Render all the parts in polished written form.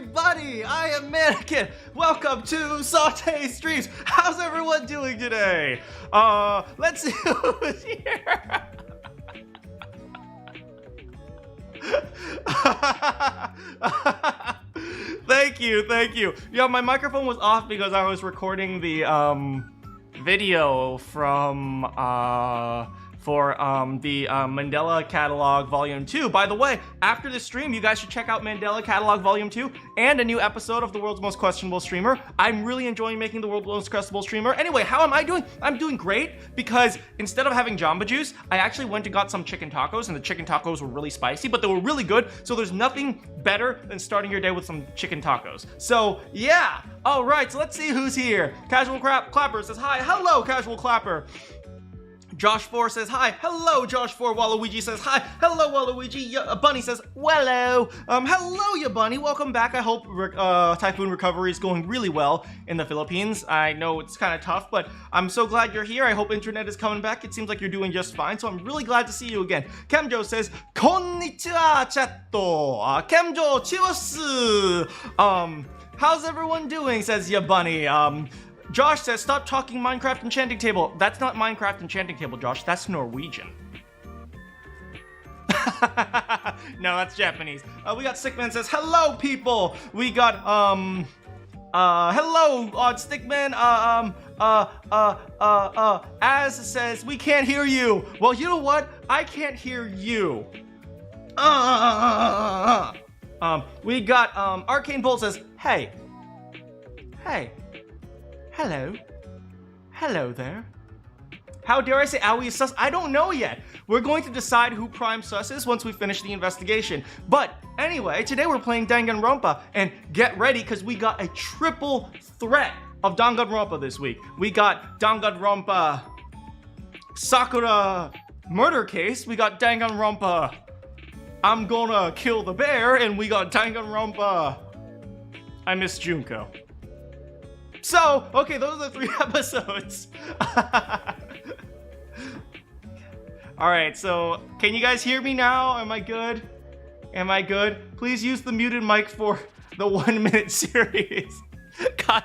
everybody! I am Manakyn. Welcome to Saute Streams. How's everyone doing today? Let's see who's here. Thank you. Yeah, my microphone was off because I was recording the video from the Mandela Catalog Volume 2. By the way, after this stream, you guys should check out Mandela Catalog Volume 2 and a new episode of The World's Most Questionable Streamer. I'm really enjoying making The World's Most Questionable Streamer. Anyway, how am I doing? I'm doing great because instead of having Jamba Juice, I actually went and got some chicken tacos, and the chicken tacos were really spicy, but they were really good, so there's nothing better than starting your day with some chicken tacos. So, yeah! Alright, so let's see who's here. Casual Clapper says hi. Hello, Casual Clapper. Josh 4 says hi. Hello, Josh 4. Waluigi says hi. Hello, Waluigi. Bunny says wello. Hello, ya Bunny. Welcome back. I hope typhoon recovery is going really well in the Philippines. I know it's kind of tough, but I'm so glad you're here. I hope internet is coming back. It seems like you're doing just fine, so I'm really glad to see you again. Kemjo says konnichiwa, chatto. Kemjo, chiwasu. How's everyone doing? Says ya Bunny. Josh says, stop talking Minecraft enchanting table. That's not Minecraft enchanting table, Josh. That's Norwegian. No, that's Japanese. We got Stickman says, hello, people. We got, hello, Stickman. Az says, we can't hear you. Well, you know what? I can't hear you. We got, Arcane Bolt says, hey. Hello there. How dare I say Owie is sus? I don't know yet. We're going to decide who Prime Sus is once we finish the investigation. But anyway, today we're playing Danganronpa, and get ready because we got a triple threat of Danganronpa this week. We got Danganronpa Sakura murder case. We got Danganronpa I'm gonna kill the bear, and we got Danganronpa I miss Junko. So, okay, those are the 3 episodes. Alright, so, can you guys hear me now? Am I good? Please use the muted mic for the 1-minute series. God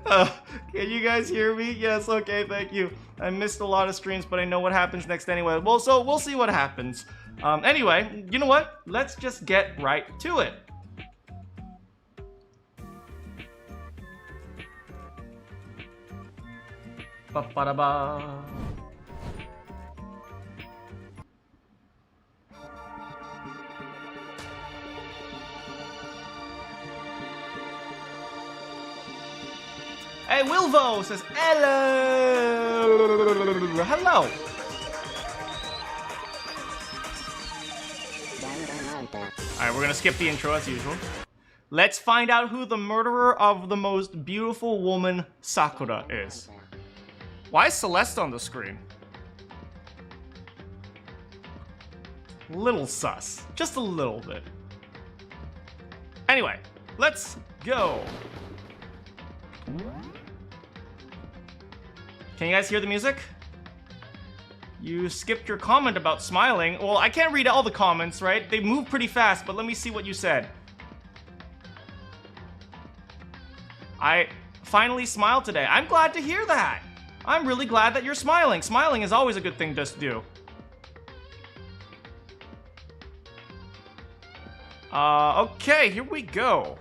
damn. Can you guys hear me? Yes, okay, thank you. I missed a lot of streams, but I know what happens next anyway. Well, so, we'll see what happens. Anyway, you know what? Let's just get right to it. Ba-ba-da-ba. Hey, Wilvo says hello. Hello. Alright, we're gonna skip the intro as usual. Let's find out who the murderer of the most beautiful woman, Sakura, is. Why is Celeste on the screen? Little sus. Just a little bit. Anyway, let's go. Can you guys hear the music? You skipped your comment about smiling. Well, I can't read all the comments, right? They move pretty fast, but let me see what you said. I finally smiled today. I'm glad to hear that. I'm really glad that you're smiling. Smiling is always a good thing to do. Okay, here we go.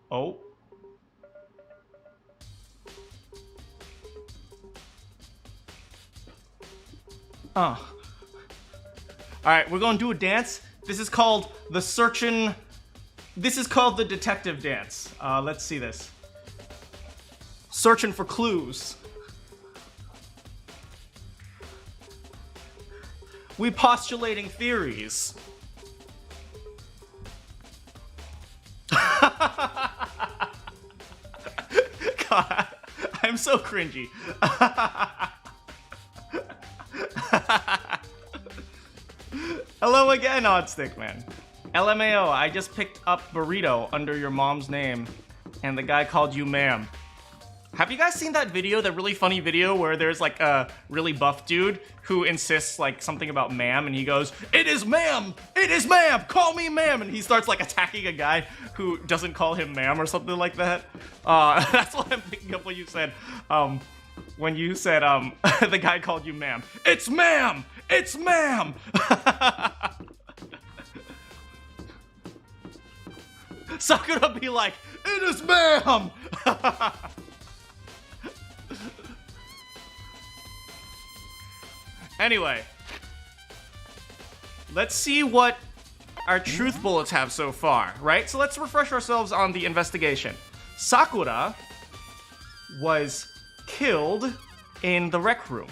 Oh. Alright, we're gonna do a dance. This is called the searchin'. This is called the detective dance. Let's see this. Searching for clues. We postulating theories. God, I'm so cringy. Hello again, Odd Stickman. LMAO, I just picked up burrito under your mom's name, and the guy called you ma'am. Have you guys seen that video, that really funny video where there's like a really buff dude who insists like something about ma'am, and he goes, "It is ma'am! It is ma'am! Call me ma'am!" And he starts like attacking a guy who doesn't call him ma'am or something like that. That's what I'm thinking of when you said, the guy called you ma'am. It's ma'am! It's ma'am! Sakura be like, "It is ma'am!" Anyway, let's see what our truth bullets have so far, right? So let's refresh ourselves on the investigation. Sakura was killed in the rec room,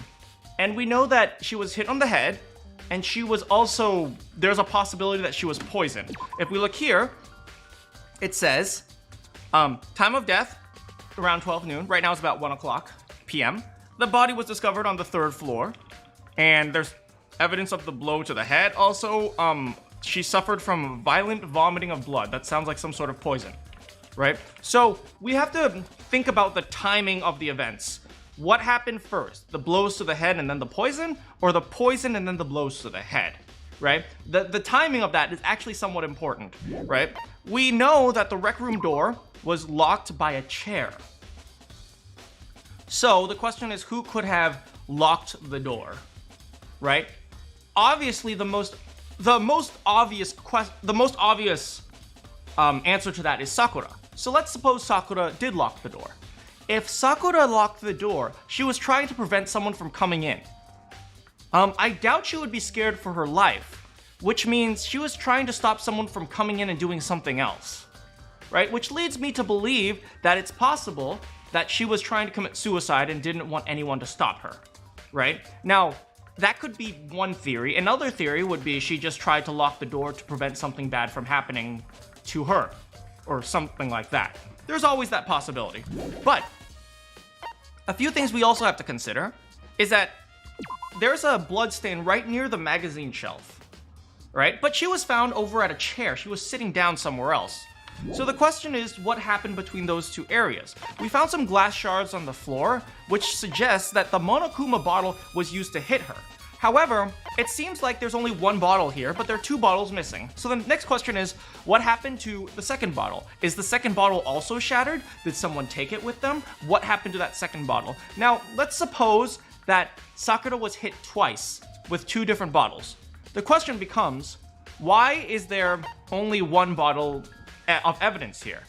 and we know that she was hit on the head, and she was also, there's a possibility that she was poisoned. If we look here, it says, time of death, around 12 noon. Right now it's about 1 o'clock p.m. The body was discovered on the 3rd floor. And there's evidence of the blow to the head. Also, she suffered from violent vomiting of blood. That sounds like some sort of poison, right? So we have to think about the timing of the events. What happened first? The blows to the head and then the poison? Or the poison and then the blows to the head, right? The timing of that is actually somewhat important, right? We know that the rec room door was locked by a chair. So the question is, who could have locked the door? Right? Obviously, the most obvious answer to that is Sakura. So let's suppose Sakura did lock the door. If Sakura locked the door, she was trying to prevent someone from coming in. I doubt she would be scared for her life, which means she was trying to stop someone from coming in and doing something else, right? Which leads me to believe that it's possible that she was trying to commit suicide and didn't want anyone to stop her, right? Now, that could be one theory. Another theory would be she just tried to lock the door to prevent something bad from happening to her, or something like that. There's always that possibility. But a few things we also have to consider is that there's a blood stain right near the magazine shelf, right? But she was found over at a chair. She was sitting down somewhere else. So the question is, what happened between those two areas? We found some glass shards on the floor, which suggests that the Monokuma bottle was used to hit her. However, it seems like there's only one bottle here, but there are 2 bottles missing. So the next question is, what happened to the second bottle? Is the second bottle also shattered? Did someone take it with them? What happened to that second bottle? Now, let's suppose that Sakura was hit twice with 2 different bottles. The question becomes, why is there only 1 bottle of evidence here,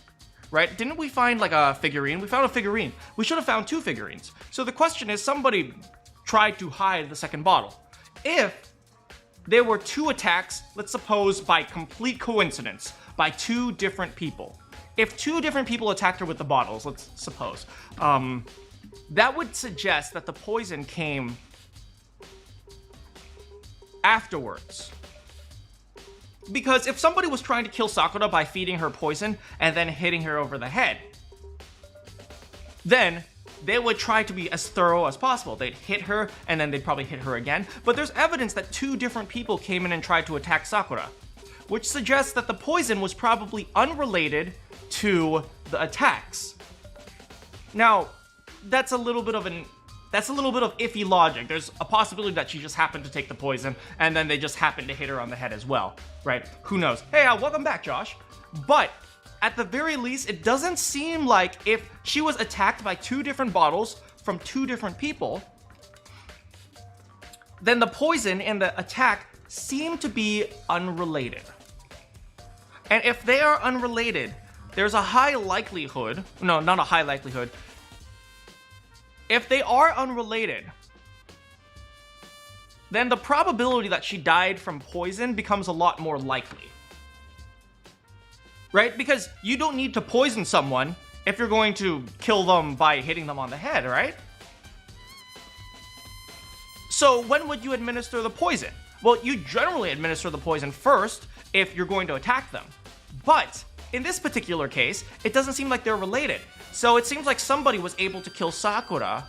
right? Didn't we find like a figurine? We found a figurine. We should have found 2 figurines. So the question is, somebody tried to hide the second bottle. If there were 2 attacks, let's suppose by complete coincidence, by 2 different people. If 2 different people attacked her with the bottles, let's suppose, that would suggest that the poison came afterwards. Because if somebody was trying to kill Sakura by feeding her poison and then hitting her over the head, then they would try to be as thorough as possible. They'd hit her, and then they'd probably hit her again. But there's evidence that 2 different people came in and tried to attack Sakura, which suggests that the poison was probably unrelated to the attacks. Now, that's a little bit of iffy logic. There's a possibility that she just happened to take the poison, and then they just happened to hit her on the head as well, right? Who knows? Hey, welcome back, Josh. But at the very least, it doesn't seem like if she was attacked by 2 different bottles from 2 different people, then the poison and the attack seem to be unrelated. And if they are unrelated, there's a high likelihood, no, not a high likelihood. If they are unrelated, then the probability that she died from poison becomes a lot more likely. Right? Because you don't need to poison someone if you're going to kill them by hitting them on the head, right? So when would you administer the poison? Well, you generally administer the poison first if you're going to attack them. But in this particular case, it doesn't seem like they're related. So it seems like somebody was able to kill Sakura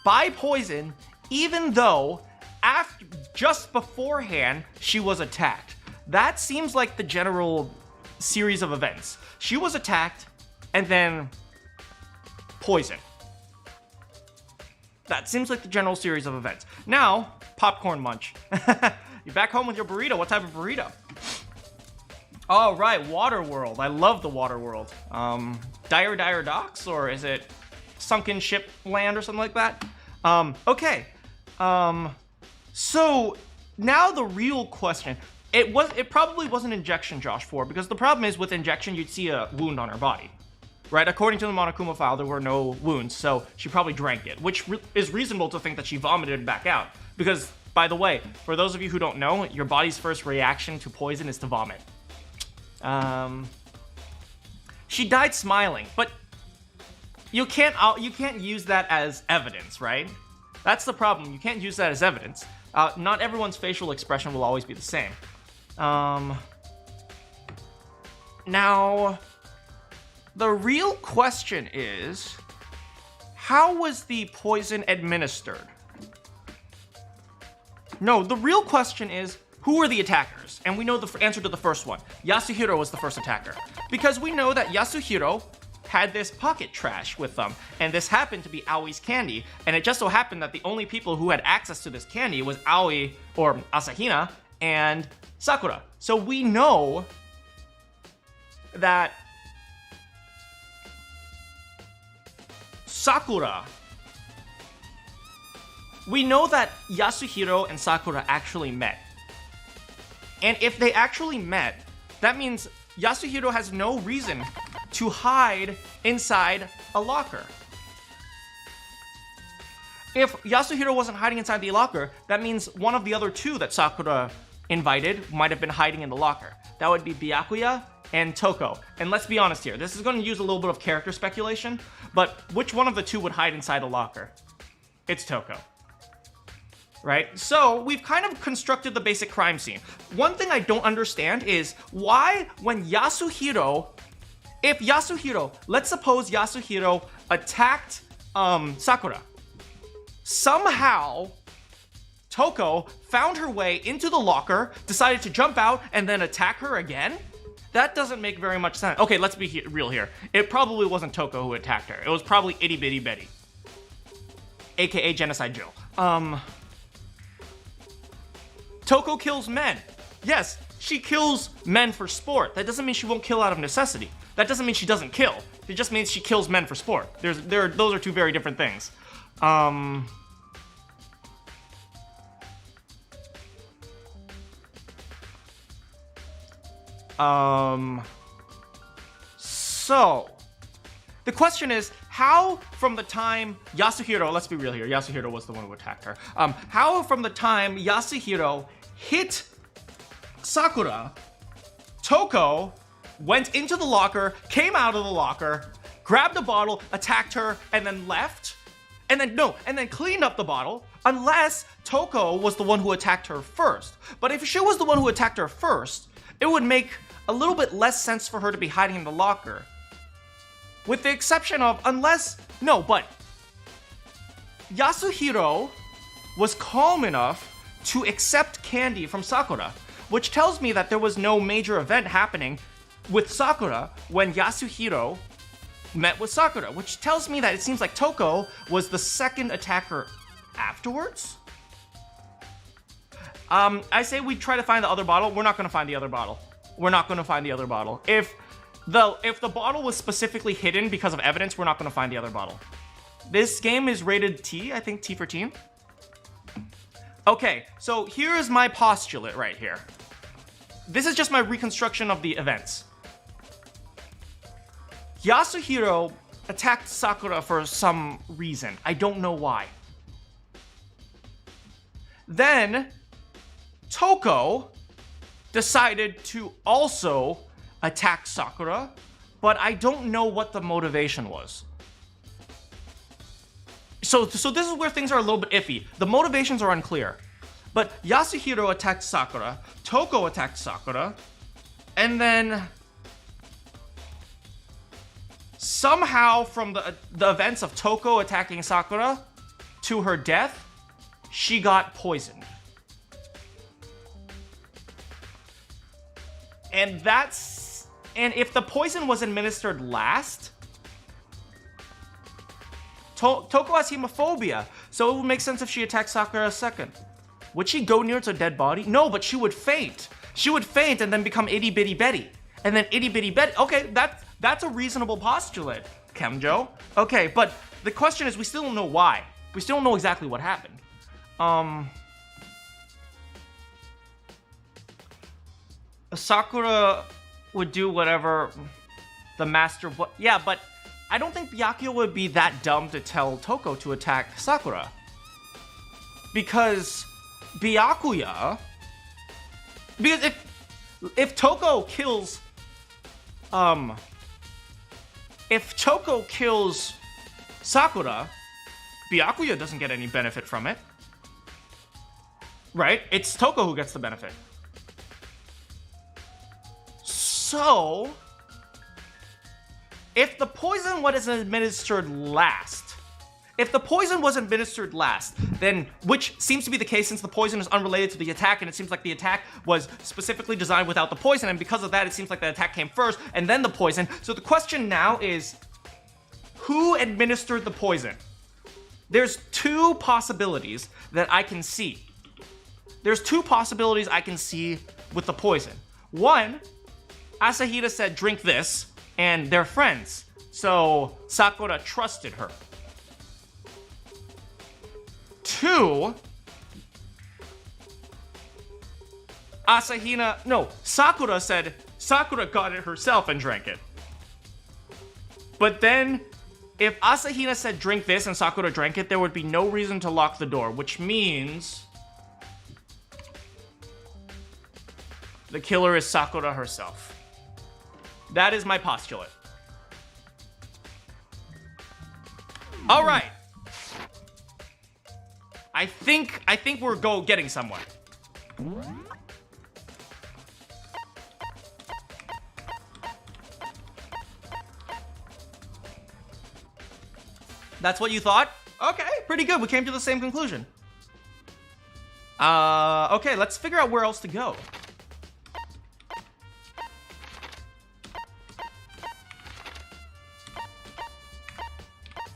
by poison, even though just beforehand she was attacked. That seems like the general series of events. She was attacked, and then poison. That seems like the general series of events. Now, popcorn munch. You're back home with your burrito. What type of burrito? All right, water world. I love the water world. Dire Docks, or is it Sunken Ship Land or something like that? Okay. So now the real question. It probably wasn't injection, Josh 4, because the problem is with injection, you'd see a wound on her body. Right? According to the Monokuma file, there were no wounds, so she probably drank it, which is reasonable to think that she vomited it back out. Because, by the way, for those of you who don't know, your body's first reaction to poison is to vomit. She died smiling, but you can't use that as evidence, right? That's the problem. You can't use that as evidence. Not everyone's facial expression will always be the same. Now, the real question is, how was the poison administered? No, the real question is, who were the attackers? And we know the answer to the first one. Yasuhiro was the first attacker. Because we know that Yasuhiro had this pocket trash with them, and this happened to be Aoi's candy, and it just so happened that the only people who had access to this candy was Aoi, or Asahina, and Sakura. So we know that Yasuhiro and Sakura actually met. And if they actually met, that means Yasuhiro has no reason to hide inside a locker. If Yasuhiro wasn't hiding inside the locker, that means one of the other two that Sakura invited might have been hiding in the locker. That would be Byakuya and Toko. And let's be honest here, this is going to use a little bit of character speculation, but which one of the two would hide inside a locker? It's Toko. Right? So we've kind of constructed the basic crime scene. One thing I don't understand is why when Yasuhiro, let's suppose Yasuhiro attacked Sakura. Somehow, Toko found her way into the locker, decided to jump out, and then attack her again? That doesn't make very much sense. Okay, let's be real here. It probably wasn't Toko who attacked her. It was probably Itty Bitty Betty, aka Genocide Jill. Toko kills men. Yes, she kills men for sport. That doesn't mean she won't kill out of necessity. That doesn't mean she doesn't kill. It just means she kills men for sport. Those are two very different things. So, the question is, how from the time Yasuhiro, let's be real here, Yasuhiro was the one who attacked her. How from the time Yasuhiro hit Sakura, Toko went into the locker, came out of the locker, grabbed a bottle, attacked her, and then left? And then cleaned up the bottle, unless Toko was the one who attacked her first. But if she was the one who attacked her first, it would make a little bit less sense for her to be hiding in the locker. With the exception of, but Yasuhiro was calm enough to accept candy from Sakura, which tells me that there was no major event happening with Sakura when Yasuhiro met with Sakura, which tells me that it seems like Toko was the second attacker afterwards. I say we try to find the other bottle. We're not going to find the other bottle. If the bottle was specifically hidden because of evidence, we're not going to find the other bottle. This game is rated T, I think T for teen. Okay, so here is my postulate right here. This is just my reconstruction of the events. Yasuhiro attacked Sakura for some reason. I don't know why. Then Toko decided to also attack Sakura, but I don't know what the motivation was. So this is where things are a little bit iffy. The motivations are unclear. But Yasuhiro attacked Sakura, Toko attacked Sakura, and then somehow from the events of Toko attacking Sakura to her death, she got poisoned. And if the poison was administered last, Toko has hemophobia, so it would make sense if she attacked Sakura second. Would she go near to a dead body? No, but she would faint. She would faint and then become itty bitty Betty. And then itty bitty Betty. Okay, that's a reasonable postulate, Kemjo. Okay, but the question is, we still don't know why. We still don't know exactly what happened. Sakura would do whatever the master. Yeah, but I don't think Byakuya would be that dumb to tell Toko to attack Sakura. Because Byakuya... Because if Toko kills... If Toko kills Sakura, Byakuya doesn't get any benefit from it. Right? It's Toko who gets the benefit. So... If the poison was administered last, then, which seems to be the case since the poison is unrelated to the attack, and it seems like the attack was specifically designed without the poison, and because of that, it seems like the attack came first, and then the poison. So the question now is, who administered the poison? There's two possibilities that I can see. There's two possibilities I can see with the poison. One, Asahita said, drink this, and they're friends, so Sakura trusted her. Two, Sakura said Sakura got it herself and drank it. But then, if Asahina said drink this and Sakura drank it, there would be no reason to lock the door, which means the killer is Sakura herself. That is my postulate. All right. I think we're getting somewhere. That's what you thought? Okay, pretty good. We came to the same conclusion. Okay, let's figure out where else to go.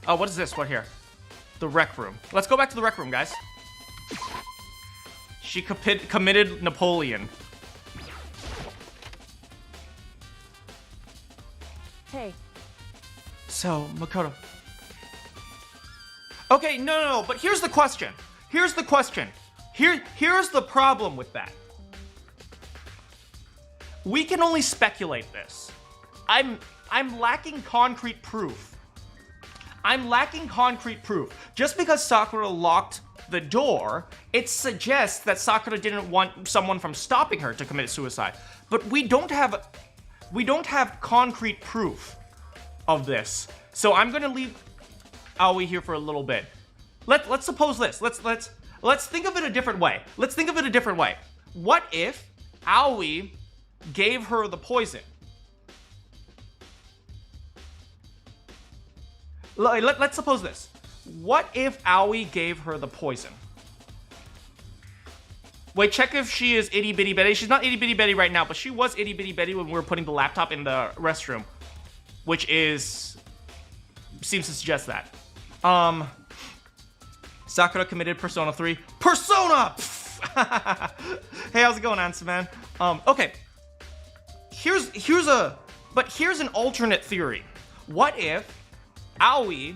Oh, what is this? What here? The rec room. Let's go back to the rec room, guys. She committed Napoleon. Hey. So, Makoto. Okay, no, but here's the question. Here's the problem with that. We can only speculate this. I'm lacking concrete proof. Just because Sakura locked the door, it suggests that Sakura didn't want someone from stopping her to commit suicide. But we don't have concrete proof of this. So I'm gonna leave Aoi here for a little bit. Let's suppose this. Let's think of it a different way. What if Aoi gave her the poison? Let's suppose this. What if Aoi gave her the poison? Wait, check if she is itty bitty Betty. She's not itty bitty Betty right now, but she was itty bitty Betty when we were putting the laptop in the restroom, which seems to suggest that. Sakura committed Persona 3. Persona! Hey, how's it going, Ansa, man? Okay. Here's an alternate theory. What if Aoi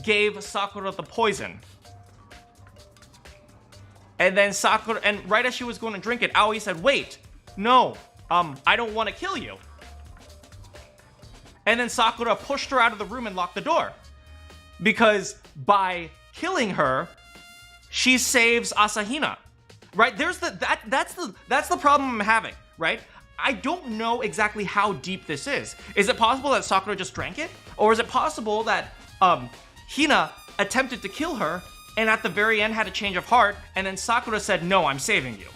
gave Sakura the poison, and then right as she was going to drink it, Aoi said, wait, no, I don't want to kill you. And then Sakura pushed her out of the room and locked the door. Because by killing her, she saves Asahina. Right? That's the problem I'm having, right? I don't know exactly how deep this is. Is it possible that Sakura just drank it? Or is it possible that Hina attempted to kill her and at the very end had a change of heart and then Sakura said, no, I'm saving you?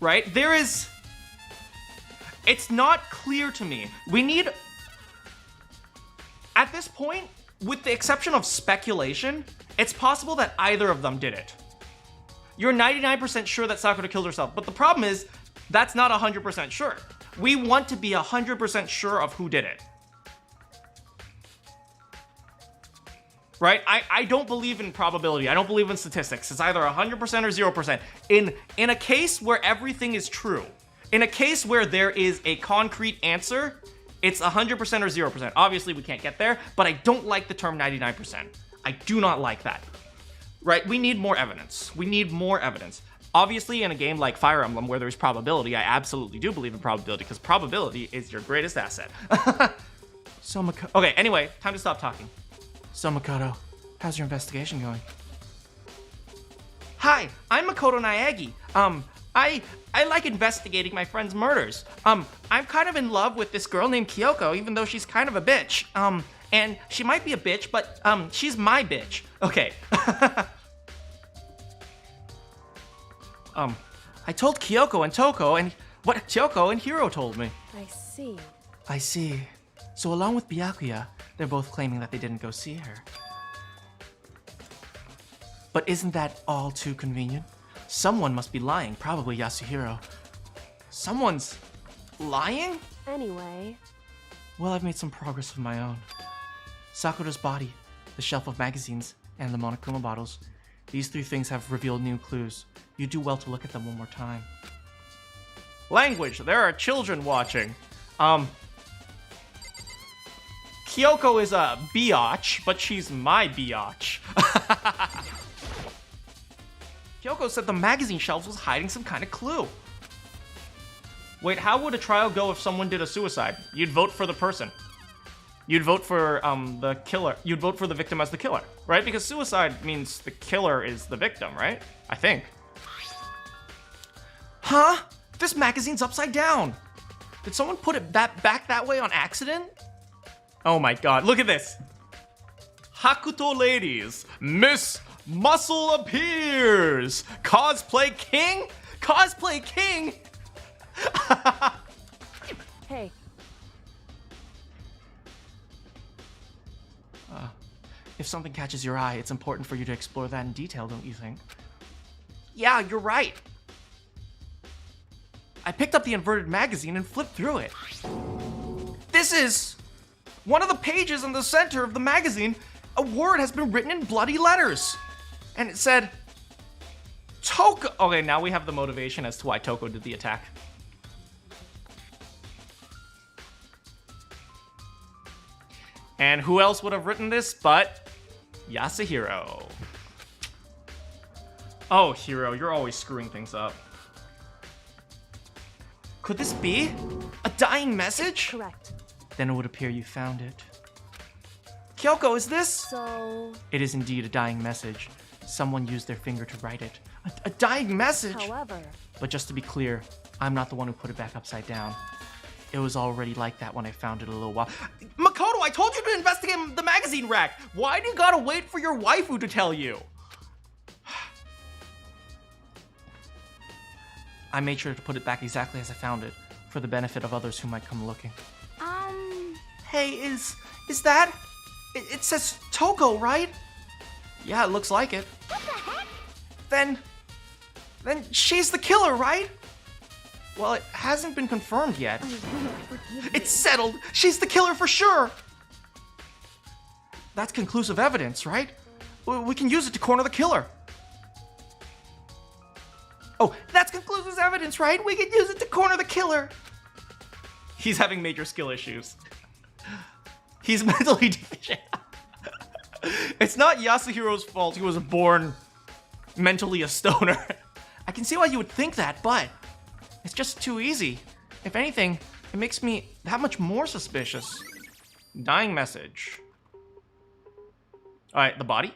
Right? It's not clear to me. At this point, with the exception of speculation, it's possible that either of them did it. You're 99% sure that Sakura killed herself, but the problem is, that's not 100% sure. We want to be 100% sure of who did it. Right? I don't believe in probability. I don't believe in statistics. It's either 100% or 0%. In a case where everything is true, in a case where there is a concrete answer, it's 100% or 0%. Obviously, we can't get there, but I don't like the term 99%. I do not like that. Right? We need more evidence. We need more evidence. Obviously, in a game like Fire Emblem, where there's probability, I absolutely do believe in probability, because probability is your greatest asset. So, okay, anyway, time to stop talking. So, Makoto, how's your investigation going? Hi, I'm Makoto Naegi. I like investigating my friend's murders. I'm kind of in love with this girl named Kyoko, even though she's kind of a bitch. And she might be a bitch, but, she's my bitch. Okay. I told Kyoko and Toko and what Kyoko and Hiro told me. I see. I see. So along with Byakuya, they're both claiming that they didn't go see her. But isn't that all too convenient? Someone must be lying, probably Yasuhiro. Someone's lying? Anyway. Well, I've made some progress of my own. Sakura's body, the shelf of magazines, and the Monokuma bottles. These three things have revealed new clues. You do well to look at them one more time. Language. There are children watching. Kyoko is a biatch, but she's my biatch. Kyoko said the magazine shelves was hiding some kind of clue. Wait, how would a trial go if someone did a suicide? You'd vote for the person. You'd vote for the killer. You'd vote for the victim as the killer, right? Because suicide means the killer is the victim, right? I think. Huh? This magazine's upside down. Did someone put it back that way on accident? Oh my god, look at this. Hakuto ladies, Miss Muscle appears. Cosplay king? Cosplay king? Hey. If something catches your eye, it's important for you to explore that in detail, don't you think? Yeah, you're right. I picked up the inverted magazine and flipped through it. This is one of the pages in the center of the magazine. A word has been written in bloody letters. And it said, Toko. Okay, now we have the motivation as to why Toko did the attack. And who else would have written this but Yasuhiro? Oh, Hiro, you're always screwing things up. Could this be a dying message? Correct. Then it would appear you found it. Kyoko, is this? So... It is indeed a dying message. Someone used their finger to write it. A dying message? However... But just to be clear, I'm not the one who put it back upside down. It was already like that when I found it a little while. Makoto, I told you to investigate the magazine rack. Why do you gotta wait for your waifu to tell you? I made sure to put it back exactly as I found it, for the benefit of others who might come looking. Hey, is that? It says Toko, right? Yeah, it looks like it. What the heck? Then she's the killer, right? Well, it hasn't been confirmed yet. It's settled. She's the killer for sure. That's conclusive evidence, right? We can use it to corner the killer. Oh, that's conclusive evidence, right? We can use it to corner the killer. He's having major skill issues. He's mentally deficient. It's not Yasuhiro's fault he was born mentally a stoner. I can see why you would think that, but it's just too easy. If anything, it makes me that much more suspicious. Dying message. Alright, the body?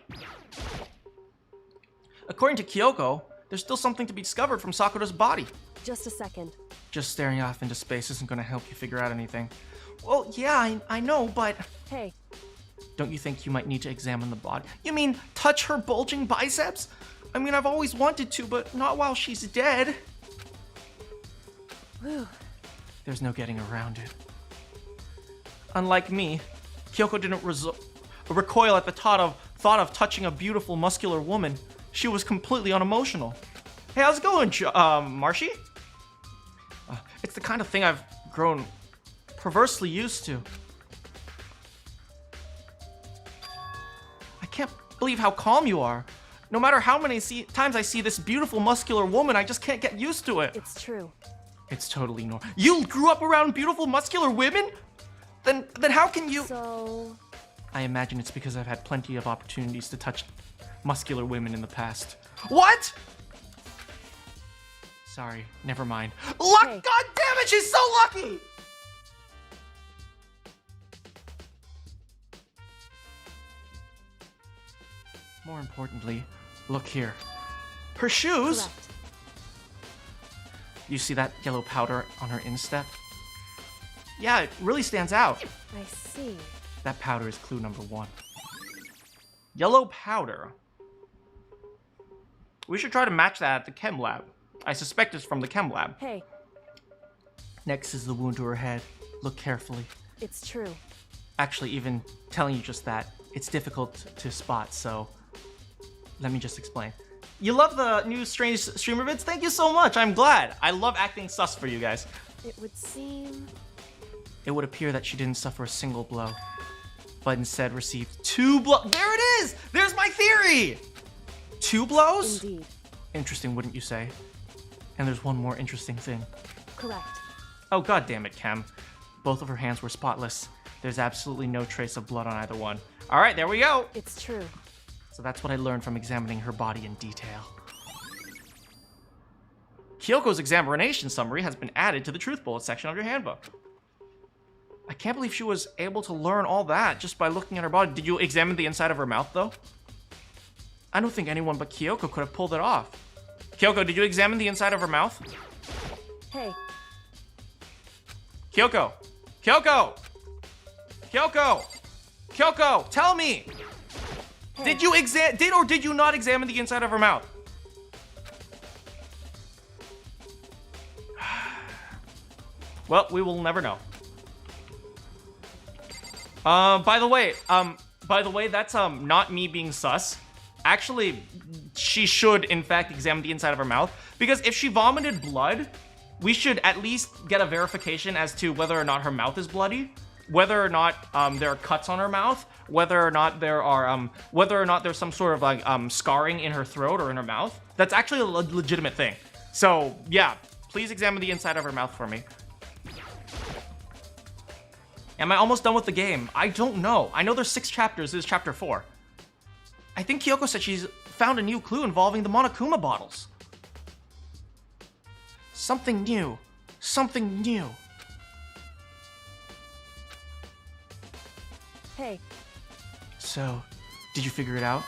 According to Kyoko, there's still something to be discovered from Sakura's body. Just a second. Just staring off into space isn't going to help you figure out anything. Well, yeah, I know, but... Hey. Don't you think you might need to examine the body? You mean touch her bulging biceps? I mean, I've always wanted to, but not while she's dead. Whew. There's no getting around it. Unlike me, Kyoko didn't recoil at the thought of touching a beautiful, muscular woman. She was completely unemotional. Hey, how's it going, Marshy? It's the kind of thing I've grown perversely used to. I can't believe how calm you are. No matter how many times I see this beautiful, muscular woman, I just can't get used to it. It's true. It's totally normal. You grew up around beautiful, muscular women? Then how can you... So... I imagine it's because I've had plenty of opportunities to touch muscular women in the past. What? Sorry, never mind. Luck! Hey. God damn it, she's so lucky! More importantly, look here. Her shoes! Correct. You see that yellow powder on her instep? Yeah, it really stands out. I see. That powder is clue number 1. Yellow powder. We should try to match that at the Chem lab. I suspect it's from the Chem lab. Hey, Next is the wound to her head. Look carefully. it's true. Actually, even telling you just that, it's difficult to spot, so let me just explain. You love the new strange streamer vids? Thank you so much. I'm glad. I love acting sus for you guys. It would seem... It would appear that she didn't suffer a single blow, but instead received 2 blows. There it is! There's my theory! 2 blows? Indeed. Interesting, wouldn't you say? And there's one more interesting thing. Correct. Oh, god damn it, Chem. Both of her hands were spotless. There's absolutely no trace of blood on either one. All right, there we go. It's true. So that's what I learned from examining her body in detail. Kyoko's examination summary has been added to the truth bullet section of your handbook. I can't believe she was able to learn all that just by looking at her body. Did you examine the inside of her mouth, though? I don't think anyone but Kyoko could have pulled it off. Kyoko, did you examine the inside of her mouth? Hey, Kyoko! Kyoko! Kyoko! Kyoko, tell me! hey. Did or did you not examine the inside of her mouth? Well, we will never know. By the way, that's not me being sus. Actually, she should in fact examine the inside of her mouth, because if she vomited blood, we should at least get a verification as to whether or not her mouth is bloody, whether or not there are cuts on her mouth, whether or not there's some sort of like scarring in her throat or in her mouth. That's actually a legitimate thing. So yeah, please examine the inside of her mouth for me. Am I almost done with the game? I don't know. I know there's 6 chapters. This is chapter 4. I think Kyoko said she's found a new clue involving the Monokuma bottles. Something new. Something new. Hey, So, did you figure it out?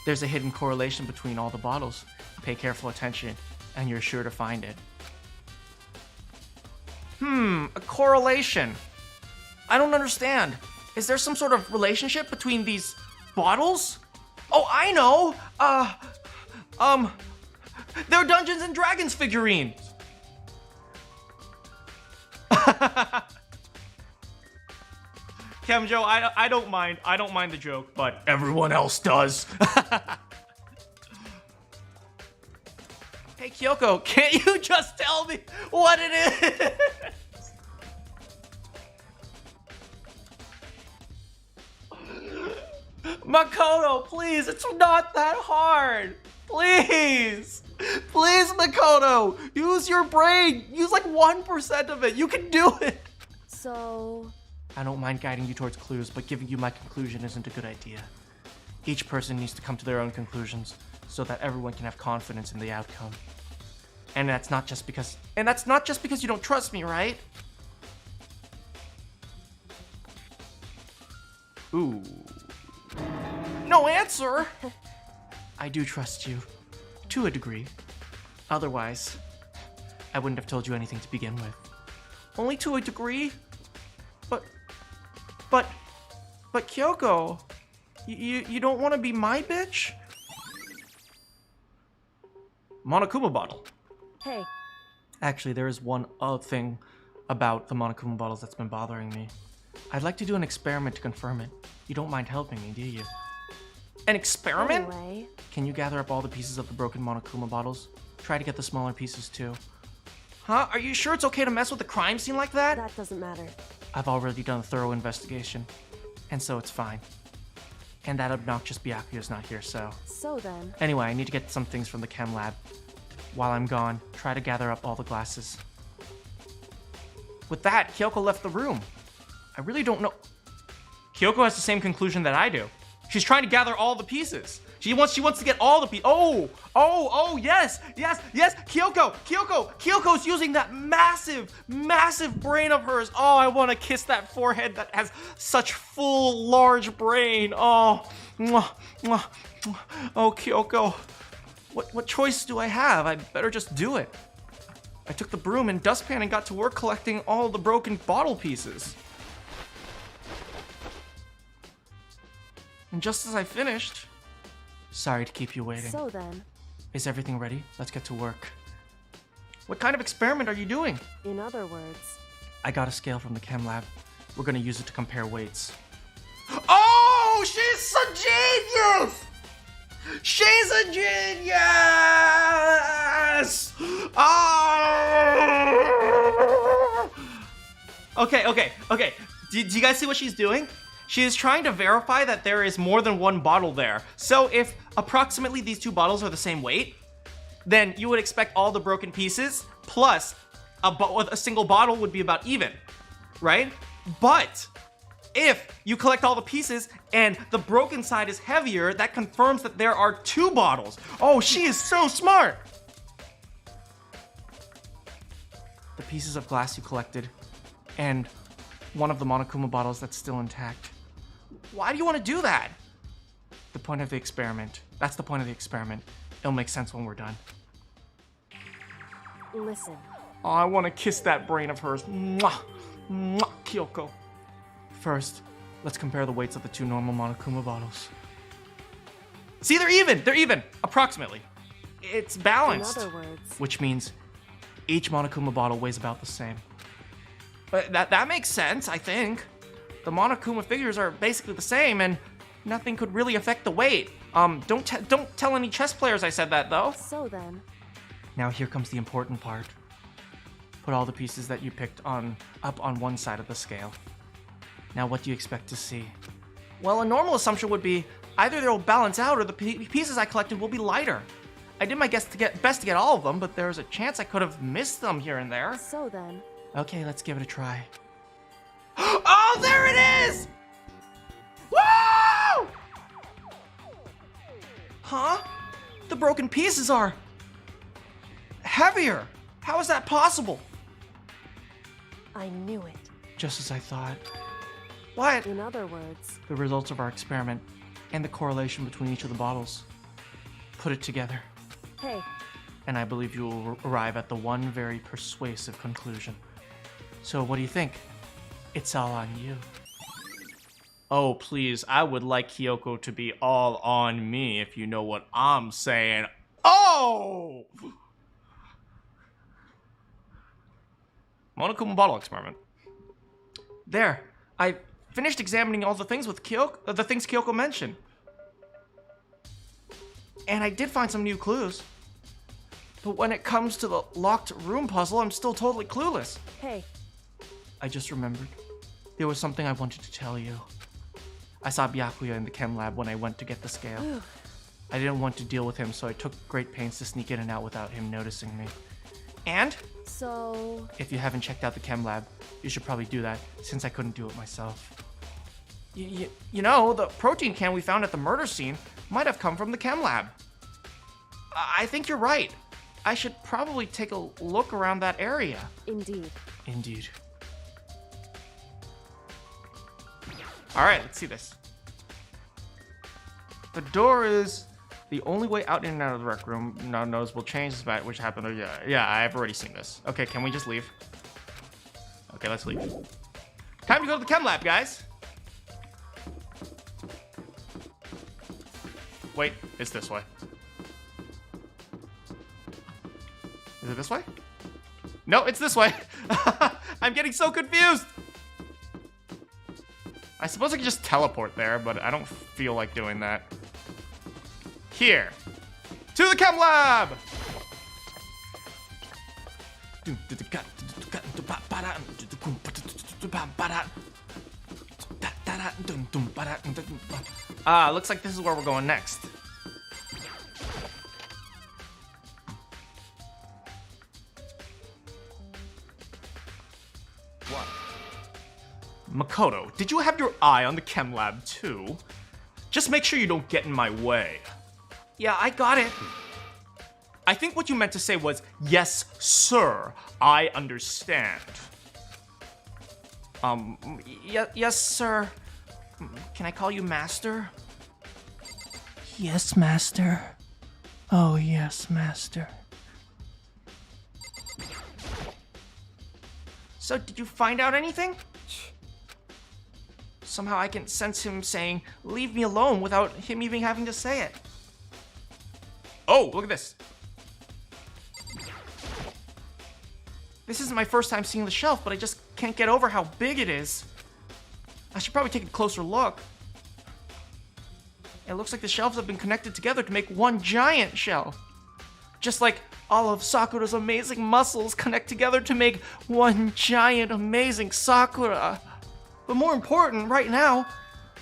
There's a hidden correlation between all the bottles. Pay careful attention, and you're sure to find it. A correlation. I don't understand. Is there some sort of relationship between these bottles? Oh, I know! They're Dungeons and Dragons figurines! Kemjo, I don't mind the joke, but everyone else does. Hey Kyoko, can't you just tell me what it is? Makoto, please, it's not that hard. Please. Please, Makoto, use your brain. Use like 1% of it. You can do it. so... I don't mind guiding you towards clues, but giving you my conclusion isn't a good idea. Each person needs to come to their own conclusions so that everyone can have confidence in the outcome. And that's not just because you don't trust me, right? Ooh. No answer! I do trust you. To a degree. Otherwise, I wouldn't have told you anything to begin with. Only to a degree? But Kyoko, you don't want to be my bitch? Monokuma bottle. Hey, Actually, there is one other thing about the Monokuma bottles that's been bothering me. I'd like to do an experiment to confirm it. You don't mind helping me, do you? An experiment? Anyway, Can you gather up all the pieces of the broken Monokuma bottles? Try to get the smaller pieces too. Huh? Are you sure it's okay to mess with the crime scene like that? that doesn't matter. I've already done a thorough investigation, and so it's fine. And that obnoxious Byakuya's not here, so... So then, Anyway, I need to get some things from the chem lab. While I'm gone, try to gather up all the glasses. With that, Kyoko left the room. I really don't know... Kyoko has the same conclusion that I do. She's trying to gather all the pieces. She wants to get all the pieces. Oh, yes, Kyoko's using that massive brain of hers. Oh, I want to kiss that forehead that has such full, large brain. Oh, mwah, mwah, mwah. Oh, Kyoko. What choice do I have? I better just do it. I took the broom and dustpan and got to work collecting all the broken bottle pieces. And just as I finished... Sorry to keep you waiting. so then, Is everything ready? Let's get to work. What kind of experiment are you doing? in other words, I got a scale from the chem lab. We're gonna use it to compare weights. Oh, she's a genius! She's a genius! Oh! Okay. Do you guys see what she's doing? She is trying to verify that there is more than one bottle there. So if approximately these two bottles are the same weight, then you would expect all the broken pieces plus a single bottle would be about even, right? But if you collect all the pieces and the broken side is heavier, that confirms that there are two bottles. Oh, she is so smart. The pieces of glass you collected and one of the Monokuma bottles that's still intact. Why do you want to do that? The point of the experiment. That's the point of the experiment. It'll make sense when we're done. listen. Oh, I want to kiss that brain of hers. Mwah! Mwah, Kyoko. First, let's compare the weights of the two normal Monokuma bottles. See, they're even! They're even! Approximately. It's balanced. In other words, Which means each Monokuma bottle weighs about the same. But that makes sense, I think. The Monokuma figures are basically the same, and nothing could really affect the weight. Don't tell any chess players I said that, though. so then, Now here comes the important part. Put all the pieces that you picked up on one side of the scale. Now what do you expect to see? Well, a normal assumption would be either they'll balance out or the pieces I collected will be lighter. I did my best to get all of them, but there's a chance I could have missed them here and there. so then, Okay, let's give it a try. Oh, there it is! Woo! Huh? The broken pieces are heavier. How is that possible? I knew it. Just as I thought. What? In other words, The results of our experiment and the correlation between each of the bottles. Put it together, hey, and I believe you will arrive at the one very persuasive conclusion. So what do you think? It's all on you. Oh, please, I would like Kyoko to be all on me, if you know what I'm saying. Oh! Monokuma bottle experiment. There, I finished examining all the things with Kyoko, the things Kyoko mentioned. And I did find some new clues. But when it comes to the locked room puzzle, I'm still totally clueless. hey, I just remembered. There was something I wanted to tell you. I saw Byakuya in the chem lab when I went to get the scale. Phew. I didn't want to deal with him, so I took great pains to sneak in and out without him noticing me. And so, if you haven't checked out the chem lab, you should probably do that, since I couldn't do it myself. You know, the protein can we found at the murder scene might have come from the chem lab. I think you're right. I should probably take a look around that area. indeed. Indeed. All right, let's see this. The door is the only way out in and out of the rec room. No knows will change this back, which happened. Yeah, I've already seen this. Okay, can we just leave? Okay, let's leave. Time to go to the chem lab, guys. Wait, it's this way. Is it this way? No, it's this way. I'm getting so confused. I suppose I could just teleport there, but I don't feel like doing that. Here. To the Chem Lab! Looks like this is where we're going next. What? Makoto, did you have your eye on the Chem Lab too? Just make sure you don't get in my way. Yeah, I got it. I think what you meant to say was, yes, sir, I understand. Yes, sir. Can I call you Master? Yes, Master. Oh, yes, Master. So, did you find out anything? Somehow I can sense him saying, leave me alone, without him even having to say it. Oh, look at this. This isn't my first time seeing the shelf, but I just can't get over how big it is. I should probably take a closer look. It looks like the shelves have been connected together to make one giant shelf. Just like all of Sakura's amazing muscles connect together to make one giant amazing Sakura. But more important, right now,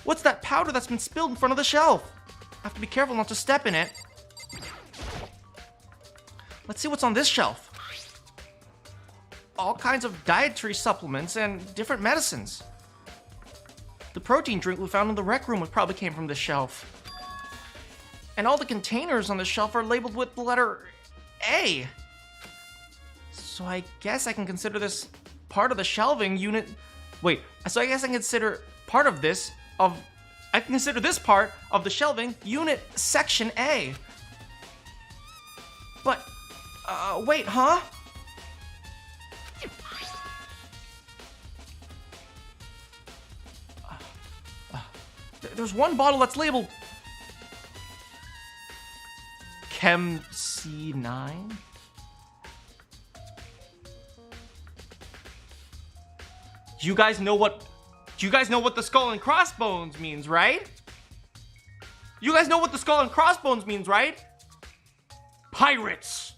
what's that powder that's been spilled in front of the shelf? I have to be careful not to step in it. Let's see what's on this shelf. All kinds of dietary supplements and different medicines. The protein drink we found in the rec room probably came from this shelf. And all the containers on the shelf are labeled with the letter A. So I guess I can consider this part of the shelving unit. Wait, so I guess I can consider part of this I can consider this part of the shelving unit section A. But, wait, huh? There's one bottle that's labeled Chem C9. You guys know what the skull and crossbones means, right? You guys know what the skull and crossbones means, right? Pirates.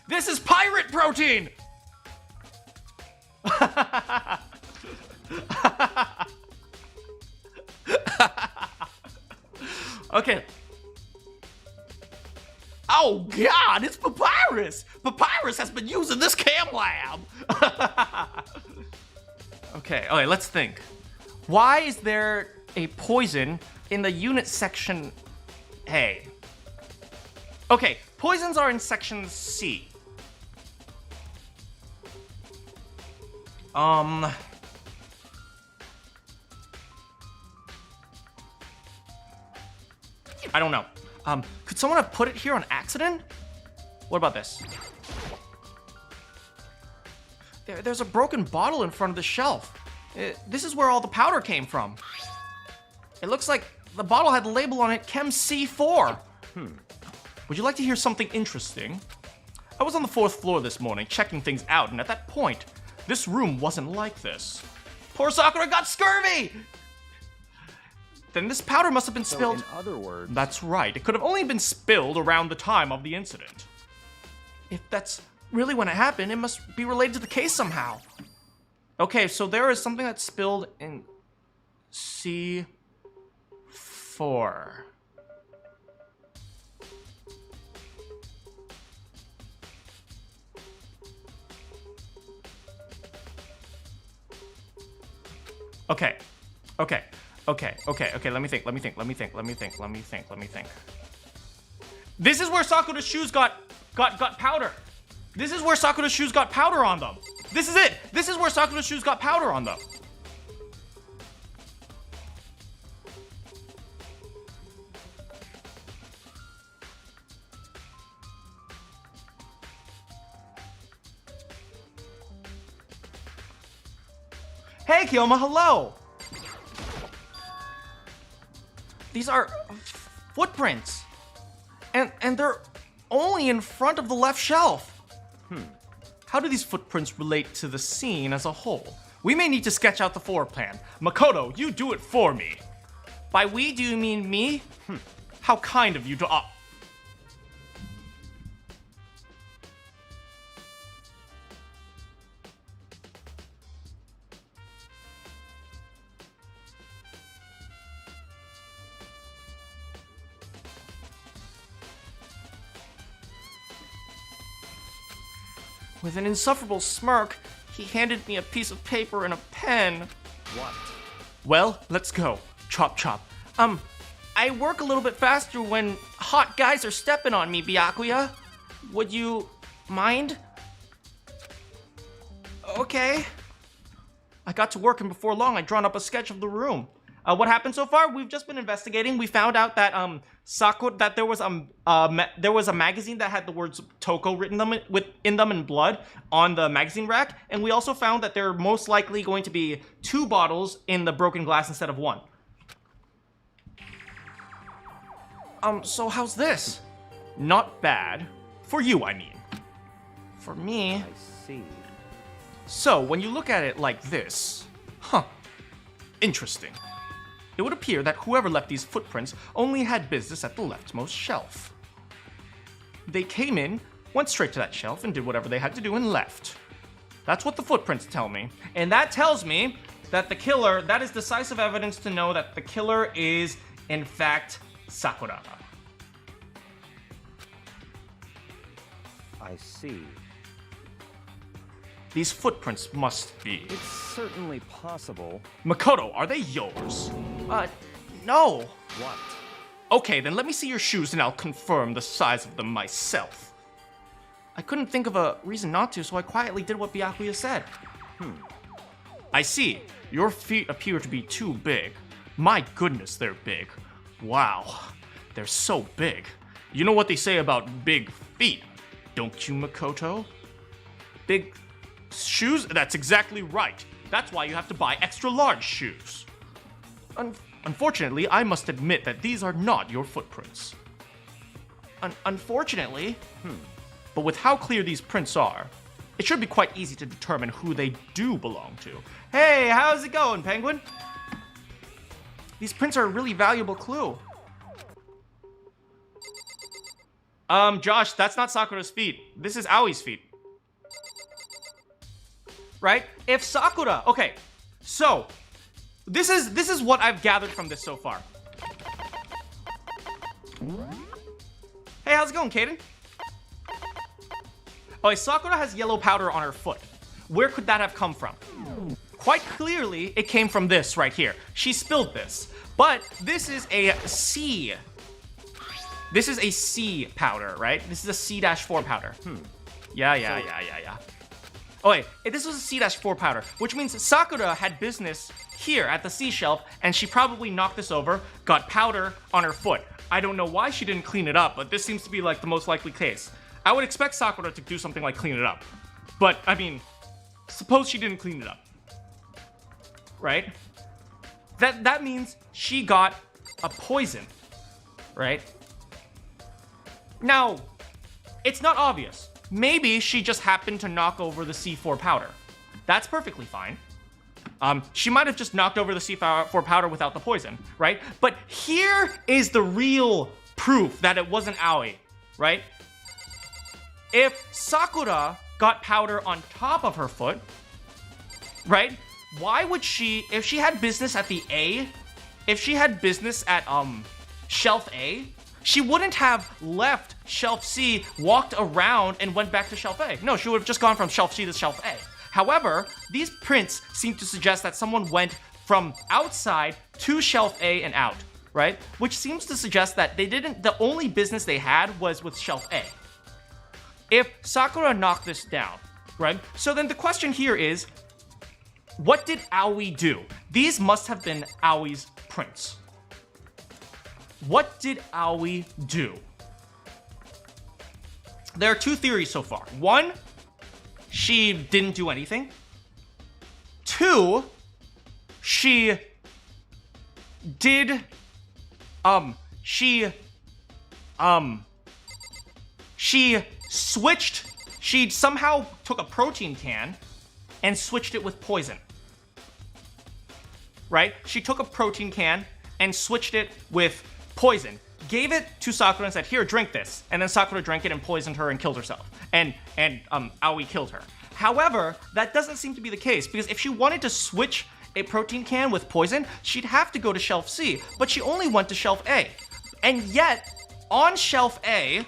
This is pirate protein. Okay. Oh God, it's Papyrus! Papyrus has been using this Chem Lab! Okay, let's think. Why is there a poison in the unit section A? Okay, poisons are in section C. I don't know. Could someone have put it here on accident? What about this? There's a broken bottle in front of the shelf. This is where all the powder came from. It looks like the bottle had the label on it, Chem C4. Would you like to hear something interesting? I was on the 4th floor this morning checking things out, and at that point, this room wasn't like this. Poor Sakura got scurvy! Then this powder must have been spilled. So in other words... That's right. It could have only been spilled around the time of the incident. If that's really when it happened, it must be related to the case somehow. Okay, so there is something that's spilled in C4. Okay. Let me think. This is where Sakura's shoes got powder. This is where Sakura's shoes got powder on them. This is it. This is where Sakura's shoes got powder on them. Hey, Kyoma, hello! These are footprints. And they're only in front of the left shelf. how do these footprints relate to the scene as a whole? We may need to sketch out the floor plan. Makoto, you do it for me. By we, do you mean me? How kind of you to... With an insufferable smirk, he handed me a piece of paper and a pen. What? Well, let's go. Chop chop. I work a little bit faster when hot guys are stepping on me, Byakuya. Would you mind? Okay. I got to work and before long I'd drawn up a sketch of the room. What happened so far? We've just been investigating. We found out that Sakura, that there was a magazine that had the words Toko written in them in blood on the magazine rack, and we also found that there are most likely going to be 2 bottles in the broken glass instead of 1. So how's this? Not bad. For you, I mean. For me... I see. So, when you look at it like this... Interesting. It would appear that whoever left these footprints only had business at the leftmost shelf. They came in, went straight to that shelf, and did whatever they had to do and left. That's what the footprints tell me. And that tells me that the killer... That is decisive evidence to know that the killer is, in fact... Sakura. I see. These footprints must be... It's certainly possible. Makoto, are they yours? No. What? Okay, then let me see your shoes and I'll confirm the size of them myself. I couldn't think of a reason not to, so I quietly did what Byakuya said. I see. Your feet appear to be too big. My goodness, they're big. Wow, they're so big. You know what they say about big feet, don't you, Makoto? Big shoes? That's exactly right. That's why you have to buy extra large shoes. Unfortunately, I must admit that these are not your footprints. Unfortunately? But with how clear these prints are, it should be quite easy to determine who they do belong to. Hey, how's it going, Penguin? These prints are a really valuable clue. Josh, that's not Sakura's feet. This is Aoi's feet. Right? If Sakura... Okay, so... This is what I've gathered from this so far. Hey, how's it going, Kaden? Okay, Sakura has yellow powder on her foot. Where could that have come from? Quite clearly, it came from this right here. She spilled this. But this is a C. This is a C powder, right? This is a C-4 powder. Yeah. Oh wait, this was a C-4 powder, which means Sakura had business here at the C shelf, and she probably knocked this over, got powder on her foot. I don't know why she didn't clean it up, but this seems to be like the most likely case. I would expect Sakura to do something like clean it up. But, I mean, suppose she didn't clean it up. Right? That means she got a poison, right? Now, it's not obvious. Maybe she just happened to knock over the C4 powder. That's perfectly fine. She might have just knocked over the C4 powder without the poison, right? But here is the real proof that it wasn't Aoi, right? If Sakura got powder on top of her foot, right? Why would she, if she had business at the A, if she had business at shelf A, she wouldn't have left shelf C, walked around, and went back to shelf A. No, she would have just gone from shelf C to shelf A. However, these prints seem to suggest that someone went from outside to shelf A and out, right? Which seems to suggest that the only business they had was with shelf A. If Sakura knocked this down, right? So then the question here is, what did Aoi do? These must have been Aoi's prints. What did Aoi do? There are 2 theories so far. 1, she didn't do anything. 2, she did, she switched She somehow took a protein can and switched it with poison. Right? She took a protein can and switched it with poison. Gave it to Sakura and said, here, drink this. And then Sakura drank it and poisoned her and killed herself. And Aoi killed her. However, that doesn't seem to be the case, because if she wanted to switch a protein can with poison, she'd have to go to shelf C, but she only went to shelf A. And yet, on shelf A,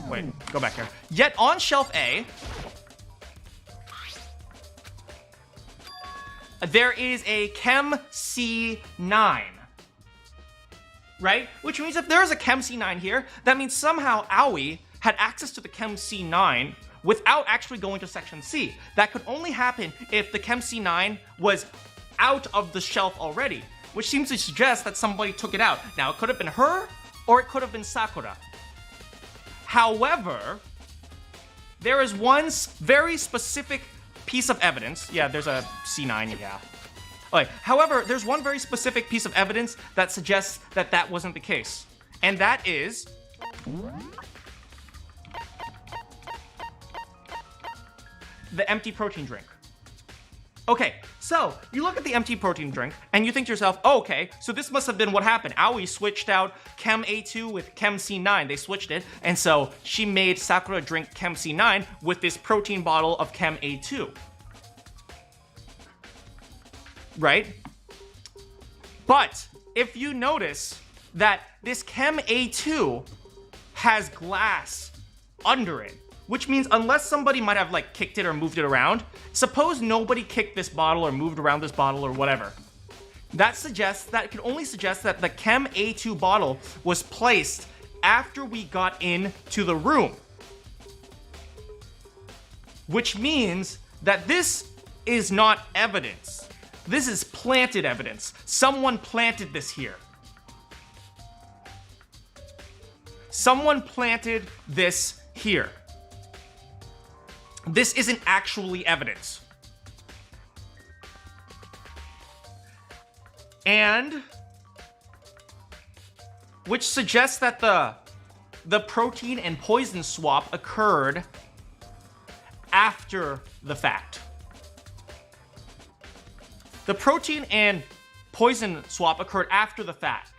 wait, go back here. Yet on shelf A, there is a Chem C9. Right? Which means if there's a Chem C9 here, that means somehow Aoi had access to the Chem C9 without actually going to section C. That could only happen if the Chem C9 was out of the shelf already, which seems to suggest that somebody took it out. Now, it could have been her, or it could have been Sakura. However, there is one very specific piece of evidence. Yeah, there's a C9, yeah. Okay. However, there's one very specific piece of evidence that suggests that that wasn't the case. And that is the empty protein drink. Okay, so you look at the empty protein drink and you think to yourself, oh, okay, so this must have been what happened. Aoi switched out Chem A2 with Chem C9. They switched it, and so she made Sakura drink Chem C9 with this protein bottle of Chem A2. Right? But if you notice that this Chem A2 has glass under it, which means unless somebody might have like kicked it or moved it around, suppose nobody kicked this bottle or moved around this bottle or whatever. That can only suggest that the Chem A2 bottle was placed after we got into the room. Which means that this is not evidence. This is planted evidence. Someone planted this here. Someone planted this here. This isn't actually evidence. And which suggests that the protein and poison swap occurred after the fact. The protein and poison swap occurred after the fact.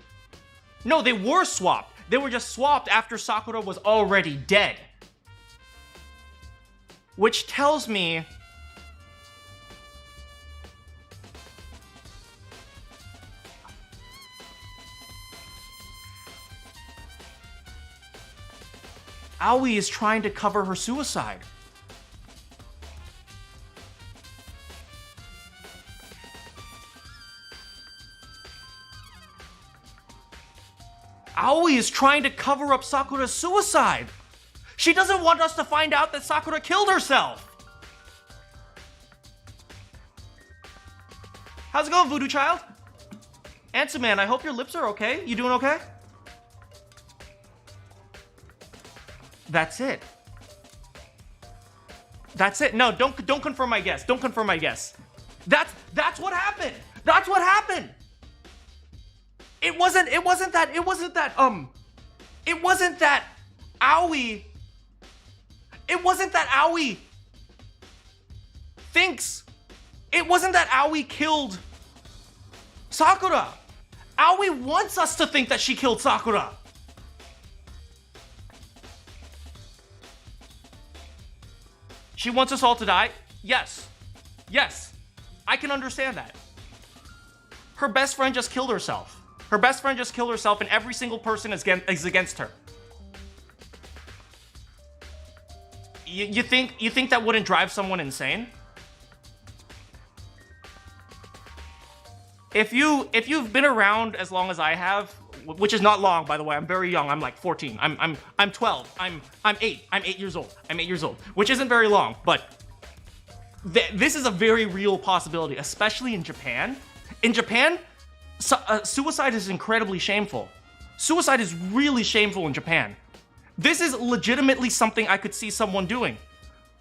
No, they were swapped. They were just swapped after Sakura was already dead. Which tells me Aoi is trying to cover her suicide. Aoi is trying to cover up Sakura's suicide. She doesn't want us to find out that Sakura killed herself. How's it going, Voodoo Child? Answer Man, I hope your lips are okay. You doing okay? That's it. That's it. No, don't confirm my guess. Don't confirm my guess. That's what happened. That's what happened. It wasn't that Aoi. It wasn't that Aoi thinks. It wasn't that Aoi killed Sakura. Aoi wants us to think that she killed Sakura. She wants us all to die? Yes. Yes. I can understand that. Her best friend just killed herself. Her best friend just killed herself, and every single person is against her. You think that wouldn't drive someone insane? If you've been around as long as I have, which is not long, by the way, I'm very young. I'm like 14. I'm 12. I'm 8. I'm 8 years old. I'm 8 years old, which isn't very long, but this is a very real possibility, especially in Japan. In Japan, suicide is incredibly shameful. Suicide is really shameful in Japan. This is legitimately something I could see someone doing.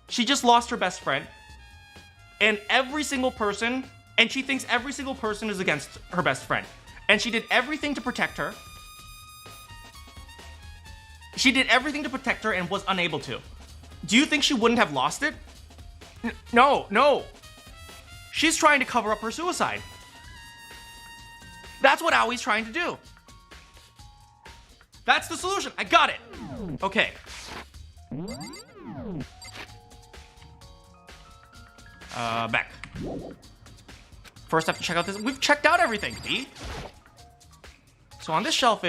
She just lost her best friend. and every single person, and she thinks every single person is against her best friend. And she did everything to protect her. She did everything to protect her and was unable to. Do you think she wouldn't have lost it? No, no. She's trying to cover up her suicide. That's what Aoi's trying to do. That's the solution. I got it. Okay. Back. First, I have to check out this. We've checked out everything, B. So on this shelf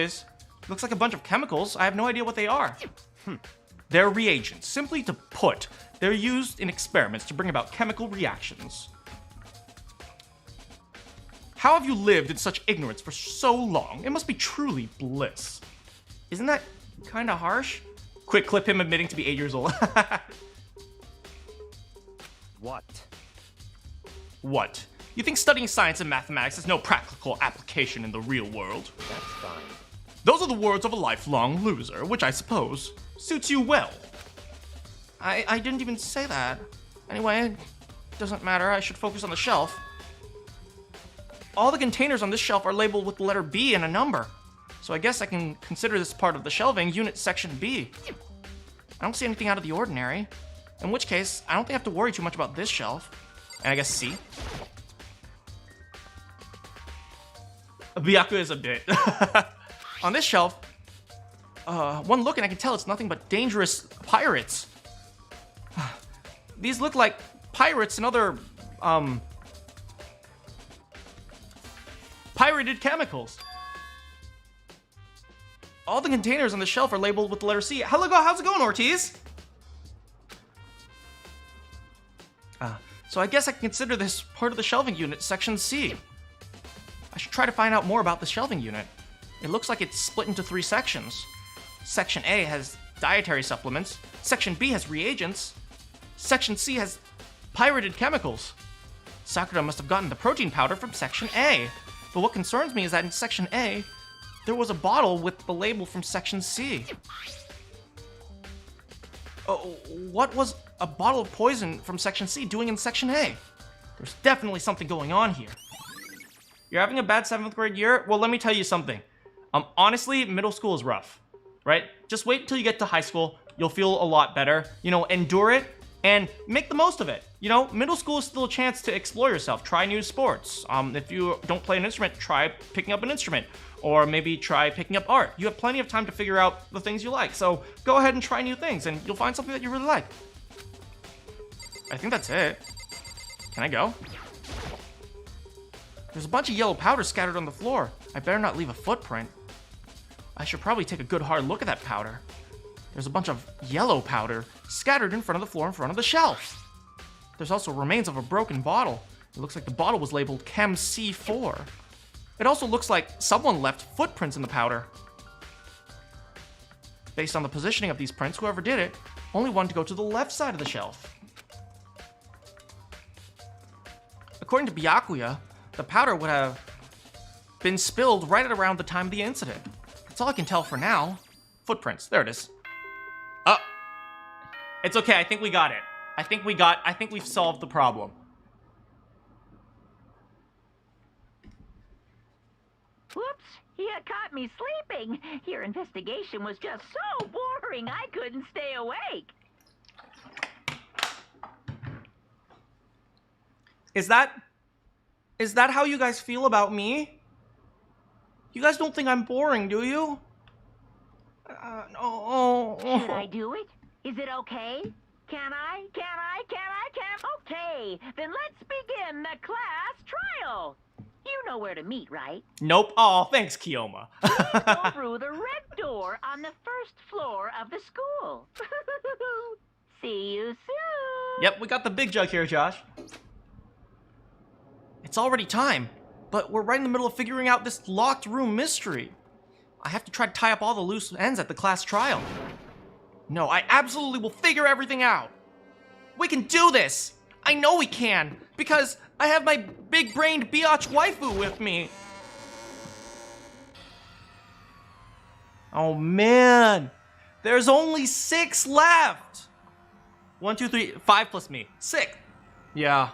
looks like a bunch of chemicals. I have no idea what they are. They're reagents. Simply to put, they're used in experiments to bring about chemical reactions. How have you lived in such ignorance for so long? It must be truly bliss. Isn't that kind of harsh? Quick clip him admitting to be 8 years old. What? What? You think studying science and mathematics has no practical application in the real world? That's fine. Those are the words of a lifelong loser, which I suppose suits you well. I didn't even say that. Anyway, it doesn't matter. I should focus on the shelf. All the containers on this shelf are labeled with the letter B and a number. So I guess I can consider this part of the shelving, unit section B. I don't see anything out of the ordinary. In which case, I don't think I have to worry too much about this shelf. And I guess C. Byaku is a bit. On this shelf, one look and I can tell it's nothing but dangerous pirates. These look like pirates and other, pirated chemicals. All the containers on the shelf are labeled with the letter C. How's it going, Ortiz? So I guess I can consider this part of the shelving unit, section C. I should try to find out more about the shelving unit. It looks like it's split into 3 sections. Section A has dietary supplements. Section B has reagents. Section C has pirated chemicals. Sakura must have gotten the protein powder from Section A. But what concerns me is that in Section A, there was a bottle with the label from Section C. What was a bottle of poison from Section C doing in Section A? There's definitely something going on here. You're having a bad 7th grade year? Well, let me tell you something. Honestly, middle school is rough, right? Just wait until you get to high school. You'll feel a lot better. You know, endure it and make the most of it. You know, middle school is still a chance to explore yourself. Try new sports. If you don't play an instrument, try picking up an instrument. Or maybe try picking up art. You have plenty of time to figure out the things you like. So go ahead and try new things and you'll find something that you really like. I think that's it. Can I go? There's a bunch of yellow powder scattered on the floor. I better not leave a footprint. I should probably take a good hard look at that powder. There's a bunch of yellow powder scattered in front of the floor in front of the shelf. There's also remains of a broken bottle. It looks like the bottle was labeled Chem C4. It also looks like someone left footprints in the powder. Based on the positioning of these prints, whoever did it only wanted to go to the left side of the shelf. According to Byakuya, the powder would have been spilled right at around the time of the incident. That's all I can tell for now. Footprints, there it is. Oh, it's okay, I think we got it. I think we've solved the problem. Whoops, you caught me sleeping. Your investigation was just so boring, I couldn't stay awake. Is that how you guys feel about me? You guys don't think I'm boring, do you? No. Should I do it? Is it okay? Can I? Okay, then let's begin the class trial. You know where to meet, right? Nope. Oh, thanks, Kiyoma. Go through the red door on the first floor of the school. See you soon. Yep, we got the big jug here, Josh. It's already time, but we're right in the middle of figuring out this locked room mystery. I have to try to tie up all the loose ends at the class trial. No, I absolutely will figure everything out. We can do this. I know we can, because I have my big-brained biatch waifu with me. Oh man, there's only 6 left. 1, 2, 3, 5 plus me. 6. Yeah.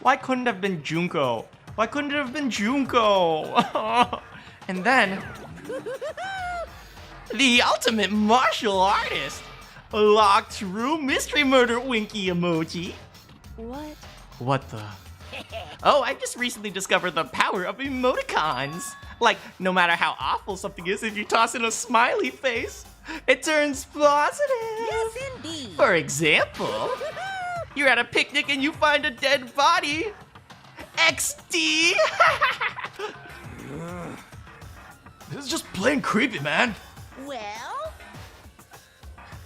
Why couldn't it have been Junko? Why couldn't it have been Junko? And then, the ultimate martial artist. Locked room mystery murder winky emoji. What? What the? Oh, I just recently discovered the power of emoticons. Like, no matter how awful something is, if you toss in a smiley face, it turns positive. Yes, indeed. For example, you're at a picnic and you find a dead body. XD! This is just plain creepy, man. Well,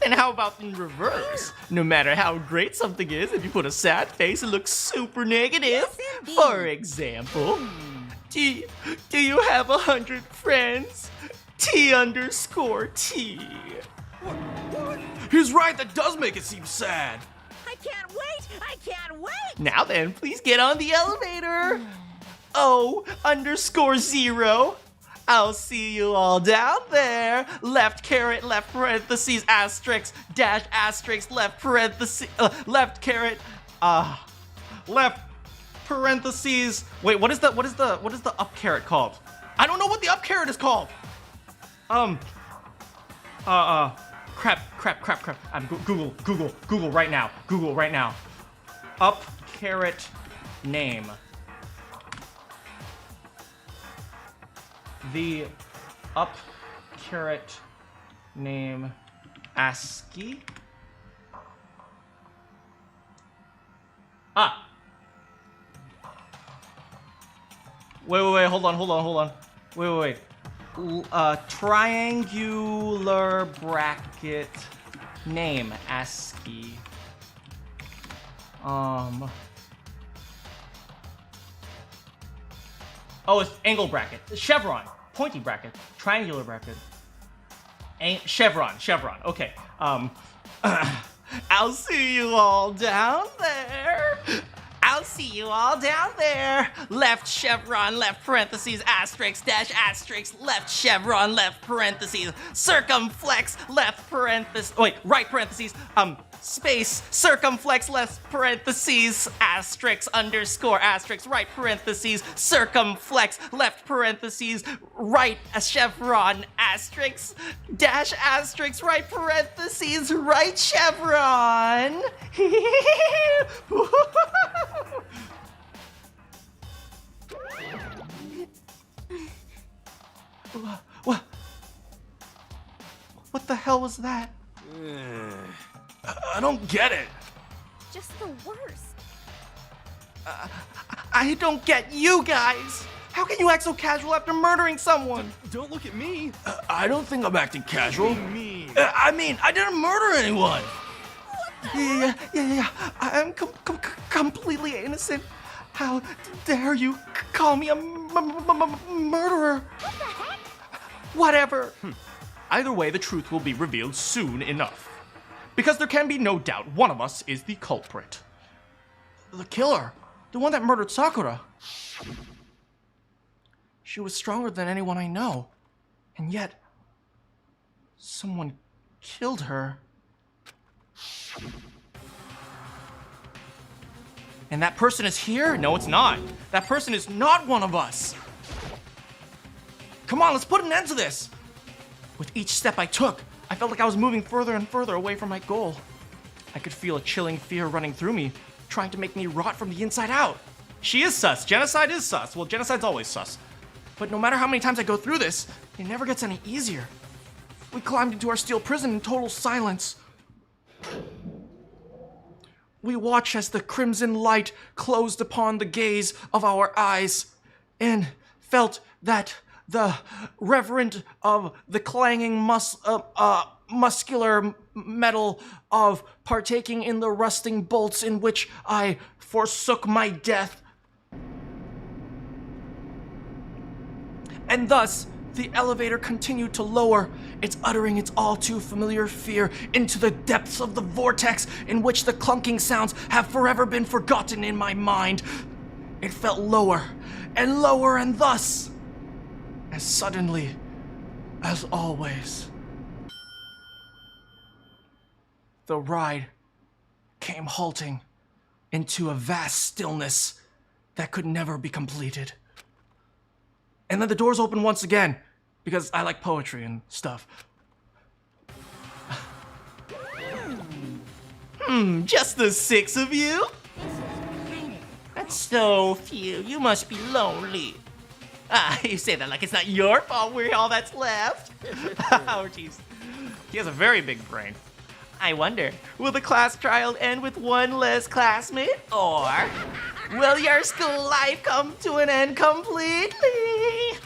And how about in reverse? No matter how great something is, if you put a sad face, it looks super negative. Yes, indeed. For example, do you have 100 friends? T_T. He's right, that does make it seem sad. I can't wait. I can't wait. Now then, please get on the elevator. O_0. I'll see you all down there. Left caret, left parentheses, asterisk, dash, asterisk, left parentheses, left caret, left parentheses. Wait, what is the up caret called? I don't know what the up caret is called. Crap. I'm Google right now. Google right now. Up caret name. The up caret name ASCII. Wait, hold on. Wait. Triangular bracket name ASCII. Oh, it's angle bracket. Chevron. Pointy bracket. Triangular bracket. Chevron. Okay. I'll see you all down there. Left chevron, left parentheses, asterisk, dash, asterisk, left chevron, left parentheses, circumflex, left parentheses, right parentheses, space, circumflex, left parentheses, asterisk, underscore, asterisk, right parentheses, circumflex, left parentheses, right chevron, asterisk, dash, asterisk, right parentheses, right chevron. What the hell was that? I don't get it. Just the worst. I don't get you guys. How can you act so casual after murdering someone? Don't look at me. I don't think I'm acting casual. Me. I mean, I didn't murder anyone. Yeah. I'm completely innocent. How dare you call me a murderer? What the heck? Whatever. Either way, the truth will be revealed soon enough. Because there can be no doubt one of us is the culprit. The killer. The one that murdered Sakura. She was stronger than anyone I know. And yet, someone killed her. And that person is here? No, it's not. That person is not one of us. Come on, let's put an end to this. With each step I took, I felt like I was moving further and further away from my goal. I could feel a chilling fear running through me, trying to make me rot from the inside out. She is sus. Genocide is sus. Well, genocide's always sus. But no matter how many times I go through this, it never gets any easier. We climbed into our steel prison in total silence. We watched as the crimson light closed upon the gaze of our eyes, and felt that the reverent of the clanging muscular metal of partaking in the rusting bolts in which I forsook my death. And thus, the elevator continued to lower, its uttering its all too familiar fear into the depths of the vortex in which the clunking sounds have forever been forgotten in my mind. It felt lower, and thus, as suddenly as always, the ride came halting into a vast stillness that could never be completed. And then the doors open once again, because I like poetry and stuff. Just the 6 of you? That's so few. You must be lonely. You say that like it's not your fault we're all that's left. Oh, jeez. He has a very big brain. I wonder, will the class trial end with one less classmate? Or will your school life come to an end completely?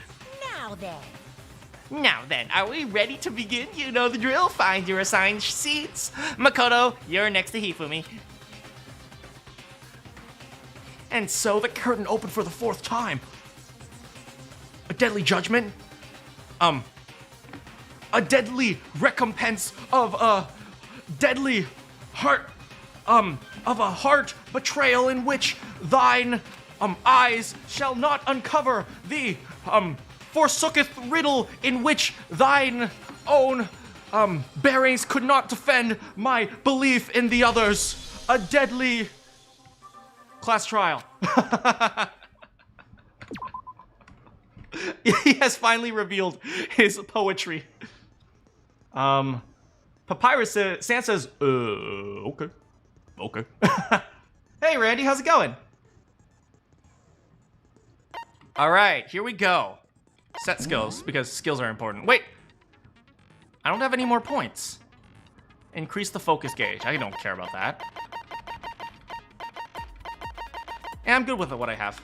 Now then, are we ready to begin? You know the drill. Find your assigned seats. Makoto, you're next to Hifumi. And so the curtain opened for the 4th time. A deadly judgment? A deadly recompense of a deadly heart, of a heart betrayal in which thine, eyes shall not uncover the, forsooketh riddle in which thine own, bearings could not defend my belief in the others. A deadly class trial. He has finally revealed his poetry. Papyrus San says, okay. Hey, Randy, how's it going? All right, here we go. Set skills, because skills are important. Wait, I don't have any more points. Increase the focus gauge. I don't care about that. Yeah, I'm good with what I have.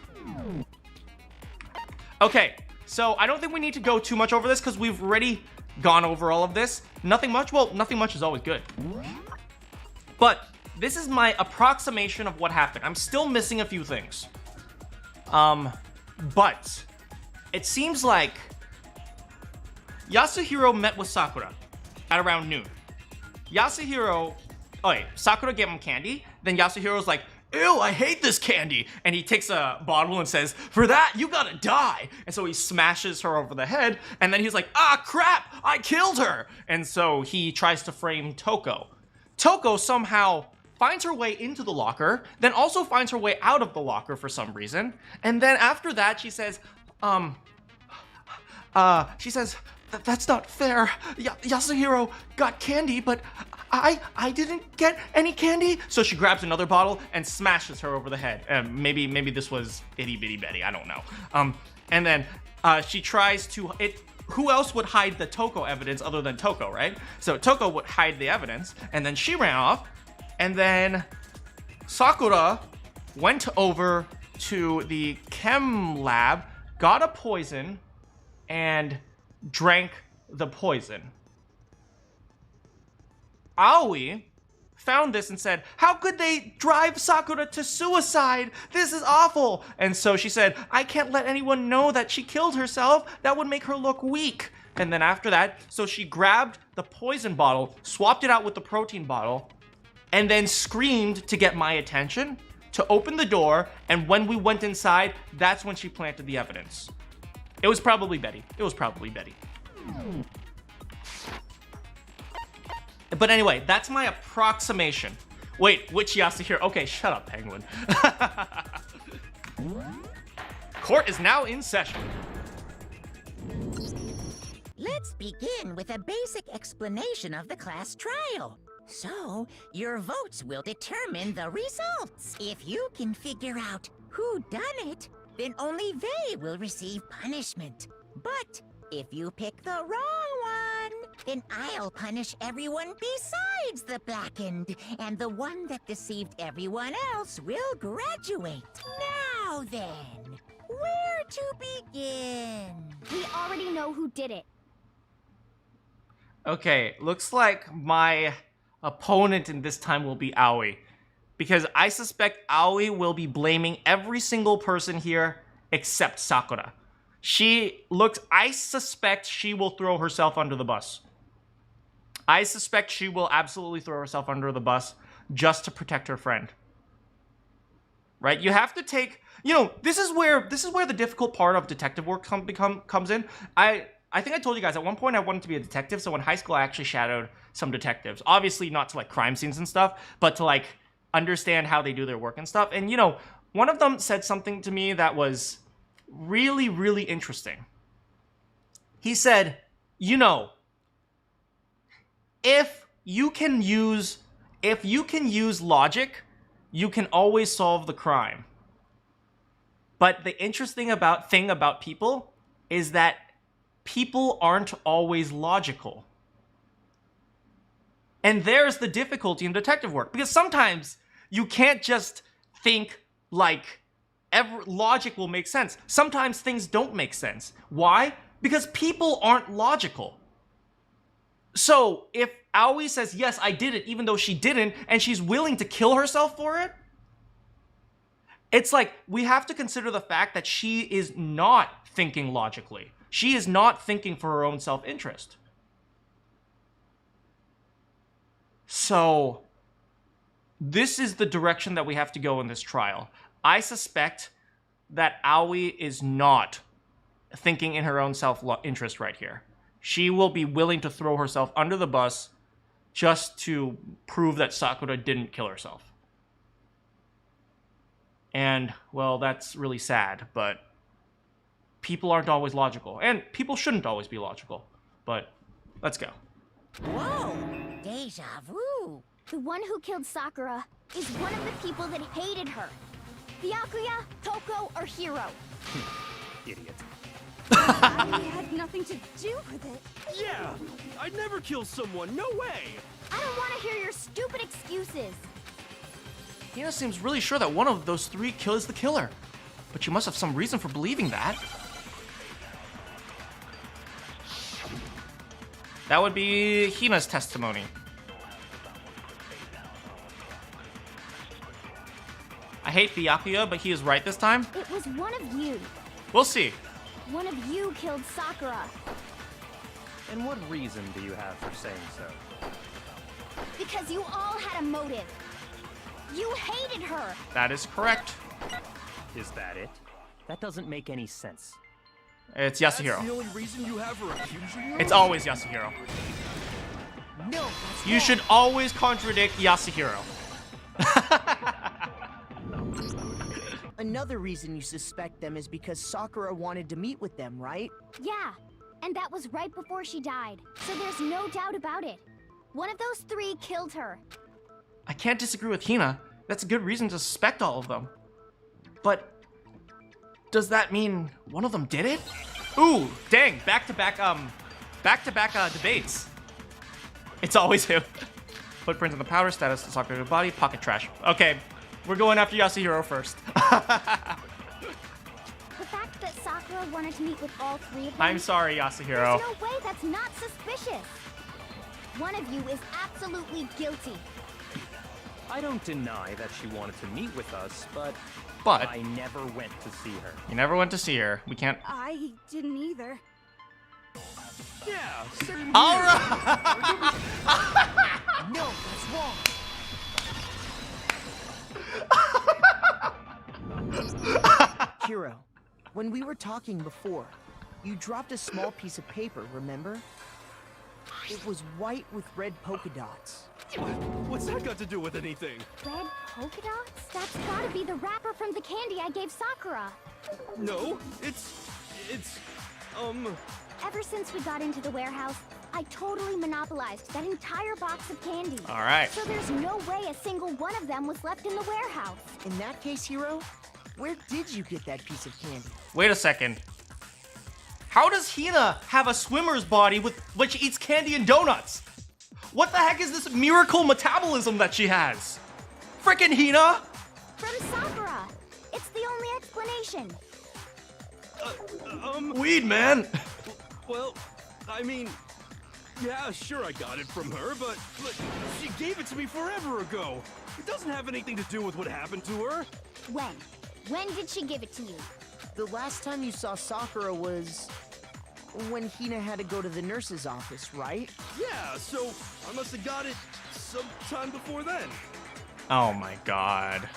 Okay, so I don't think we need to go too much over this because we've already gone over all of this. Nothing much? Well, nothing much is always good. But this is my approximation of what happened. I'm still missing a few things. But it seems like Yasuhiro met with Sakura at around noon. Sakura gave him candy. Then Yasuhiro's like, ew, I hate this candy. And he takes a bottle and says, for that, you gotta die. And so he smashes her over the head. And then he's like, ah, crap, I killed her. And so he tries to frame Toko. Toko somehow finds her way into the locker, then also finds her way out of the locker for some reason. And then after that, she says, that's not fair. Yasuhiro got candy, but I didn't get any candy. So she grabs another bottle and smashes her over the head. Maybe this was Itty Bitty Betty, I don't know. And then she tries to, who else would hide the Toko evidence other than Toko, right? So Toko would hide the evidence, and then she ran off, and then Sakura went over to the Chem lab, got a poison, and drank the poison. Aoi found this and said, how could they drive Sakura to suicide? This is awful. And so she said, I can't let anyone know that she killed herself. That would make her look weak. And then after that, so she grabbed the poison bottle, swapped it out with the protein bottle, and then screamed to get my attention, to open the door, and when we went inside, that's when she planted the evidence. It was probably Betty. But anyway, that's my approximation. Wait, which Yasuhiro? Okay, shut up, Penguin. Court is now in session. Let's begin with a basic explanation of the class trial. So, your votes will determine the results. If you can figure out who done it, then only they will receive punishment. But if you pick the wrong one, then I'll punish everyone besides the blackened, and the one that deceived everyone else will graduate. Now then, where to begin? We already know who did it. Okay, looks like my opponent in this time will be Aoi. Because I suspect Aoi will be blaming every single person here except Sakura. I suspect she will throw herself under the bus. I suspect she will absolutely throw herself under the bus just to protect her friend. Right? You have to take, this is where the difficult part of detective work comes in. I think I told you guys at one point I wanted to be a detective, so in high school I actually shadowed some detectives. Obviously not to like crime scenes and stuff, but to like understand how they do their work and stuff. And one of them said something to me that was really, really interesting. He said, you know, if you can use logic, you can always solve the crime. But the interesting thing about people is that people aren't always logical. And there's the difficulty in detective work, because sometimes you can't just think like logic will make sense. Sometimes things don't make sense. Why? Because people aren't logical. So if Aoi says, yes, I did it, even though she didn't, and she's willing to kill herself for it, it's like, we have to consider the fact that she is not thinking logically. She is not thinking for her own self-interest. So, this is the direction that we have to go in this trial. I suspect that Aoi is not thinking in her own self-interest right here. She will be willing to throw herself under the bus just to prove that Sakura didn't kill herself. And, well, that's really sad, but people aren't always logical. And people shouldn't always be logical. But, let's go. Whoa! Deja vu! The one who killed Sakura is one of the people that hated her. Byakuya, Toko, or Hiro. Idiot. I had nothing to do with it. Yeah! I'd never kill someone, no way! I don't want to hear your stupid excuses. Hina seems really sure that one of those three is the killer. But you must have some reason for believing that. That would be Hina's testimony. I hate Byakuya, but he is right this time. It was one of you. We'll see. One of you killed Sakura. And what reason do you have for saying so? Because you all had a motive. You hated her. That is correct. Is that it? That doesn't make any sense. It's That's Yasuhiro. the only reason you have her accusing you? It's always Yasuhiro. No, that's You wrong. should always contradict Yasuhiro. Another reason you suspect them is because Sakura wanted to meet with them, right? Yeah, and that was right before she died. So there's no doubt about it. One of those three killed her. I can't disagree with Hina. That's a good reason to suspect all of them. But does that mean one of them did it? Ooh, dang, back-to-back debates. It's always him. Footprints on the powder, status of Sakura's body, pocket trash. Okay, we're going after Yasuhiro first. The fact that Sakura wanted to meet with all three of them... I'm sorry, Yasuhiro. There's no way that's not suspicious. One of you is absolutely guilty. I don't deny that she wanted to meet with us, but I never went to see her. You never went to see her. We can't... I didn't either. Yeah, same All here. right! No, that's wrong. Hiro, when we were talking before, you dropped a small piece of paper, remember? It was white with red polka dots. What's that got to do with anything? Red polka dots? That's gotta be the wrapper from the candy I gave Sakura. No, it's, Ever since we got into the warehouse, I totally monopolized that entire box of candy. All right. So there's no way a single one of them was left in the warehouse. In that case, Hiro, where did you get that piece of candy? Wait a second. How does Hina have a swimmer's body with which she eats candy and donuts? What the heck is this miracle metabolism that she has? Frickin' Hina! From Sakura. It's the only explanation. Weed, man. well, I mean, yeah, sure I got it from her, but look, she gave it to me forever ago. It doesn't have anything to do with what happened to her. When? When did she give it to you? The last time you saw Sakura was when Hina had to go to the nurse's office, right? Yeah, so I must have got it sometime before then. Oh my god.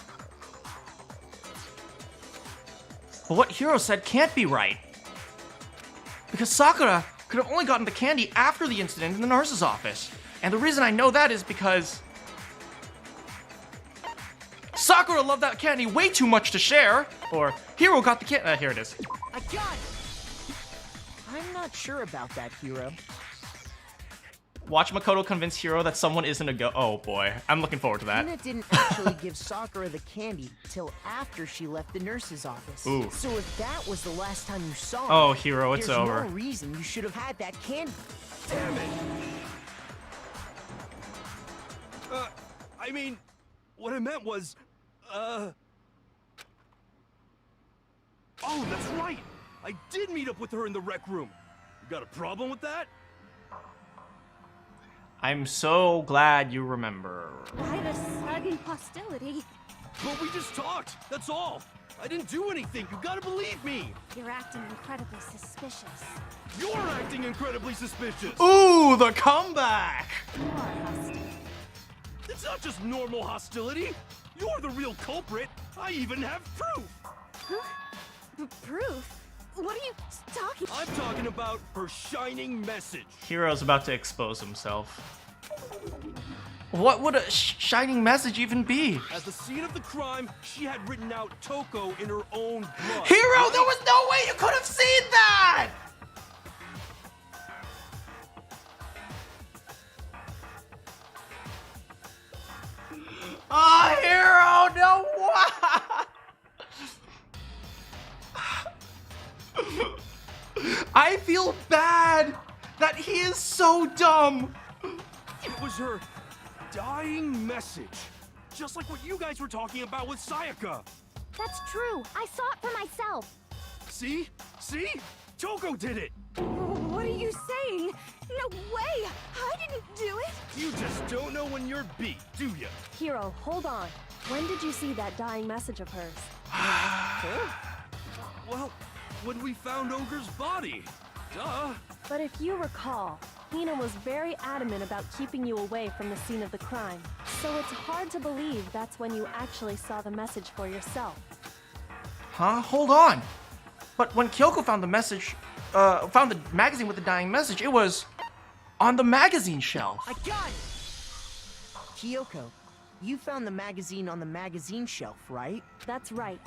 But what Hiro said can't be right. Because Sakura could have only gotten the candy after the incident in the nurse's office. And the reason I know that is because Sakura loved that candy way too much to share. Or Hiro got the candy. Here it is. I got it! I'm not sure about that, Hiro. Watch Makoto convince Hiro that someone isn't a Oh boy, I'm looking forward to that. Hina didn't actually give Sakura the candy till after she left the nurse's office. Ooh. So if that was the last time you saw her, Oh, Hiro, it's over. There's no reason you should have had that candy. Damn it! I mean, what I meant was, Oh, that's right! I did meet up with her in the rec room. You got a problem with that? I'm so glad you remember. I had a sudden hostility. But we just talked, that's all. I didn't do anything, you gotta believe me. You're acting incredibly suspicious. You're acting incredibly suspicious. Ooh, the comeback! You are hostile. It's not just normal hostility. You're the real culprit. I even have proof. Huh? Proof? What are you talking? I'm talking about her shining message. Hiro's about to expose himself. What would a shining message even be? At the scene of the crime, she had written out Toko in her own blood. Hiro, there was no way you could have seen that! Oh, Hiro, no, what? I feel bad that he is so dumb. It was her dying message. Just like what you guys were talking about with Sayaka. That's true. I saw it for myself. See? See? Toko did it. What are you saying? No way! I didn't do it! You just don't know when you're beat, do ya? Hiro, hold on. When did you see that dying message of hers? Well, when we found Ogre's body. Duh. But if you recall, Hina was very adamant about keeping you away from the scene of the crime. So it's hard to believe that's when you actually saw the message for yourself. Huh? Hold on. But when Kyoko found the message, found the magazine with the dying message, it was on the magazine shelf. I got it! Kyoko, you found the magazine on the magazine shelf, right? That's right.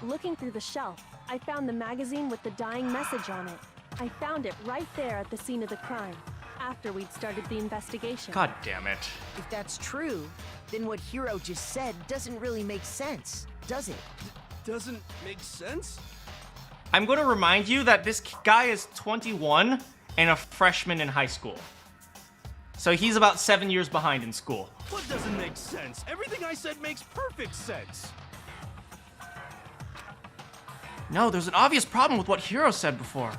Looking through the shelf, I found the magazine with the dying message on it. I found it right there at the scene of the crime, after we'd started the investigation. God damn it. If that's true, then what Hiro just said doesn't really make sense, does it? Doesn't make sense? I'm going to remind you that this guy is 21 and a freshman in high school. So he's about 7 years behind in school. What doesn't make sense? Everything I said makes perfect sense. No, there's an obvious problem with what Hiro said before.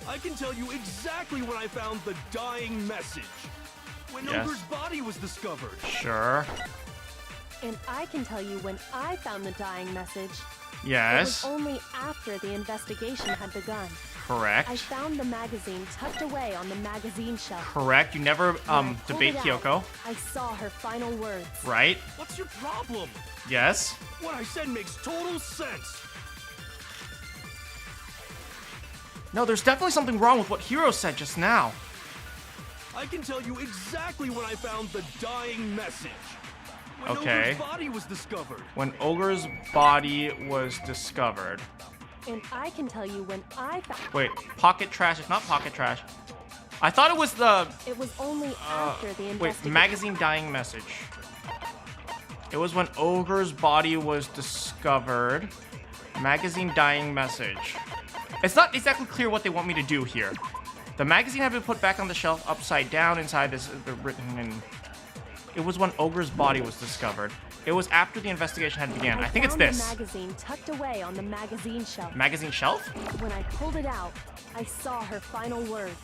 I can tell you exactly when I found the dying message. When Yes. Ogre's body was discovered. Sure. And I can tell you when I found the dying message. Yes. It was only after the investigation had begun. Correct. I found the magazine tucked away on the magazine shelf. Correct. You never When I pulled debate it Kyoko. out, I saw her final words. Right? What's your problem? Yes. What I said makes total sense. No, there's definitely something wrong with what Hiro said just now. I can tell you exactly when I found the dying message. When Okay. Ogre's body was discovered. When Ogre's body was discovered. And I can tell you when I found. Wait, pocket trash is not pocket trash. I thought it was the It was only after the wait, investigation. magazine dying message. It was when Ogre's body was discovered. Magazine dying message. It's not exactly clear what they want me to do here. The magazine had been put back on the shelf upside down inside this written in. It was when Ogre's body was discovered. It was after the investigation had begun. I think it's found this. The magazine tucked away on the magazine shelf. Magazine shelf? When I pulled it out, I saw her final words.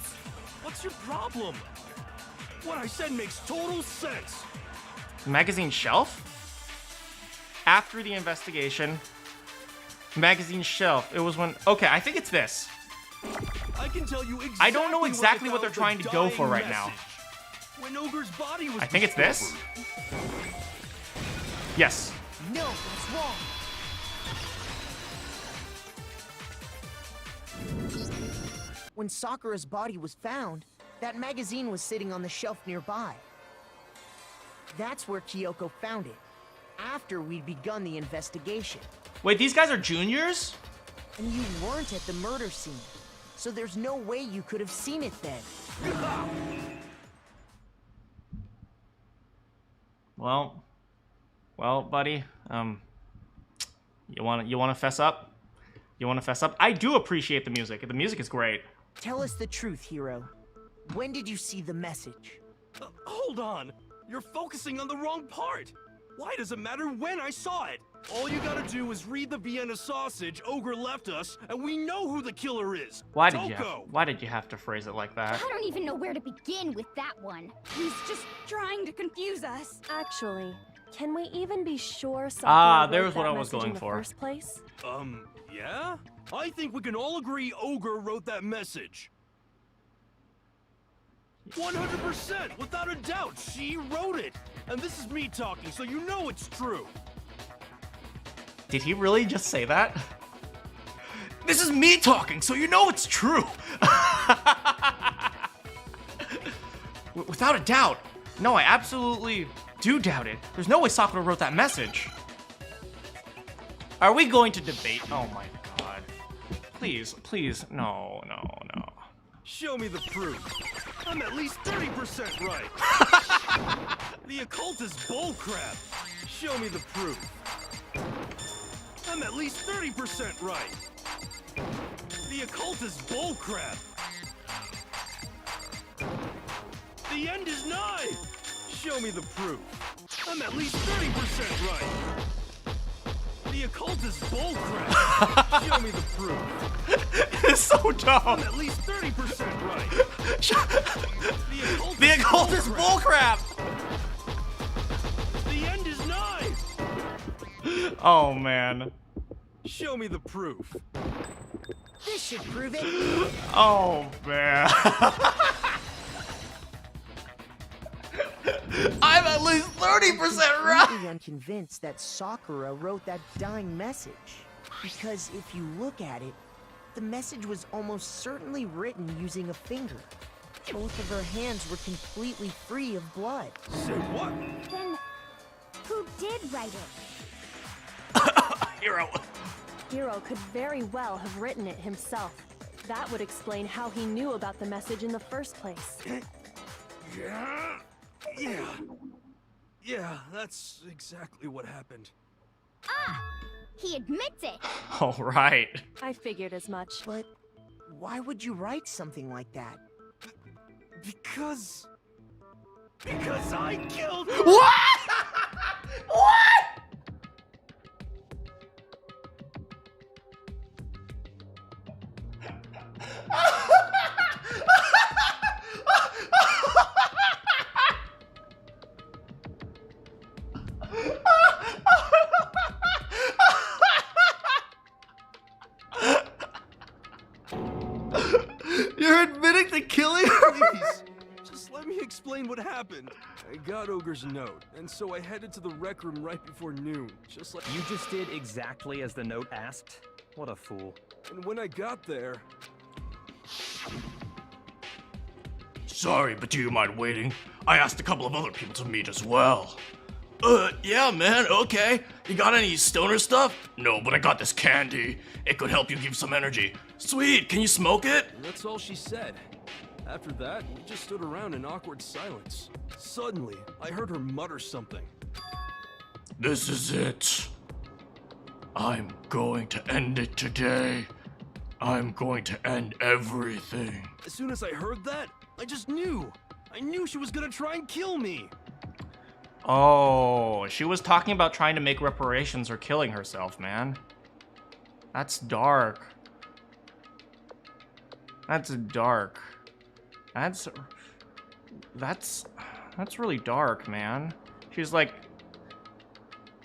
What's your problem? What I said makes total sense. Magazine shelf? After the investigation. Magazine shelf. It was when. Okay, I think it's this. I can tell you exactly. I don't know exactly what they're found trying the to go for dying right now. message. When Ogre's body was I think it's this. discovered. Yes. No, that's wrong. When Sakura's body was found, that magazine was sitting on the shelf nearby. That's where Kyoko found it, after we'd begun the investigation. Wait, these guys are juniors? And you weren't at the murder scene, so there's no way you could have seen it then. Well, buddy, you wanna fess up? You wanna fess up? I do appreciate the music. The music is great. Tell us the truth, Hero. When did you see the message? Hold on! You're focusing on the wrong part! Why does it matter when I saw it? All you gotta do is read the Vienna sausage Ogre left us, and we know who the killer is. Why did you have to phrase it like that? I don't even know where to begin with that one. He's just trying to confuse us. Actually, can we even be sure Sakura there's wrote what that I was message going in the for. first place? Yeah? I think we can all agree Ogre wrote that message. 100%, without a doubt, she wrote it. And this is me talking, so you know it's true. Did he really just say that? This is me talking, so you know it's true. Without a doubt. No, I absolutely do doubt it. There's no way Sakura wrote that message. Are we going to debate? Oh my god. Please, please, no. Show me the proof. I'm at least 30% right. The occult is bullcrap. Show me the proof. I'm at least 30% right. The occult is bullcrap. The end is nigh. Show me the proof. I'm at least 30% right. The occult is bullcrap. Show me the proof. It's so dumb. I'm at least 30% right. The occult is bullcrap. The end is nigh. Oh man. Show me the proof. This should prove it. Oh man. I'm at least 30% right. I'm unconvinced that Sakura wrote that dying message. Because if you look at it, the message was almost certainly written using a finger. Both of her hands were completely free of blood. Say what? Then, who did write it? Hero. Hero could very well have written it himself. That would explain how he knew about the message in the first place. Yeah, that's exactly what happened. Ah! He admits it! All right. I figured as much. But why would you write something like that? Because I killed her! What? What? You're admitting to killing her? Please, just let me explain what happened. I got Ogre's note, and so I headed to the rec room right before noon, just like— You just did exactly as the note asked? What a fool. And when I got there— Sorry, but do you mind waiting? I asked a couple of other people to meet as well. Yeah, man, okay. You got any stoner stuff? No, but I got this candy. It could help you give some energy. Sweet, can you smoke it? And that's all she said. After that, we just stood around in awkward silence. Suddenly, I heard her mutter something. This is it. I'm going to end it today. I'm going to end everything. As soon as I heard that, I just knew. I knew she was gonna try and kill me. Oh, she was talking about trying to make reparations or killing herself, man. That's dark. That's dark. That's really dark, man. She's like,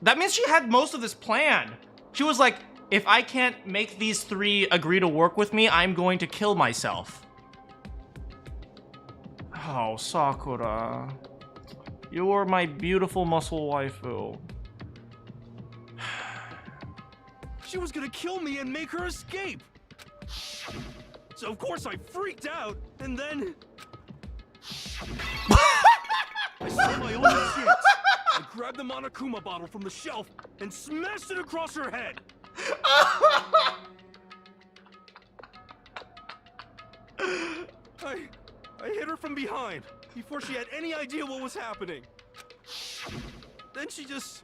that means she had most of this planned. She was like, if I can't make these three agree to work with me, I'm going to kill myself. Oh, Sakura. You are my beautiful muscle waifu. She was gonna kill me and make her escape. So of course I freaked out, and then... I saw my only chance. I grabbed the Monokuma bottle from the shelf and smashed it across her head. I hit her from behind before she had any idea what was happening. Then she just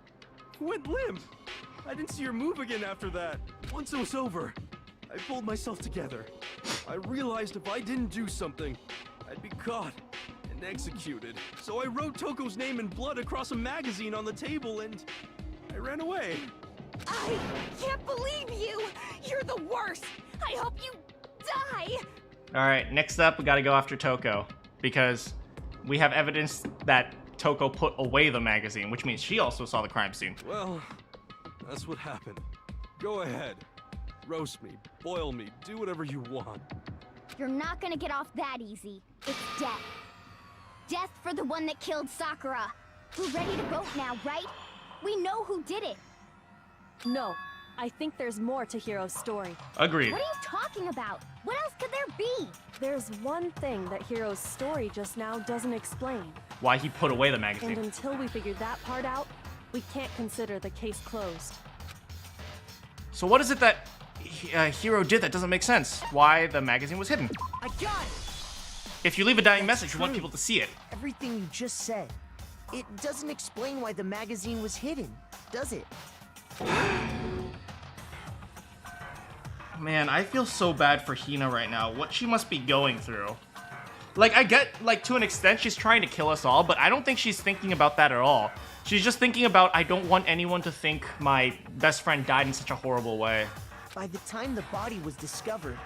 went limp. I didn't see her move again after that. Once it was over, I pulled myself together. I realized if I didn't do something, I'd be caught and executed. So I wrote Toko's name in blood across a magazine on the table and I ran away. I can't believe you! You're the worst! I hope you die! Alright, next up, we gotta go after Toko. Because we have evidence that Toko put away the magazine, which means she also saw the crime scene. Well, that's what happened. Go ahead. Roast me, boil me, do whatever you want. You're not gonna get off that easy. It's death. Death for the one that killed Sakura. We're ready to vote now, right? We know who did it. No, I think there's more to Hiro's story. Agreed. What are you talking about? What else could there be? There's one thing that Hiro's story just now doesn't explain. Why he put away the magazine. And until we figure that part out, we can't consider the case closed. So what is it that Hiro did that doesn't make sense? Why the magazine was hidden? I got it! If you leave a dying That's message, you want true. people to see it. Everything you just said. It doesn't explain why the magazine was hidden, does it? Man, I feel so bad for Hina right now. What she must be going through. Like, I get, like, to an extent, she's trying to kill us all, but I don't think she's thinking about that at all. She's just thinking about, I don't want anyone to think my best friend died in such a horrible way. By the time the body was discovered,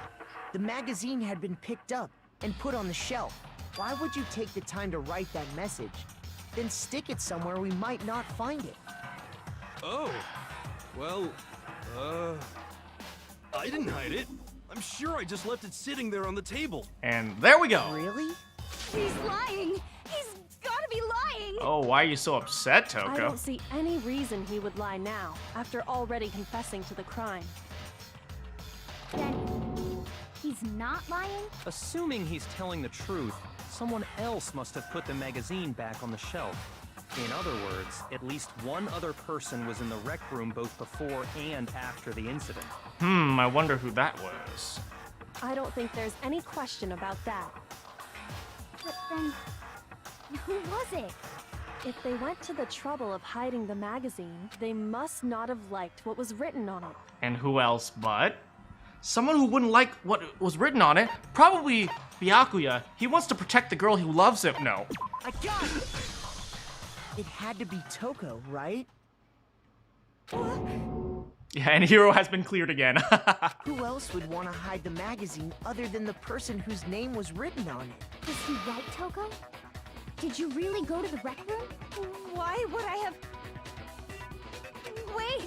the magazine had been picked up and put on the shelf. Why would you take the time to write that message, then stick it somewhere we might not find it? Oh, well, I didn't hide it. I'm sure I just left it sitting there on the table. And there we go. Really? He's lying! He's gotta be lying! Oh, why are you so upset, Toko? I don't see any reason he would lie now, after already confessing to the crime. Then he's not lying? Assuming he's telling the truth, someone else must have put the magazine back on the shelf. In other words, at least one other person was in the rec room both before and after the incident. I wonder who that was. I don't think there's any question about that. But then, who was it? If they went to the trouble of hiding the magazine, they must not have liked what was written on it. And who else but? Someone who wouldn't like what was written on it. Probably Byakuya. He wants to protect the girl who loves him. No. I got it! It had to be Toko, right? Yeah, and Hiro has been cleared again. Who else would want to hide the magazine other than the person whose name was written on it? Was he right, Toko? Did you really go to the rec room? Why would I have... Wait,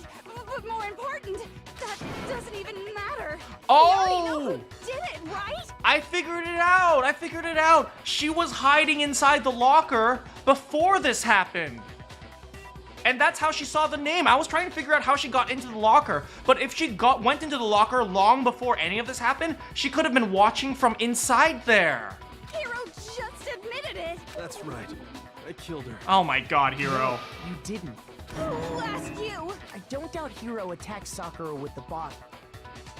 but more important, that doesn't even matter. Oh! We already know who did it, right? I figured it out. I figured it out. She was hiding inside the locker before this happened. And that's how she saw the name. I was trying to figure out how she got into the locker. But if she went into the locker long before any of this happened, she could have been watching from inside there. Hiro just admitted it. That's right. I killed her. Oh my god, Hiro. You didn't. Who asked you? I don't doubt Hiro attacked Sakura with the bottle.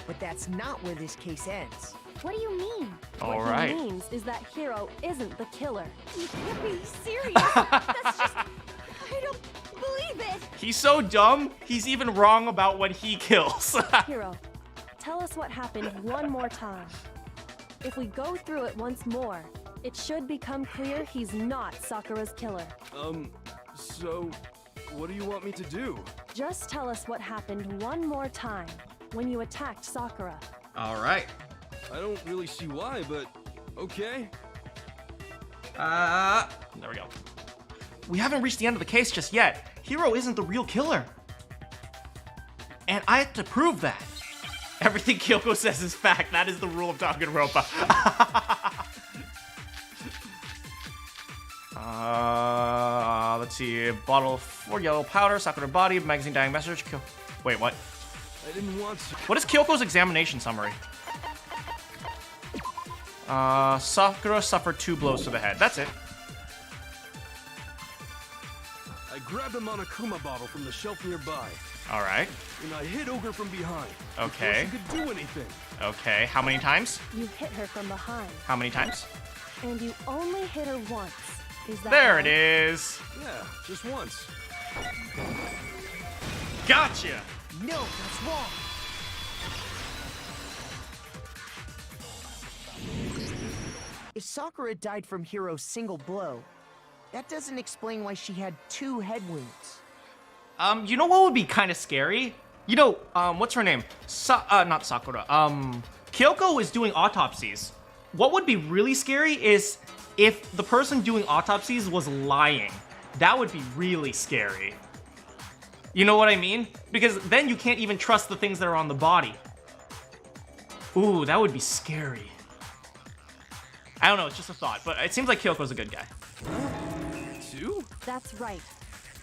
But that's not where this case ends. What do you mean? All What right. he means is that Hiro isn't the killer. You can't be serious. That's just... I don't believe it. He's so dumb, he's even wrong about when he kills. Hiro, tell us what happened one more time. If we go through it once more, it should become clear he's not Sakura's killer. So, what do you want me to do? Just tell us what happened one more time when you attacked Sakura. All right. I don't really see why, but okay. There we go. We haven't reached the end of the case just yet. Hiro isn't the real killer. And I have to prove that. Everything Kyoko says is fact. That is the rule of Danganronpa. Let's see. Bottle of 4 yellow powder, Sakura body, magazine dying message. Wait, what? I didn't want to. What is Kyoko's examination summary? Sakura suffered 2 blows to the head. That's it. I grabbed a Monokuma bottle from the shelf nearby, All right. and I hit Ogre from behind. Okay. Before she could do anything. Okay. How many times? You hit her from behind, How many times? and you only hit her once. Is that There right? it is. Yeah, just once. Gotcha. No, that's wrong. If Sakura died from Hiro's single blow, that doesn't explain why she had 2 head wounds. You know what would be kind of scary? You know, what's her name? Not Sakura. Kyoko is doing autopsies. What would be really scary is if the person doing autopsies was lying. That would be really scary. You know what I mean? Because then you can't even trust the things that are on the body. Ooh, that would be scary. I don't know, it's just a thought, but it seems like Kyoko's a good guy. 2? That's right.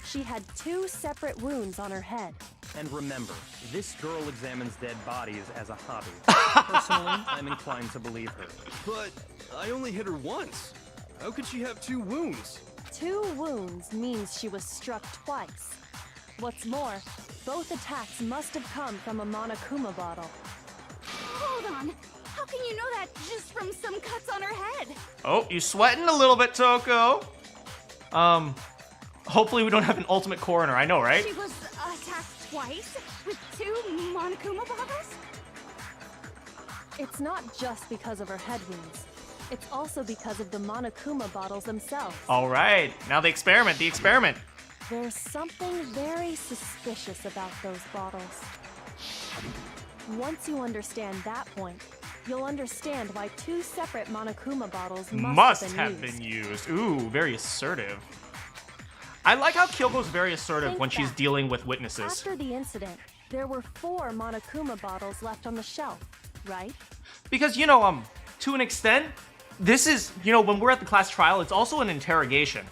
She had 2 separate wounds on her head. And remember, this girl examines dead bodies as a hobby. Personally, I'm inclined to believe her. But I only hit her once. How could she have 2 wounds? 2 wounds means she was struck twice. What's more, both attacks must have come from a Monokuma bottle. Hold on. How can you know that just from some cuts on her head? Oh, you sweating a little bit, Toko. Hopefully we don't have an ultimate coroner. I know, right? She was attacked twice with 2 Monokuma bottles? It's not just because of her head wounds. It's also because of the Monokuma bottles themselves. All right. Now the experiment. There's something very suspicious about those bottles. Once you understand that point, you'll understand why 2 separate Monokuma bottles Must have have been used. been used. Ooh, very assertive. I like how Kyoko's very assertive Think when she's back. dealing with witnesses. After the incident, there were 4 Monokuma bottles left on the shelf, right? Because, you know, to an extent, this is, you know, when we're at the class trial, it's also an interrogation,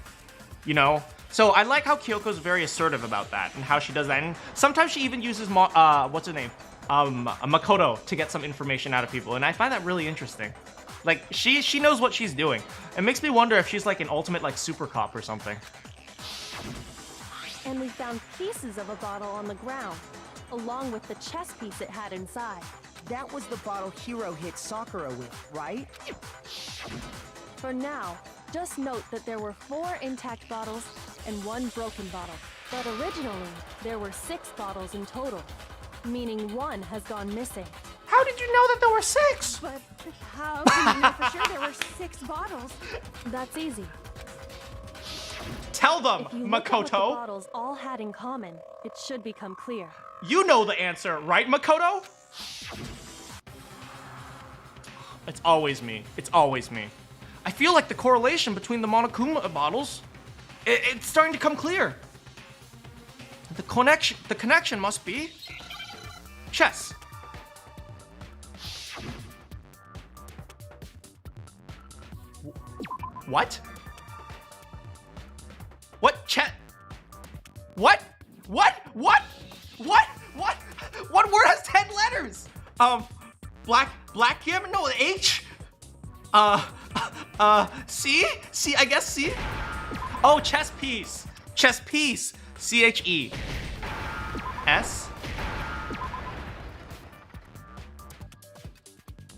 you know? So I like how Kyoko's very assertive about that and how she does that. And sometimes she even uses, what's her name? Makoto to get some information out of people. And I find that really interesting. Like, she knows what she's doing. It makes me wonder if she's like an ultimate, like, super cop or something. And we found pieces of a bottle on the ground, along with the chess piece it had inside. That was the bottle Hiro hit Sakura with, right? For now, just note that there were 4 intact bottles and 1 broken bottle. But originally, there were 6 bottles in total, meaning 1 has gone missing. How did you know that there were 6? But how can you know for sure there were 6 bottles? That's easy. Tell them, If you look at what the Makoto. bottles all had in common, it should become clear. You know the answer, right, Makoto? It's always me. It's always me. I feel like the correlation between the Monokuma bottles, it's starting to come clear. The connection must be chess. What? What? Chet? What? What? What? What? What? What word has 10 letters? Black Kim? No, H? C? C, I guess C? Oh, chess piece. Chess piece. C-H-E. S?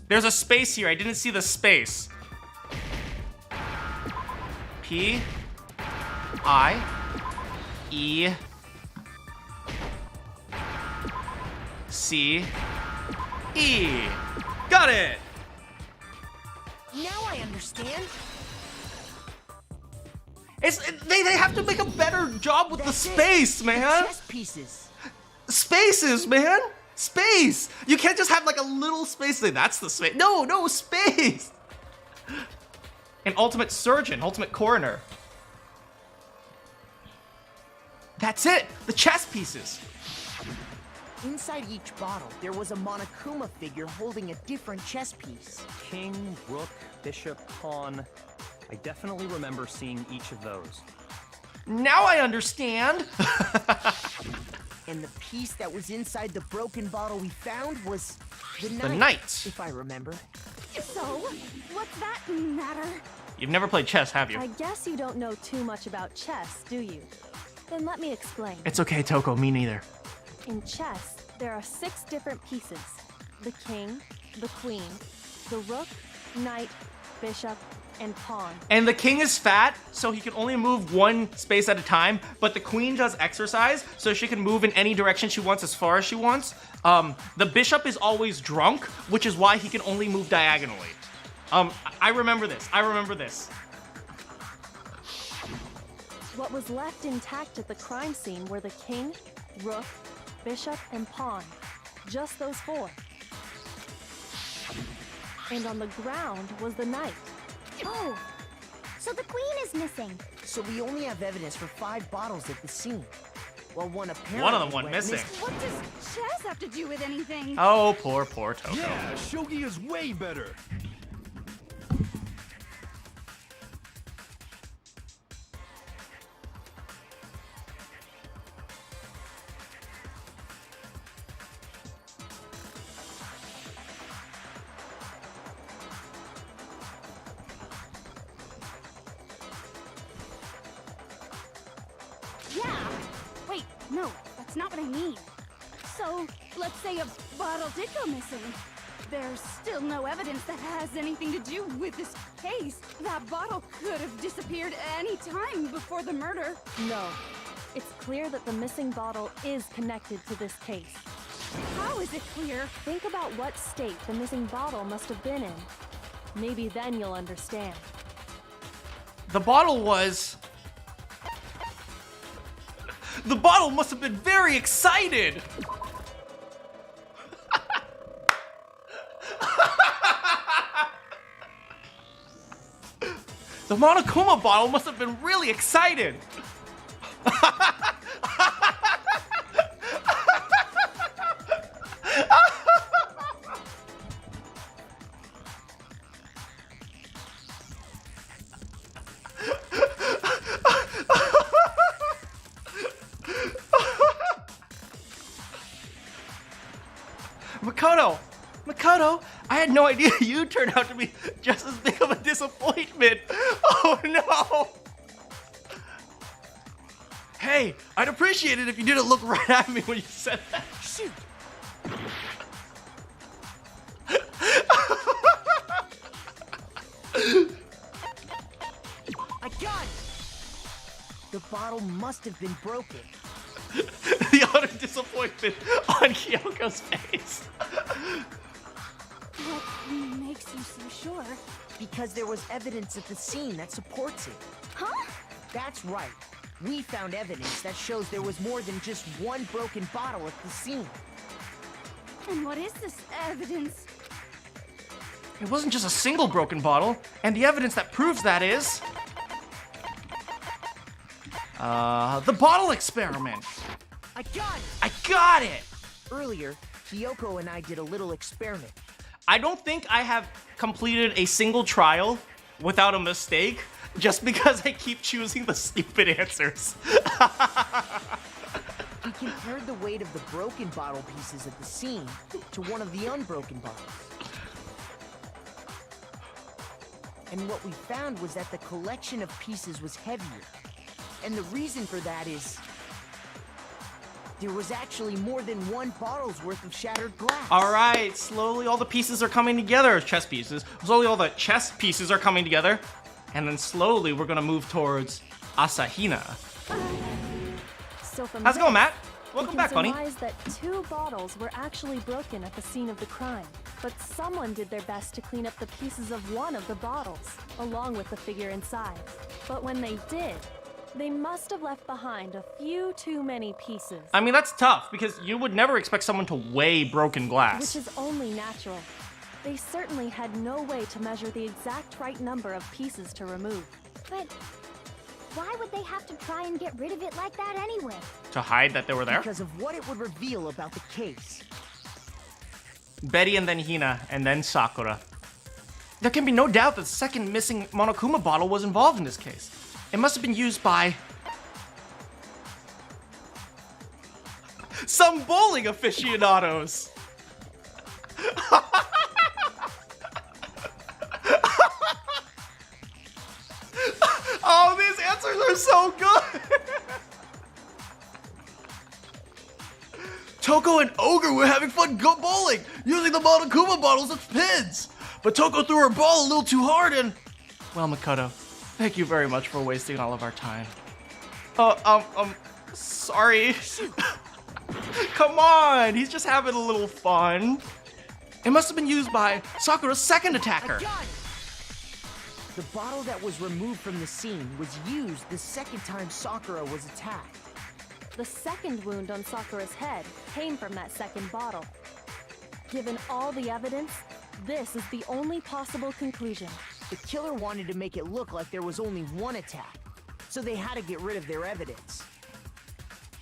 There's a space here. I didn't see the space. P? I? E? C? E. Got it! Now I understand. They have to make a better job with That's the it. space, man. Chess pieces. Spaces, man. Space. You can't just have like a little space. Say that's the space. No, space. An ultimate surgeon, ultimate coroner. That's it. The chess pieces. Inside each bottle, there was a Monokuma figure holding a different chess piece. King, rook, bishop, pawn. I definitely remember seeing each of those. Now I understand. And the piece that was inside the broken bottle we found was the The knight. if I remember. So, what's that matter? You've never played chess, have you? I guess you don't know too much about chess, do you? Then let me explain. It's okay, Toko, me neither. In chess, there are 6 different pieces. The king, the queen, the rook, knight, bishop, and pawn. And the king is fat, so he can only move one space at a time, but the queen does exercise, so she can move in any direction she wants as far as she wants. The bishop is always drunk, which is why he can only move diagonally. I remember this. What was left intact at the crime scene were the king, rook, bishop, and pawn. Just those 4. And on the ground was the knight. Oh, so the queen is missing. So we only have evidence for 5 bottles at the scene. Well, one apparently One of them went missing. What does chess have to do with anything? Oh, poor Toko. Yeah, shogi is way better. Yeah. Wait, no, that's not what I mean. So, let's say a bottle did go missing. There's still no evidence that has anything to do with this case. That bottle could have disappeared any time before the murder. No. It's clear that the missing bottle is connected to this case. How is it clear? Think about what state the missing bottle must have been in. Maybe then you'll understand. The bottle must have been very excited! The Monokuma bottle must have been really excited! Makoto, I had no idea you turned out to be just as big of a disappointment. Oh no. Hey, I'd appreciate it if you didn't look right at me when you said that. Shoot! I got it! The bottle must have been broken. The utter disappointment on Kyoko's face. What makes you so sure? Because there was evidence at the scene that supports it. Huh? That's right. We found evidence that shows there was more than just one broken bottle at the scene. And what is this evidence? It wasn't just a single broken bottle, and the evidence that proves that is... the bottle experiment. I got it! I got it! Earlier, Kyoko and I did a little experiment. I don't think I have completed a single trial without a mistake, just because I keep choosing the stupid answers. We compared the weight of the broken bottle pieces at the scene to one of the unbroken bottles. And what we found was that the collection of pieces was heavier. And the reason for that is... there was actually more than one bottle's worth of shattered glass. All right, slowly all the pieces are coming together, chess pieces. Slowly all the chess pieces are coming together. And then slowly we're gonna move towards Asahina. So from How's it going, this, Matt? we Welcome can back, buddy. surmise that 2 bottles were actually broken at the scene of the crime. But someone did their best to clean up the pieces of one of the bottles, along with the figure inside. But when they did, they must have left behind a few too many pieces. I mean, that's tough, because you would never expect someone to weigh broken glass. Which is only natural. They certainly had no way to measure the exact right number of pieces to remove. But why would they have to try and get rid of it like that anyway? To hide that they were there? Because of what it would reveal about the case. Betty and then Hina, and then Sakura. There can be no doubt that the second missing Monokuma bottle was involved in this case. It must have been used by... some bowling aficionados! answers are so good. Toko and Ogre were having fun bowling, using the Monokuma bottles as pins. But Toko threw her ball a little too hard and... Well, Makoto, thank you very much for wasting all of our time. Sorry. Come on, he's just having a little fun. It must have been used by Sakura's second attacker. I got it! The bottle that was removed from the scene was used the second time Sakura was attacked. The second wound on Sakura's head came from that second bottle. Given all the evidence, this is the only possible conclusion. The killer wanted to make it look like there was only one attack, so they had to get rid of their evidence.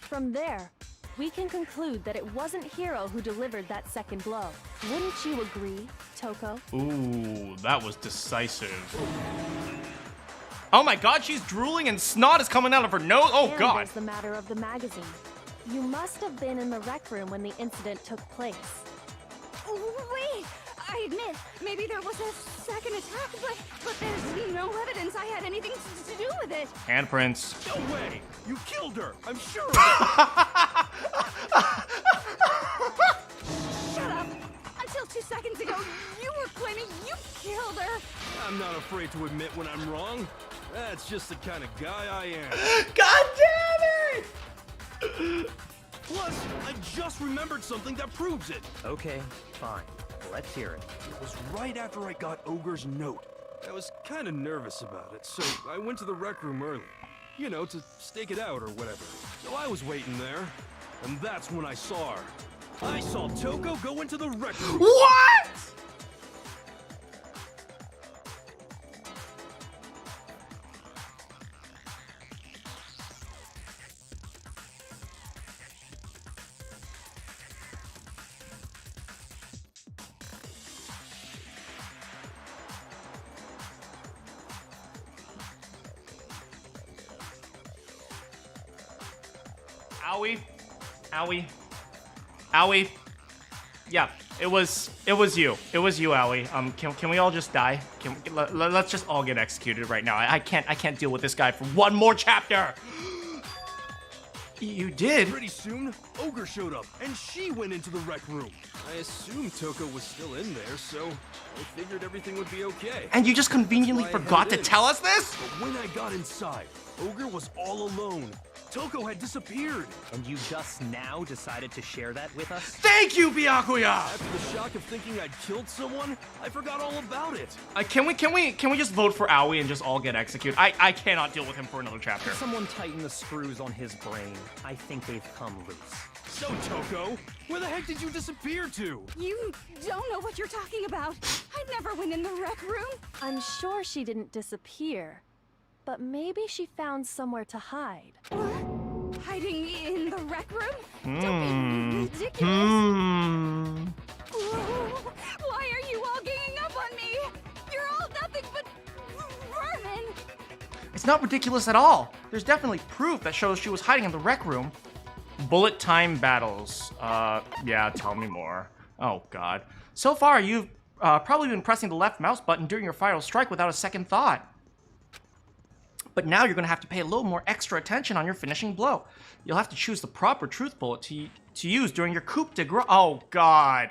From there, we can conclude that it wasn't Hiro who delivered that second blow. Wouldn't you agree, Toko? Ooh, that was decisive. Oh my god, she's drooling and snot is coming out of her nose. Oh And god. there's the matter of the magazine. You must have been in the rec room when the incident took place. Wait, I admit, maybe there was a second attack, but there's no evidence I had anything to do with it. Handprints. No way! You killed her! I'm sure of Shut up! Until 2 seconds ago, you were claiming you killed her. it! I'm not afraid to admit when I'm wrong. That's just the kind of guy I am. God damn it! Plus, I just remembered something that proves it. Okay, fine. Let's hear it. It was right after I got Ogre's note. I was kind of nervous about it, so I went to the rec room early. You know, to stake it out or whatever. So I was waiting there, and that's when I saw her. I saw Toko go into the rec room. What? Owie. Owie. Owie. Yeah, it was you. It was you, Owie. Can we all just die? Let's just all get executed right now. I can't deal with this guy for one more chapter. You did? Pretty soon, Ogre showed up, and she went into the rec room. I assumed Toko was still in there, so I figured everything would be okay. And you just conveniently That's why I forgot to headed in. tell us this? But when I got inside, Ogre was all alone. Toko had disappeared. And you just now decided to share that with us? Thank you, Byakuya! After the shock of thinking I'd killed someone, I forgot all about it. Can we just vote for Owie and just all get executed? I cannot deal with him for another chapter. Someone tighten the screws on his brain. I think they've come loose. So, Toko, where the heck did you disappear to? You don't know what you're talking about. I never went in the rec room. I'm sure she didn't disappear, but maybe she found somewhere to hide. What? Hiding in the rec room? Don't be ridiculous. Whoa, why are you all ganging up on me? You're all nothing but vermin. It's not ridiculous at all. There's definitely proof that shows she was hiding in the rec room. Bullet time battles. Yeah, tell me more. Oh, God. So far, you've probably been pressing the left mouse button during your final strike without a second thought. But now you're going to have to pay a little more extra attention on your finishing blow. You'll have to choose the proper truth bullet to use during your coup de grace. Oh, God.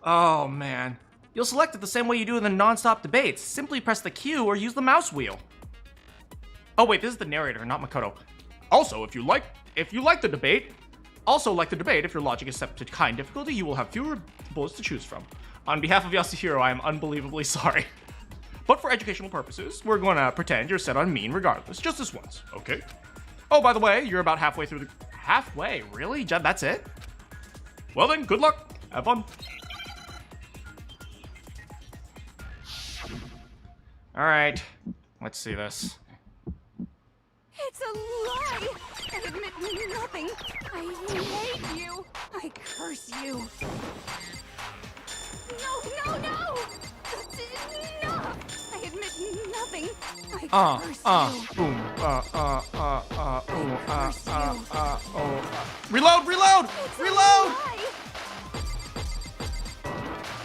Oh, man. You'll select it the same way you do in the non-stop debates. Simply press the Q or use the mouse wheel. Oh, wait, this is the narrator, not Makoto. Also, if you like the debate, if your logic is set to kind difficulty, you will have fewer bullets to choose from. On behalf of Yasuhiro, I am unbelievably sorry. But for educational purposes, we're going to pretend you're set on mean regardless, just this once, okay? Oh, by the way, you're about halfway through the... Halfway? Really? That's it? Well then, good luck. Have fun. Alright, let's see this. It's a lie. I admit nothing. I hate you. I curse you. No. That's enough. I admit nothing. I curse you. Boom. Curse you. Reload! It's a lie.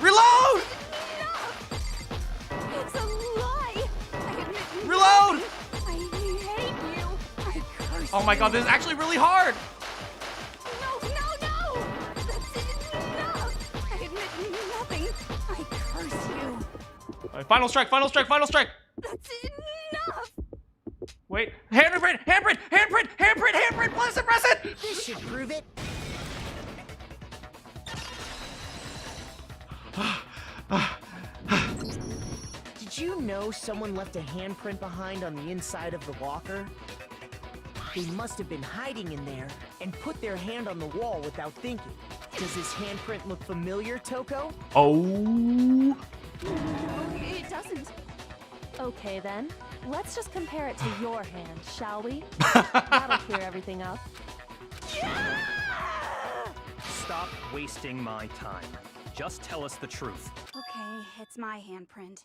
Reload! Enough. It's a lie. I admit Reload! nothing. I Oh my god, this is actually really hard. No, no, no! That's enough! I admit nothing. I curse you. All right, final strike, final strike, final strike. That's enough! Wait, handprint, handprint, handprint, handprint, handprint, press it, press it! This should prove it. Did you know someone left a handprint behind on the inside of the locker? They must have been hiding in there and put their hand on the wall without thinking. Does this handprint look familiar, Toko? Oh. No, it doesn't. Okay then, let's just compare it to your hand, shall we? That'll clear everything up. Stop wasting my time. Just tell us the truth. Okay, it's my handprint.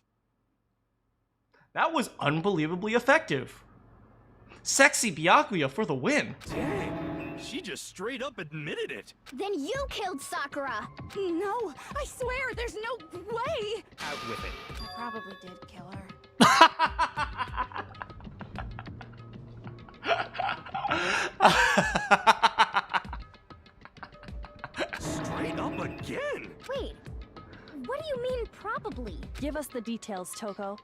That was unbelievably effective. Sexy Byakuya for the win. Dang, she just straight up admitted it. Then you killed Sakura! No, I swear, there's no way! Out with it. I probably did kill her. Straight up again. Wait, what do you mean probably? Give us the details, Toko.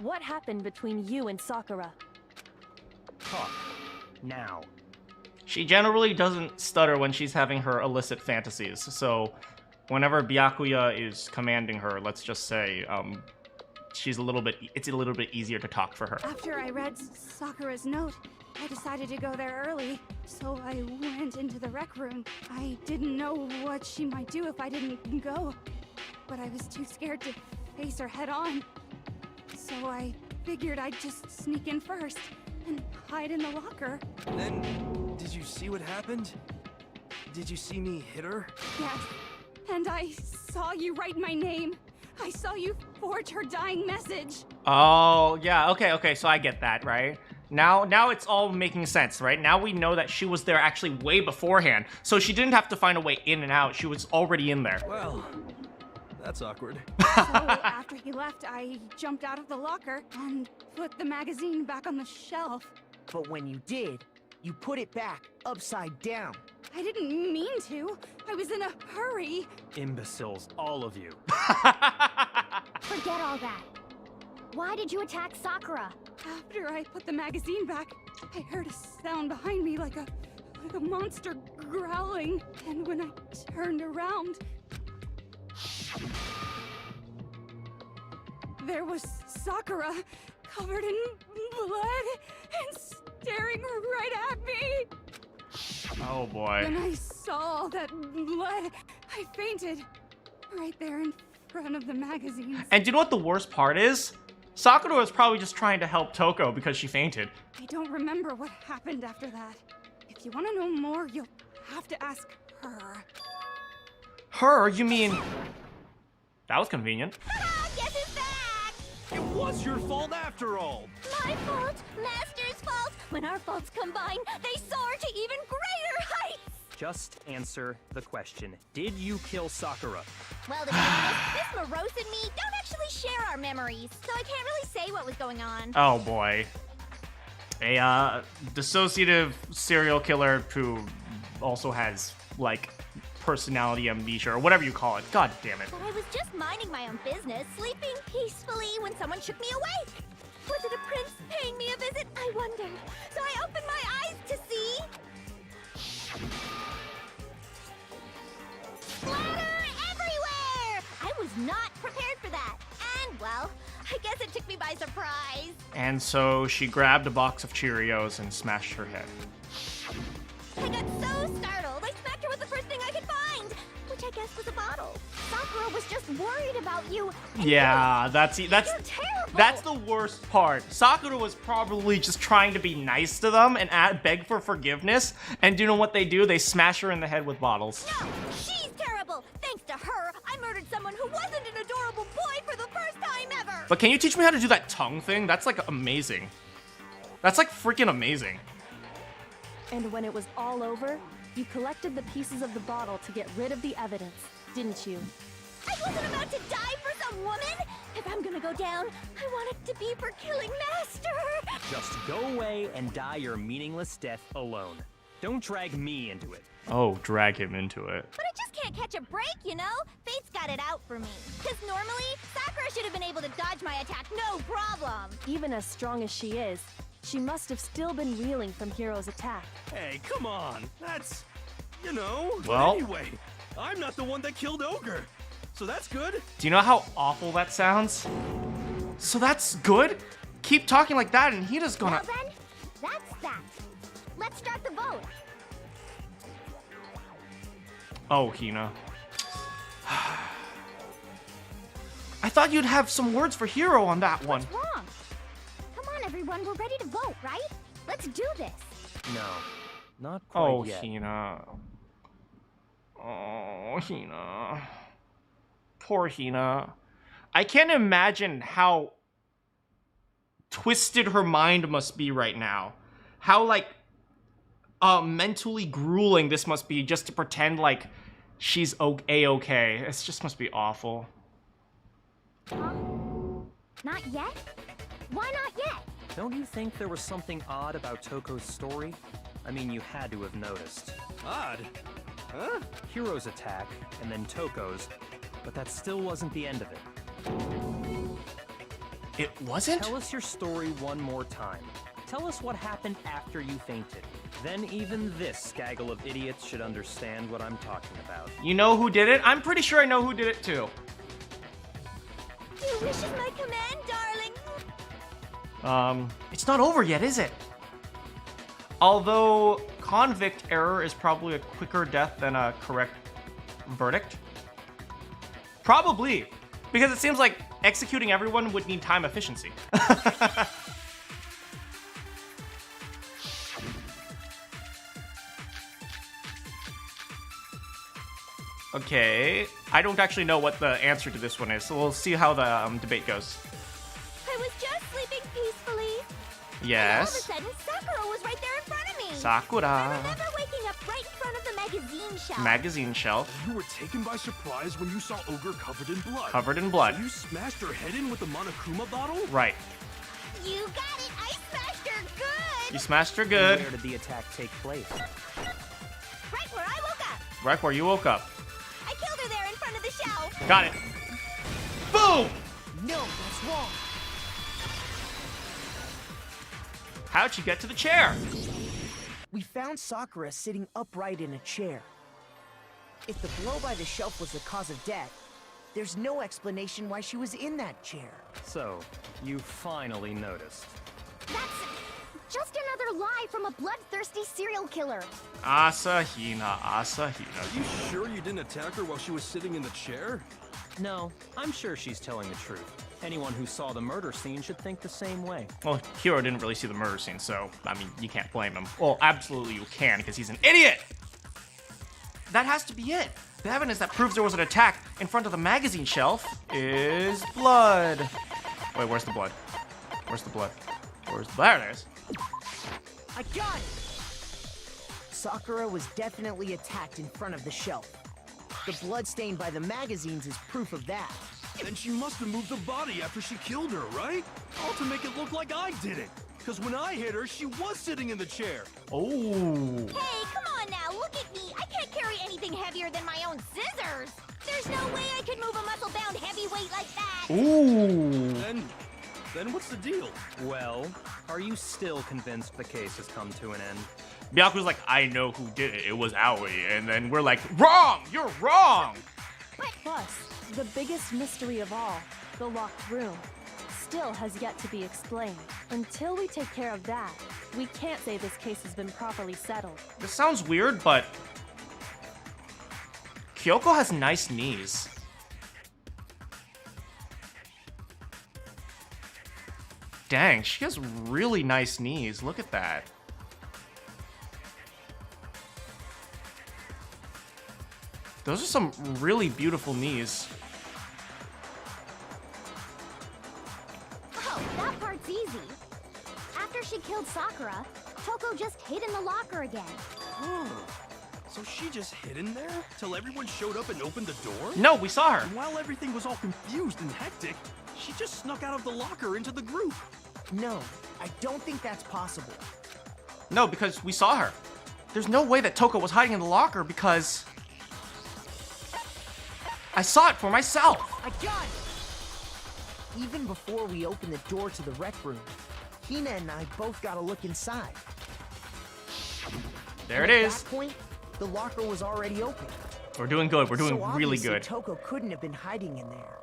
What happened between you and Sakura? Talk. Now. She generally doesn't stutter when she's having her illicit fantasies, so whenever Byakuya is commanding her, let's just say, it's a little bit easier to talk for her. After I read Sakura's note, I decided to go there early, so I went into the rec room. I didn't know what she might do if I didn't go, but I was too scared to face her head on. So I figured I'd just sneak in first and hide in the locker. Then, did you see what happened? Did you see me hit her? Yes, and I saw you write my name. I saw you forge her dying message. Oh, yeah, okay, so I get that, right? Now it's all making sense, right? Now we know that she was there actually way beforehand, so she didn't have to find a way in and out. She was already in there. Well, that's awkward. So after he left, I jumped out of the locker and put the magazine back on the shelf. But when you did, you put it back upside down. I didn't mean to. I was in a hurry. Imbeciles, all of you. Forget all that. Why did you attack Sakura? After I put the magazine back, I heard a sound behind me like a monster growling. And when I turned around, there was Sakura, covered in blood and staring right at me. Oh boy. When I saw that blood, I fainted right there in front of the magazines. And you know what the worst part is? Sakura was probably just trying to help Toko because she fainted. I don't remember what happened after that. If you want to know more, you'll have to ask her. Her? You mean... That was convenient. Guess who's back? It was your fault after all. My fault, Master's fault. When our faults combine, they soar to even greater heights. Just answer the question. Did you kill Sakura? Well, to be honest, Miss Morose and me don't actually share our memories, so I can't really say what was going on. Oh boy. A dissociative serial killer who also has, like, personality amnesia or whatever you call it. God damn it. But I was just minding my own business, sleeping peacefully when someone shook me awake. Was it a prince paying me a visit? I wondered. So I opened my eyes to see... splatter everywhere! I was not prepared for that. And, well, I guess it took me by surprise. And so she grabbed a box of Cheerios and smashed her head. I got so startled, I smacked her with the first thing I could find, which I guess was a bottle. Sakura was just worried about you. Yeah, that's You're terrible. that's the worst part. Sakura was probably just trying to be nice to them and beg for forgiveness. And do you know what they do? They smash her in the head with bottles. No, she's terrible. Thanks to her, I murdered someone who wasn't an adorable boy for the first time ever. But can you teach me how to do that tongue thing? That's like amazing. That's like freaking amazing. And when it was all over, you collected the pieces of the bottle to get rid of the evidence, didn't you? I wasn't about to die for some woman! If I'm gonna go down, I want it to be for killing Master! Just go away and die your meaningless death alone. Don't drag me into it. Oh, drag him into it. But I just can't catch a break, you know? Fate's got it out for me. Cause normally, Sakura should have been able to dodge my attack, no problem! Even as strong as she is, she must have still been reeling from Hiro's attack. Hey, come on. That's, you know. Well- Anyway, I'm not the one that killed Ogre. So that's good. Do you know how awful that sounds? So that's good? Keep talking like that and Hina's gonna... Well then, that's that. Let's start the vote. Oh, Hina. I thought you'd have some words for Hiro on that one. What's wrong? Come on, everyone, we're ready to vote, right? Let's do this. No, not quite Oh, yet. Hina. Oh, Hina. Poor Hina. I can't imagine how twisted her mind must be right now. How, like, mentally grueling this must be just to pretend like she's A-okay. It just must be awful. Huh? Not yet? Why not yet? Don't you think there was something odd about Toko's story? I mean, you had to have noticed. Odd. Huh? Hiro's attack, and then Toko's, but that still wasn't the end of it. It wasn't? Tell us your story one more time. Tell us what happened after you fainted. Then even this gaggle of idiots should understand what I'm talking about. You know who did it? I'm pretty sure I know who did it too. Your wish is my command, darling. It's not over yet, is it? Although convict error is probably a quicker death than a correct verdict. Probably, because it seems like executing everyone would need time efficiency. Okay, I don't actually know what the answer to this one is, so we'll see how the debate goes. I was just sleeping peacefully. Yes. And all of a sudden, Sakura was right there in front of me. I Sakura. remember waking up right in front of the magazine shelf. Magazine shelf. You were taken by surprise when you saw Ogre covered in blood. Covered in blood. So you smashed her head in with the Monokuma bottle? Right. You got it. I smashed her good. You smashed her And good. where did the attack take place? Right where I woke up. Right where you woke up. I killed her there in front of the shelf. Got it. Boom! No, that's wrong. How'd she get to the chair? We found Sakura sitting upright in a chair. If the blow by the shelf was the cause of death, there's no explanation why she was in that chair. So, you finally noticed. That's just another lie from a bloodthirsty serial killer. Asahina, Are Asahina. you sure you didn't attack her while she was sitting in the chair? No, I'm sure she's telling the truth. Anyone who saw the murder scene should think the same way. Well, Hiro didn't really see the murder scene, so, I mean, you can't blame him. Well, absolutely you can, because he's an idiot! That has to be it. The evidence that proves there was an attack in front of the magazine shelf is blood. Wait, where's the blood? Where's the blood? Where's the blood? There it is. I got it! Sakura was definitely attacked in front of the shelf. The blood stain by the magazines is proof of that. Then she must have moved the body after she killed her, right? All to make it look like I did it. Because when I hit her, she was sitting in the chair. Oh. Hey, come on now, look at me. I can't carry anything heavier than my own scissors. There's no way I could move a muscle-bound heavyweight like that. Ooh. Then what's the deal? Well, are you still convinced the case has come to an end? Byaku's like, I know who did it. It was Aoi. And then we're like, wrong! You're wrong! Plus, the biggest mystery of all, the locked room, still has yet to be explained. Until we take care of that, we can't say this case has been properly settled. This sounds weird, but Kyoko has nice knees. Dang, she has really nice knees. Look at that. Those are some really beautiful knees. Oh, that part's easy. After she killed Sakura, Toko just hid in the locker again. So she just hid in there till everyone showed up and opened the door? No, we saw her. And while everything was all confused and hectic, she just snuck out of the locker into the group. No, I don't think that's possible. No, because we saw her. There's no way that Toko was hiding in the locker because I saw it for myself. I got it! Even before we opened the door to the rec room, Hina and I both got a look inside. There And it at is. that point, the locker was already open. We're doing good. We're doing So really obviously good. Toko couldn't have been hiding in there.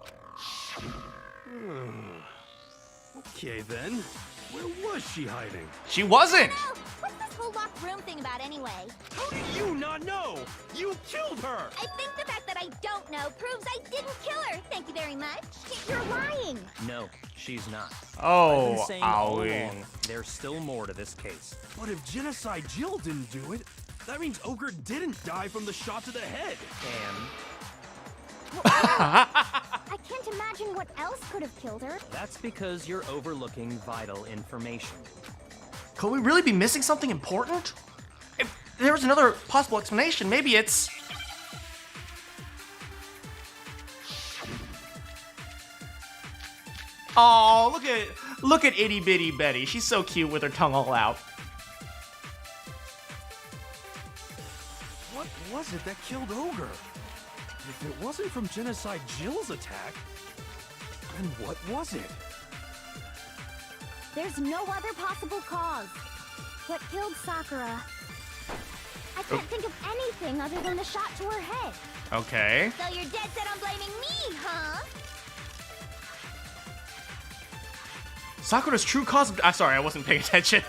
Okay then, where was she hiding? She wasn't. Oh, what's this whole locked room thing about anyway? How do you not know? You killed her! I think the fact that I don't know proves I didn't kill her. Thank you very much. You're lying. No, she's not. I've Oh, been saying all owie. along, there's still more to this case. But if Genocide Jill didn't do it, that means Ogre didn't die from the shot to the head. And I can't imagine what else could have killed her. that's because you're overlooking vital information. Could we really be missing something important? If there was another possible explanation, maybe it's... Oh, look at itty bitty Betty. She's so cute with her tongue all out. What was it that killed Ogre? If it wasn't from Genocide Jill's attack, then what was it? There's no other possible cause. What killed Sakura? I can't think of anything other than the shot to her head. Okay. So you're dead set on blaming me, huh? Sakura's true cause of... sorry, I wasn't paying attention.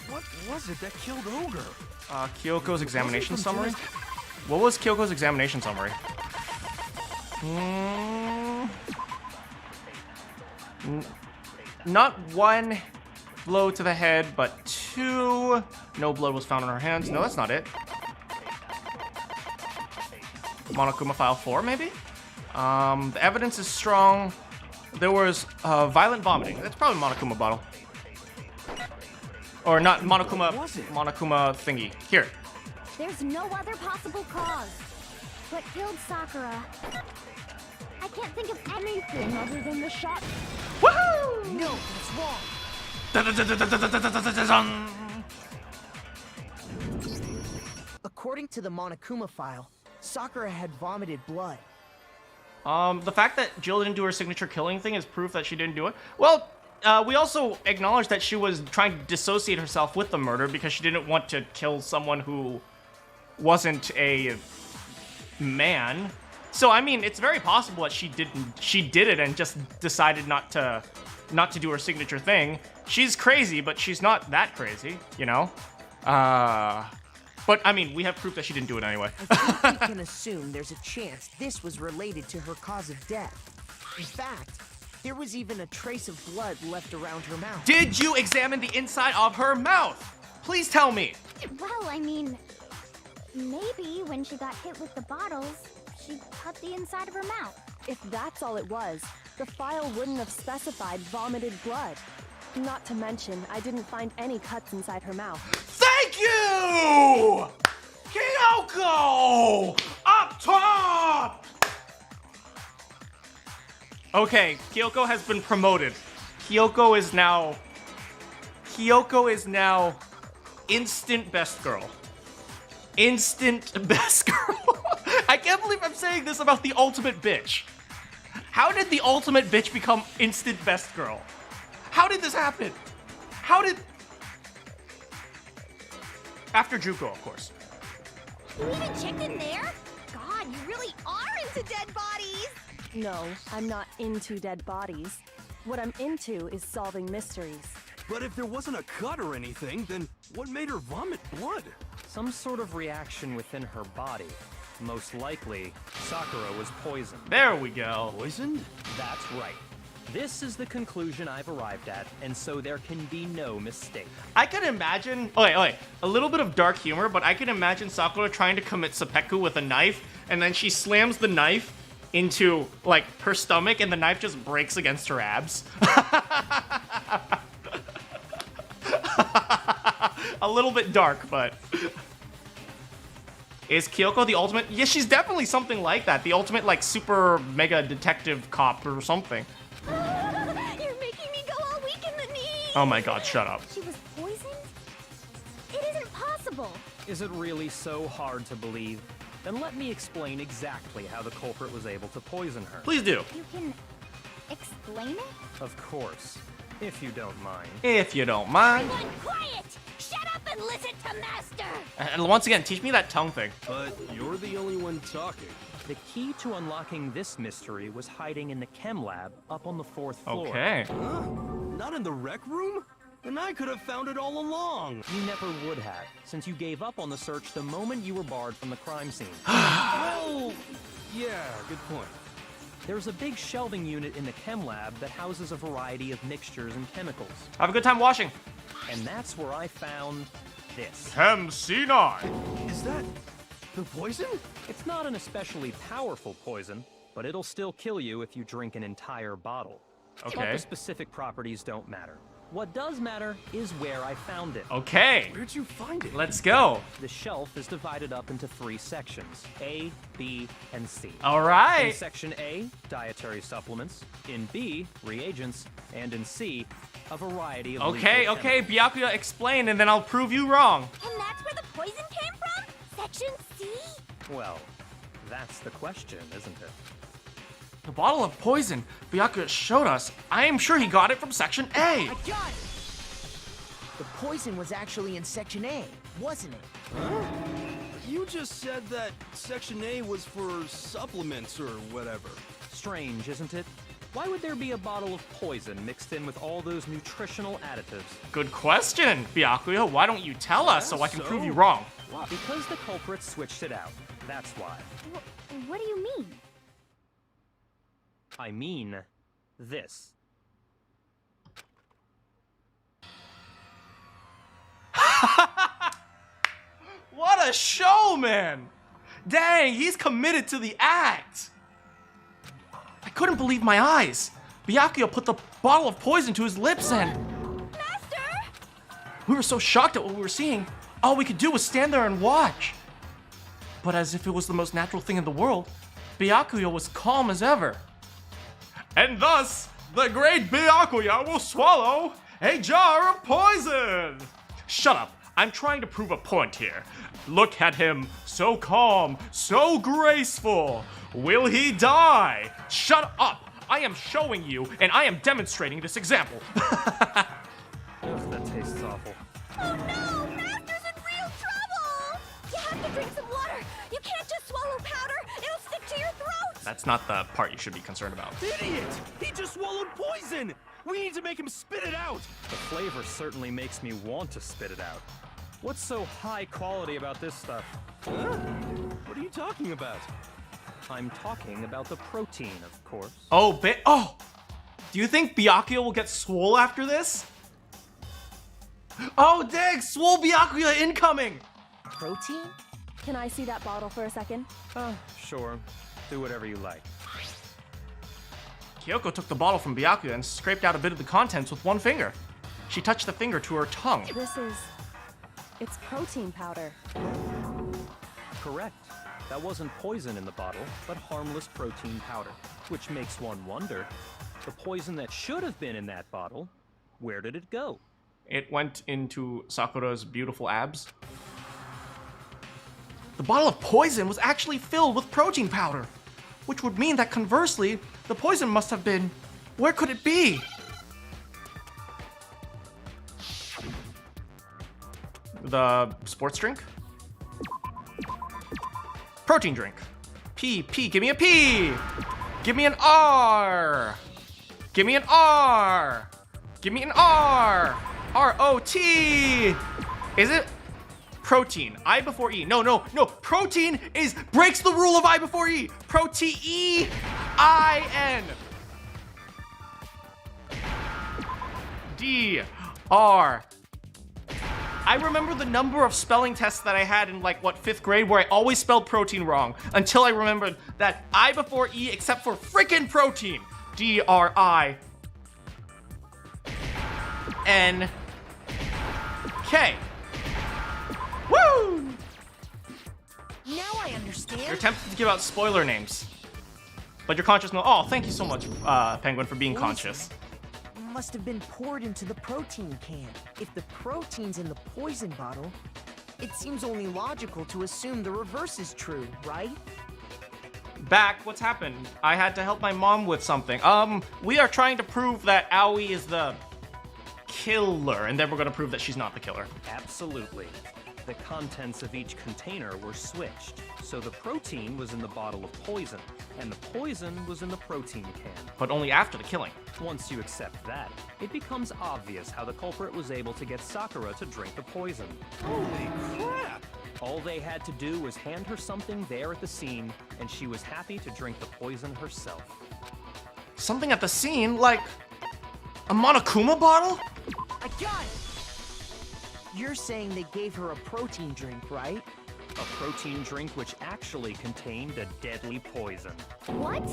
What was it that killed Ogre? Kyoko's examination summary? What was Kyoko's examination summary? Not one blow to the head, but 2. No blood was found on her hands. No, that's not it. Monokuma file 4, maybe? The evidence is strong. There was violent vomiting. That's probably Monokuma bottle. Or not Monokuma, Monokuma thingy. Here. There's no other possible cause. What killed Sakura? I can't think of anything other than the shot. Woohoo! No, that's wrong. According to the Monokuma file, Sakura had vomited blood. The fact that Jill didn't do her signature killing thing is proof that she didn't do it. Well, we also acknowledged that she was trying to dissociate herself with the murder because she didn't want to kill someone who wasn't a man. So I mean, it's very possible that she did it and just decided not to do her signature thing. She's crazy, but she's not that crazy, you know? But I mean, we have proof that she didn't do it anyway. I think we can assume there's a chance this was related to her cause of death. In fact, there was even a trace of blood left around her mouth. Did you examine the inside of her mouth? Please tell me. Well, I mean, maybe when she got hit with the bottles, she cut the inside of her mouth. If that's all it was, the file wouldn't have specified vomited blood. Not to mention, I didn't find any cuts inside her mouth. Thank you! Kyoko! Up top! Okay, Kyoko has been promoted. Kyoko is now instant best girl. Instant best girl. I can't believe I'm saying this about the ultimate bitch. How did the ultimate bitch become instant best girl? How did this happen? After Juko, of course. You even checked in there? God, you really are into dead bodies! No, I'm not into dead bodies. What I'm into is solving mysteries. But if there wasn't a cut or anything, then what made her vomit blood? Some sort of reaction within her body. Most likely, Sakura was poisoned. There we go. Poisoned? That's right. This is the conclusion I've arrived at, and so there can be no mistake. I can imagine, a little bit of dark humor, but I can imagine Sakura trying to commit seppuku with a knife, and then she slams the knife into, like, her stomach, and the knife just breaks against her abs. A little bit dark, but... Is Kyoko the ultimate? Yeah, she's definitely something like that. The ultimate, like, super mega detective cop or something. You're making me go all weak in the knees. Oh my god, shut up. She was poisoned? It isn't possible. Is it really so hard to believe? Then let me explain exactly how the culprit was able to poison her. Please do. You can explain it? Of course, if you don't mind. If you don't mind. Everyone quiet! Shut up and listen to Master! And once again, teach me that tongue thing. But you're the only one talking. The key to unlocking this mystery was hiding in the Chem lab up on the 4th floor. Okay. Huh? Not in the rec room? And I could have found it all along. You never would have, since you gave up on the search the moment you were barred from the crime scene. Well, yeah, good point. There's a big shelving unit in the Chem lab that houses a variety of mixtures and chemicals. Have a good time washing. And that's where I found this. Chem C9. Is that the poison? It's not an especially powerful poison, but it'll still kill you if you drink an entire bottle. But Okay. the specific properties don't matter. What does matter is where I found it. Okay. Where'd you find it? Let's go. The shelf is divided up into 3 sections, A, B, and C. All In right. section A, dietary supplements. In B, reagents. And in C, a variety of Okay, lethal okay. Byakuya, explain, and then I'll prove you wrong. And that's where the poison came from? Section C? chemicals. Well, that's the question, isn't it? The bottle of poison Byakuya showed us. I am sure he got it from Section A. I got it! The poison was actually in Section A, wasn't it? Huh? You just said that Section A was for supplements or whatever. Strange, isn't it? Why would there be a bottle of poison mixed in with all those nutritional additives? Good question, Byakuya. Why don't you tell us so I can So? prove you wrong? Because the culprit switched it out. That's why. What do you mean? I mean, this. What a showman! Dang, he's committed to the act. I couldn't believe my eyes. Byakuya put the bottle of poison to his lips and... Master! We were so shocked at what we were seeing, all we could do was stand there and watch. But as if it was the most natural thing in the world, Byakuya was calm as ever. And thus, the great Byakuya will swallow a jar of poison! Shut up, I'm trying to prove a point here. Look at him, so calm, so graceful. Will he die? Shut up, I am showing you, and I am demonstrating this example. Ugh, that tastes awful. Oh no! Master's in real trouble! You have to drink some water! You can't just swallow powder! It'll stick to your throat! That's not the part you should be concerned about. Idiot! He just swallowed poison! We need to make him spit it out! The flavor certainly makes me want to spit it out. What's so high quality about this stuff? Huh? What are you talking about? I'm talking about the protein, of course. Oh, do you think Byakuya will get swole after this? Oh, dang, swole Byakuya incoming! Protein? Can I see that bottle for a second? Sure. Do whatever you like. Kyoko took the bottle from Byakuya and scraped out a bit of the contents with one finger. She touched the finger to her tongue. It's protein powder. Correct. That wasn't poison in the bottle, but harmless protein powder. Which makes one wonder, the poison that should have been in that bottle, where did it go? It went into Sakura's beautiful abs. The bottle of poison was actually filled with protein powder, which would mean that conversely, the poison must have been... Where could it be? The sports drink? Protein drink. P, give me a P! Give me an R! Give me an R! Give me an R! R-O-T! Is it? Protein. I before E. No. Protein breaks the rule of I before E. Protein. D-R. I remember the number of spelling tests that I had in 5th grade where I always spelled protein wrong until I remembered that I before E except for frickin' protein. D-R-I-N-K. Woo! Now I understand. You're tempted to give out spoiler names. But you're conscious no. Oh, thank you so much, Penguin, for being conscious. Must have been poured into the protein can. If the protein's in the poison bottle, it seems only logical to assume the reverse is true, right? Back, what's happened? I had to help my mom with something. We are trying to prove that Aoi is the killer, and then we're gonna prove that she's not the killer. Absolutely. The contents of each container were switched, so the protein was in the bottle of poison, and the poison was in the protein can. But only after the killing. Once you accept that, it becomes obvious how the culprit was able to get Sakura to drink the poison. Holy crap! All they had to do was hand her something there at the scene, and she was happy to drink the poison herself. Something at the scene, like a Monokuma bottle? I got it! You're saying they gave her a protein drink, right? A protein drink which actually contained a deadly poison. What?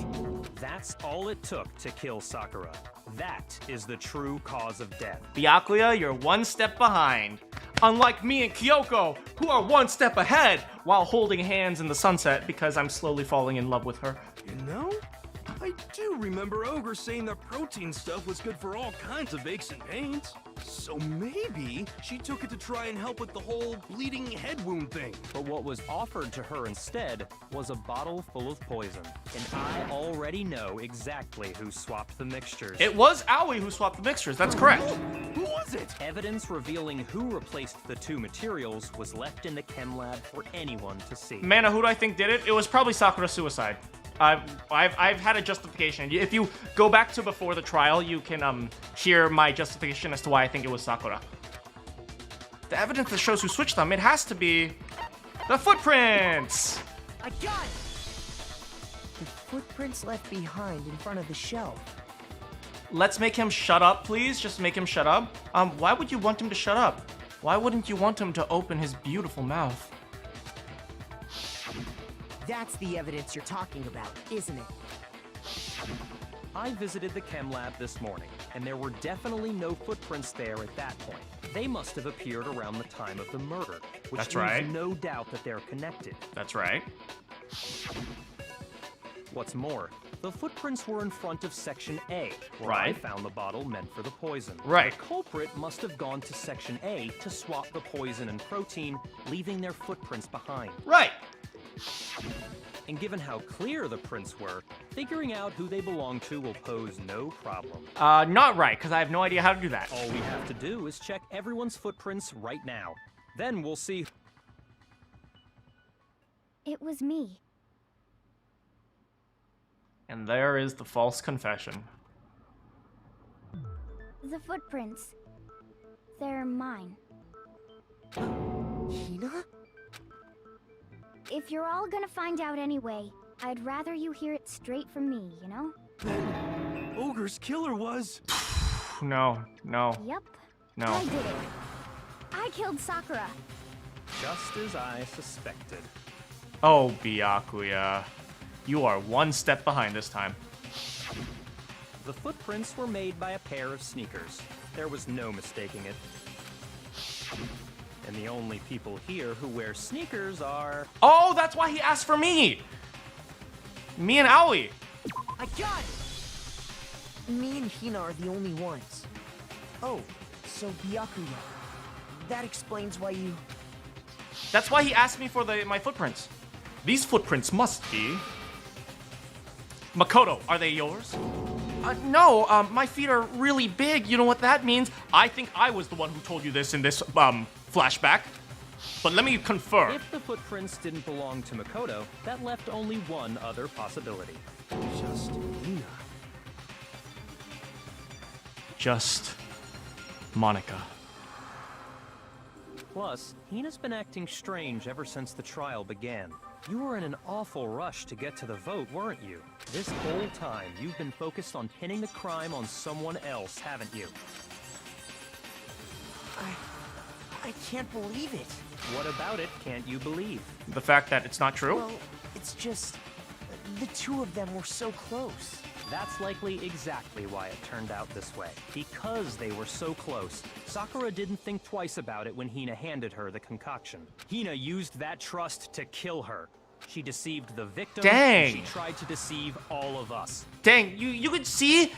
That's all it took to kill Sakura. That is the true cause of death. Byakuya, you're one step behind. Unlike me and Kyoko, who are one step ahead while holding hands in the sunset because I'm slowly falling in love with her. You know, I do remember Ogre saying that protein stuff was good for all kinds of aches and pains. So maybe she took it to try and help with the whole bleeding head wound thing. But what was offered to her instead was a bottle full of poison. And I already know exactly who swapped the mixtures. It was Aoi who swapped the mixtures, that's correct. Who was it? Evidence revealing who replaced the two materials was left in the chem lab for anyone to see. Mana, who do I think did it? It was probably Sakura's suicide. I've had a justification. If you go back to before the trial, you can hear my justification as to why I think it was Sakura. The evidence that shows who switched them, it has to be the footprints. I got it! The footprints left behind in front of the shelf. Let's make him shut up, please. Just make him shut up. Why would you want him to shut up? Why wouldn't you want him to open his beautiful mouth? That's the evidence you're talking about, isn't it? I visited the chem lab this morning, and there were definitely no footprints there at that point. They must have appeared around the time of the murder, which That's leaves right. no doubt that they're connected. That's right. What's more, the footprints were in front of Section A, where I Right. found the bottle meant for the poison. Right. The culprit must have gone to Section A to swap the poison and protein, leaving their footprints behind. Right. And given how clear the prints were, figuring out who they belong to will pose no problem. Not right, because I have no idea how to do that. All we have to do is check everyone's footprints right now. Then we'll see. It was me. And there is the false confession. The footprints. They're mine. Hina? If you're all gonna find out anyway, I'd rather you hear it straight from me, you know? Ogre's killer was... No, no, Yep. no. I did it. I killed Sakura. Just as I suspected. Oh, Byakuya. You are one step behind this time. The footprints were made by a pair of sneakers. There was no mistaking it. And the only people here who wear sneakers are... Oh, that's why he asked for me! Me and Aoi. I got it! Me and Hina are the only ones. Oh, so Byakuya. That explains why you... That's why he asked me for my footprints. These footprints must be... Makoto, are they yours? No, my feet are really big. You know what that means? I think I was the one who told you this in this, flashback. But let me confirm. If the footprints didn't belong to Makoto, that left only one other possibility. Just Hina. Just Monica. Plus, Hina's been acting strange ever since the trial began. You were in an awful rush to get to the vote, weren't you? This whole time, you've been focused on pinning the crime on someone else, haven't you? I can't believe it. What about it can't you believe? The fact that it's not true? Well, it's just... The two of them were so close. That's likely exactly why it turned out this way. Because they were so close, Sakura didn't think twice about it when Hina handed her the concoction. Hina used that trust to kill her. She deceived the victim. Dang. And she tried to deceive all of us. Dang, you can see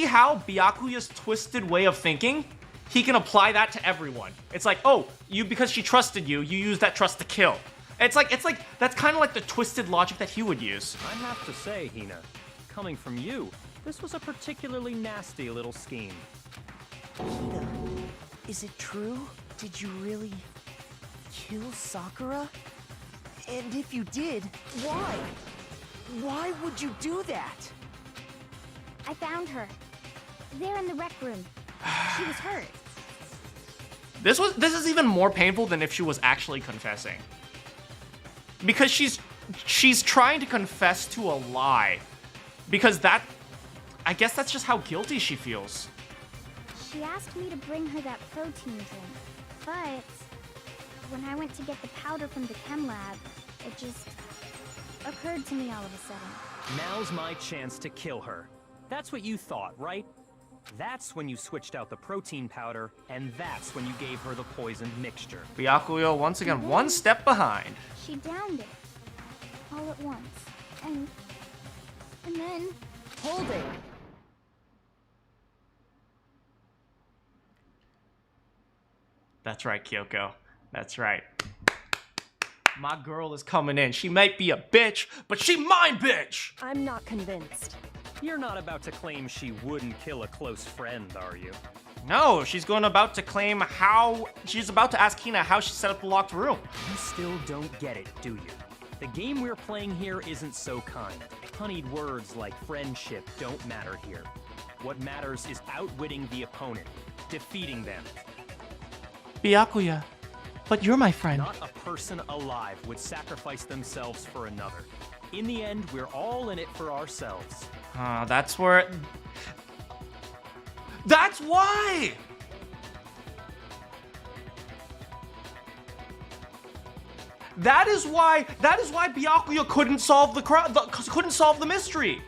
how Byakuya's twisted way of thinking, he can apply that to everyone. It's like, oh, because she trusted you, you use that trust to kill. It's like that's kind of like the twisted logic that he would use. I have to say, Hina, coming from you, this was a particularly nasty little scheme. Hina, is it true? Did you really kill Sakura? And if you did, why? Why would you do that? I found her. There in the rec room. She was hurt. This is even more painful than if she was actually confessing. Because she's trying to confess to a lie. Because I guess that's just how guilty she feels. She asked me to bring her that protein drink, but when I went to get the powder from the chem lab, it just occurred to me all of a sudden. Now's my chance to kill her. That's what you thought, right? That's when you switched out the protein powder, and that's when you gave her the poisoned mixture. Byakuya, once again, one step behind. She downed it. All at once. And then... Hold it. That's right, Kyoko. That's right. My girl is coming in. She might be a bitch, but she mine bitch! I'm not convinced. You're not about to claim she wouldn't kill a close friend, are you? No, she's about to claim she's about to ask Hina how she set up the locked room. You still don't get it, do you? The game we're playing here isn't so kind. Honeyed words like friendship don't matter here. What matters is outwitting the opponent, defeating them. Byakuya, but you're my friend. Not a person alive would sacrifice themselves for another. In the end, we're all in it for ourselves. That's where... That's why! That is why Byakuya couldn't solve the mystery.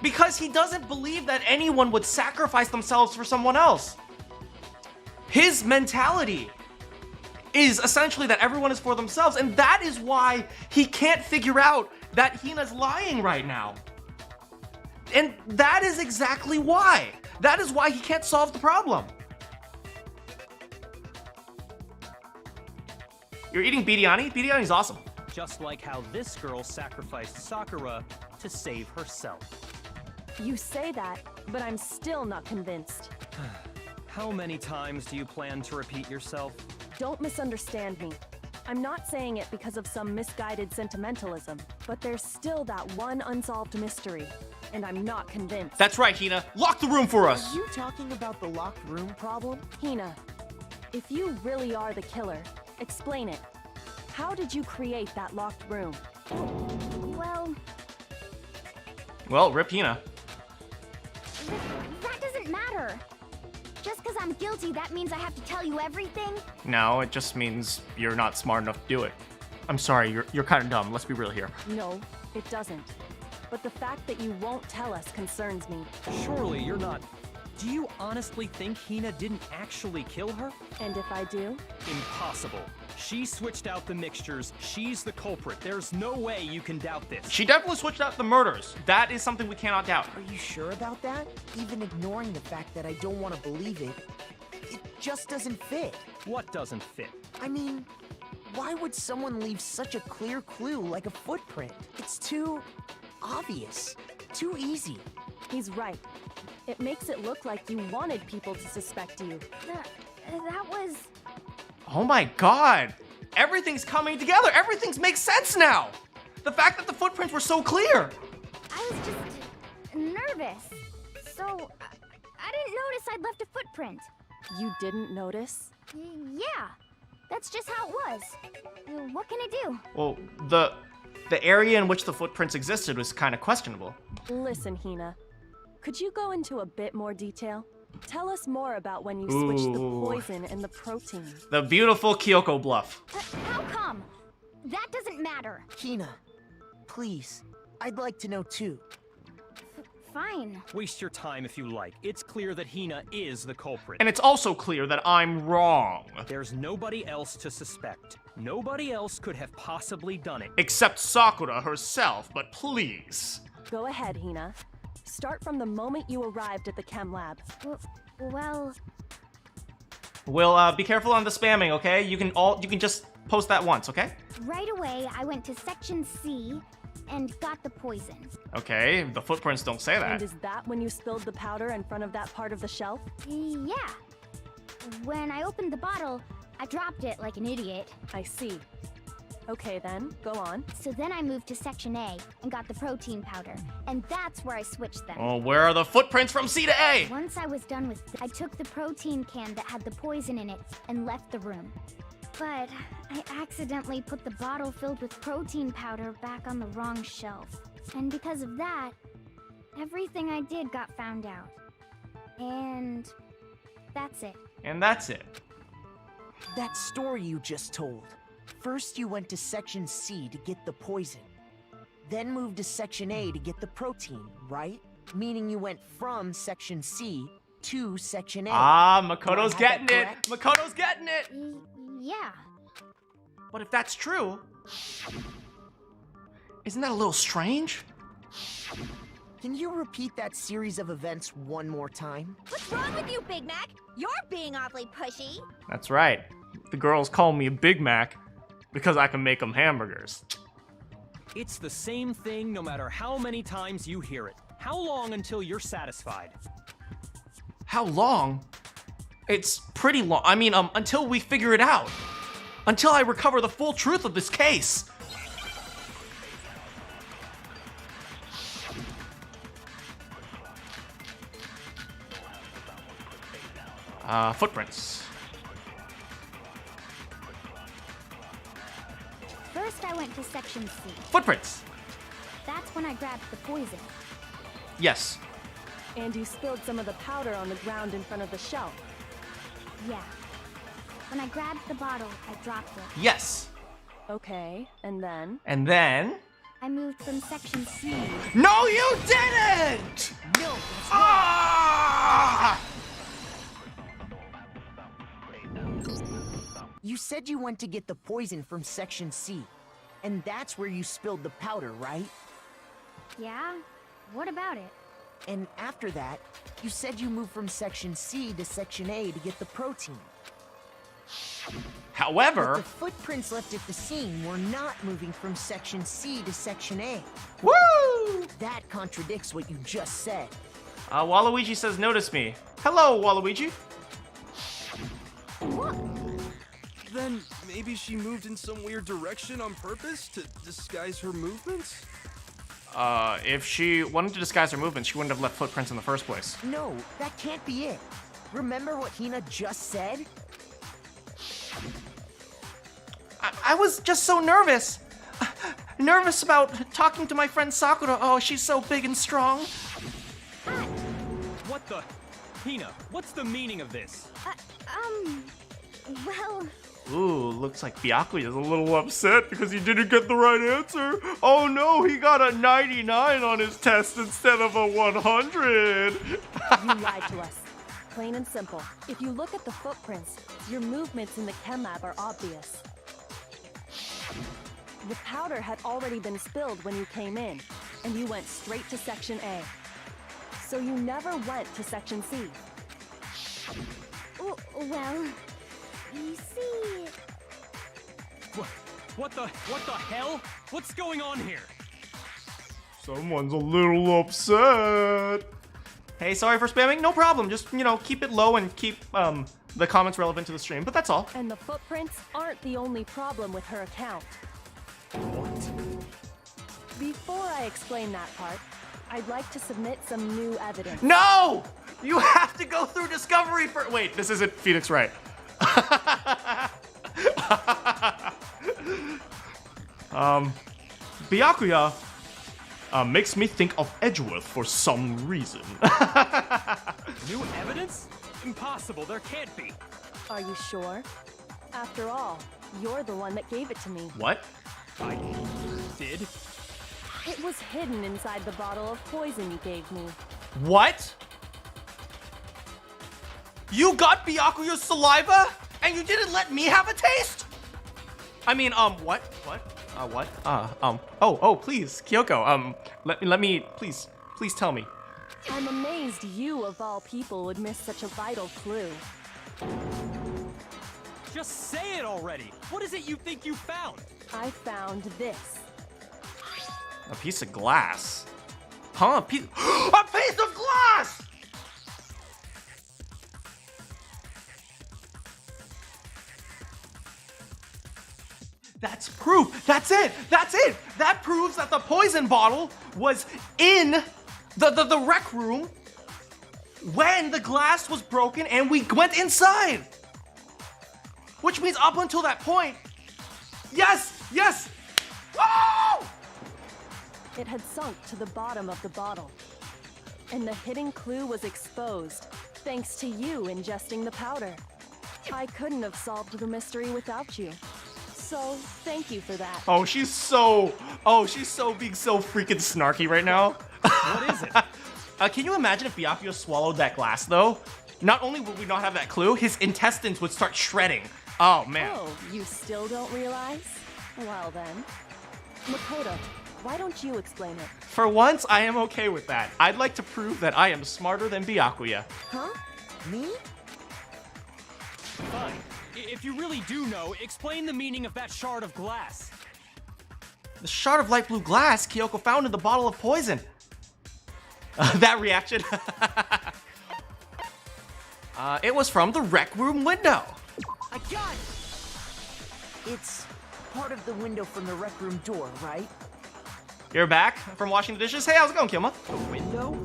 Because he doesn't believe that anyone would sacrifice themselves for someone else. His mentality is essentially that everyone is for themselves, and that is why he can't figure out that Hina's lying right now. And that is exactly why. That is why he can't solve the problem. You're eating biryani? Biryani's awesome. Just like how this girl sacrificed Sakura to save herself. You say that, but I'm still not convinced. How many times do you plan to repeat yourself? Don't misunderstand me. I'm not saying it because of some misguided sentimentalism, but there's still that one unsolved mystery, and I'm not convinced. That's right, Hina. Lock the room for us. Are you talking about the locked room problem? Hina, if you really are the killer, explain it. How did you create that locked room? Well, rip Hina. That doesn't matter. Just because I'm guilty, that means I have to tell you everything? No, it just means you're not smart enough to do it. I'm sorry, you're kind of dumb. Let's be real here. No, it doesn't. But the fact that you won't tell us concerns me. Surely you're not... Do you honestly think Hina didn't actually kill her? And if I do? Impossible. She switched out the mixtures. She's the culprit. There's no way you can doubt this. She definitely switched out the murders. That is something we cannot doubt. Are you sure about that? Even ignoring the fact that I don't want to believe it, it just doesn't fit. What doesn't fit? I mean, why would someone leave such a clear clue like a footprint? It's too obvious, too easy. He's right. It makes it look like you wanted people to suspect you. That was... Oh my god! Everything's coming together! Everything makes sense now! The fact that the footprints were so clear! I was just nervous. So, I didn't notice I'd left a footprint. You didn't notice? Yeah, that's just how it was. What can I do? Well, the area in which the footprints existed was kind of questionable. Listen, Hina. Could you go into a bit more detail? Tell us more about when you switched the poison and the protein. The beautiful Kyoko bluff. How come? That doesn't matter. Hina, please, I'd like to know too. Fine. Waste your time if you like. It's clear that Hina is the culprit. And it's also clear that I'm wrong. There's nobody else to suspect. Nobody else could have possibly done it. Except Sakura herself, but please. Go ahead, Hina. Start from the moment you arrived at the chem lab. Well, Will, be careful on the spamming, okay? You can just post that once, okay? right away I went to section C and got the poison. Okay, the footprints don't say And that. is that when you spilled the powder in front of that part of the shelf? Yeah. When I opened the bottle, I dropped it like an idiot. I see. Okay then, go on. So then I moved to section A and got the protein powder. And that's where I switched them. Oh, where are the footprints from C to A? Once I was done with I took the protein can that had the poison in it and left the room. But I accidentally put the bottle filled with protein powder back on the wrong shelf. And because of that, everything I did got found out. And that's it. And that's it. That story you just told. First you went to section C to get the poison. Then moved to section A to get the protein, right? Meaning you went from section C to section A. Ah, Do I Makoto's have getting that it. correct? Makoto's getting it. Yeah. But if that's true, isn't that a little strange? Can you repeat that series of events one more time? What's wrong with you, Big Mac? You're being awfully pushy. That's right. The girls call me a Big Mac because I can make them hamburgers. It's the same thing no matter how many times you hear it. How long until you're satisfied? How long? It's pretty long. I mean, until we figure it out. Until I recover the full truth of this case. Footprints. First I went to section C. Footprints. That's when I grabbed the poison. Yes. And you spilled some of the powder on the ground in front of the shelf. Yeah. When I grabbed the bottle, I dropped it. Yes. Okay, and then? And then... I moved from section C. No, you didn't! No, that's Ah! You said you went to get the poison from section C. And that's where you spilled the powder, right? Yeah? What about it? And after that, you said you moved from section C to section A to get the protein. But However... the footprints left at the scene were not moving from section C to section A. Woo! That contradicts what you just said. Waluigi says notice me. Hello, Waluigi. Then maybe she moved in some weird direction on purpose to disguise her movements? If she wanted to disguise her movements, she wouldn't have left footprints in the first place. No, that can't be it. Remember what Hina just said? I was just so nervous. Nervous about talking to my friend Sakura. Oh, she's so big and strong. What the? Hina, what's the meaning of this? Well, Ooh, looks like Byakuya is a little upset because he didn't get the right answer. Oh no, he got a 99 on his test instead of a 100. You lied to us. Plain and simple. If you look at the footprints, your movements in the chem lab are obvious. The powder had already been spilled when you came in, and you went straight to section A. So you never went to section C. well, you see... What the hell? What's going on here? Someone's a little upset. Hey, sorry for spamming. No problem. Just, keep it low and keep the comments relevant to the stream, but that's all. And the footprints aren't the only problem with her account. What? Before I explain that part, I'd like to submit some new evidence. No! You have to go through discovery for... Wait, this isn't Phoenix Wright. Byakuya makes me think of Edgeworth for some reason. New evidence? Impossible, there can't be. Are you sure? After all, you're the one that gave it to me. What? I did? It was hidden inside the bottle of poison you gave me. What? You got Byakuya's saliva and you didn't let me have a taste? I mean, what? What? Oh, please, Kyoko, let me, please tell me. I'm amazed you, of all people, would miss such a vital clue. Just say it already! What is it you think you found? I found this. A piece of glass. Huh? A piece of glass! That's proof. That's it. That proves that the poison bottle was in the rec room when the glass was broken and we went inside. Which means up until that point, yes! Oh! It had sunk to the bottom of the bottle. And the hidden clue was exposed, thanks to you ingesting the powder. I couldn't have solved the mystery without you. So, thank you for that. Oh, she's so being so freaking snarky right now. What is it? Can you imagine if Byakuya swallowed that glass, though? Not only would we not have that clue, his intestines would start shredding. Oh, man. Oh, you still don't realize? Well then. Makoto, why don't you explain it? For once, I am okay with that. I'd like to prove that I am smarter than Byakuya. Huh? Me? Fine. If you really do know, explain the meaning of that shard of glass. The shard of light blue glass Kyoko found in the bottle of poison. That reaction. It was from the rec room window. I got it! It's part of the window from the rec room door, right? You're back from washing the dishes? Hey, how's it going, Kilma? The window?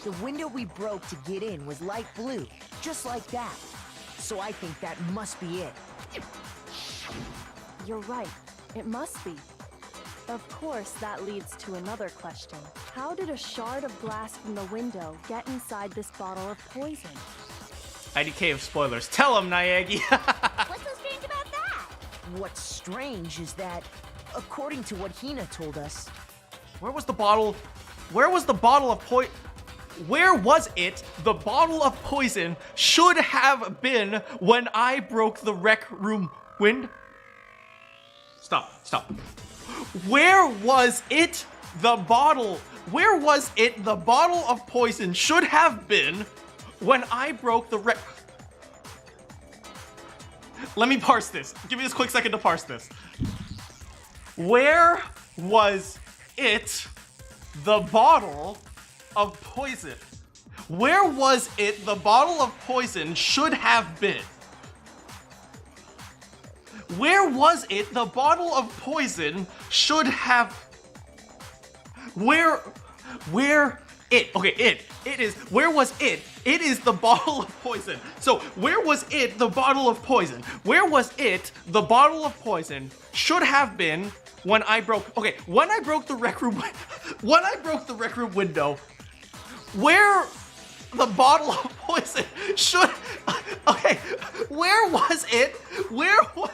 The window we broke to get in was light blue, just like that. So I think that must be it. You're right. It must be. Of course, that leads to another question. How did a shard of glass from the window get inside this bottle of poison? IDK of spoilers. Tell him, Naegi. What's so strange about that? What's strange is that, according to what Hina told us, Where was the bottle of poison? Where was it? The bottle of poison should have been when I broke the rec room window. Stop. Where was it? The bottle of poison should have been when I broke the rec. Let me parse this. Give me this quick second to parse this. Where was it? The bottle of poison. Where was it? The bottle of poison should have been. Where was it? The bottle of poison should have. Where was it? It is the bottle of poison. So where was it? The bottle of poison. Where was it? The bottle of poison should have been when I broke the rec room. When I broke the rec room window. Where the bottle of poison should. Okay, where was it? Where was.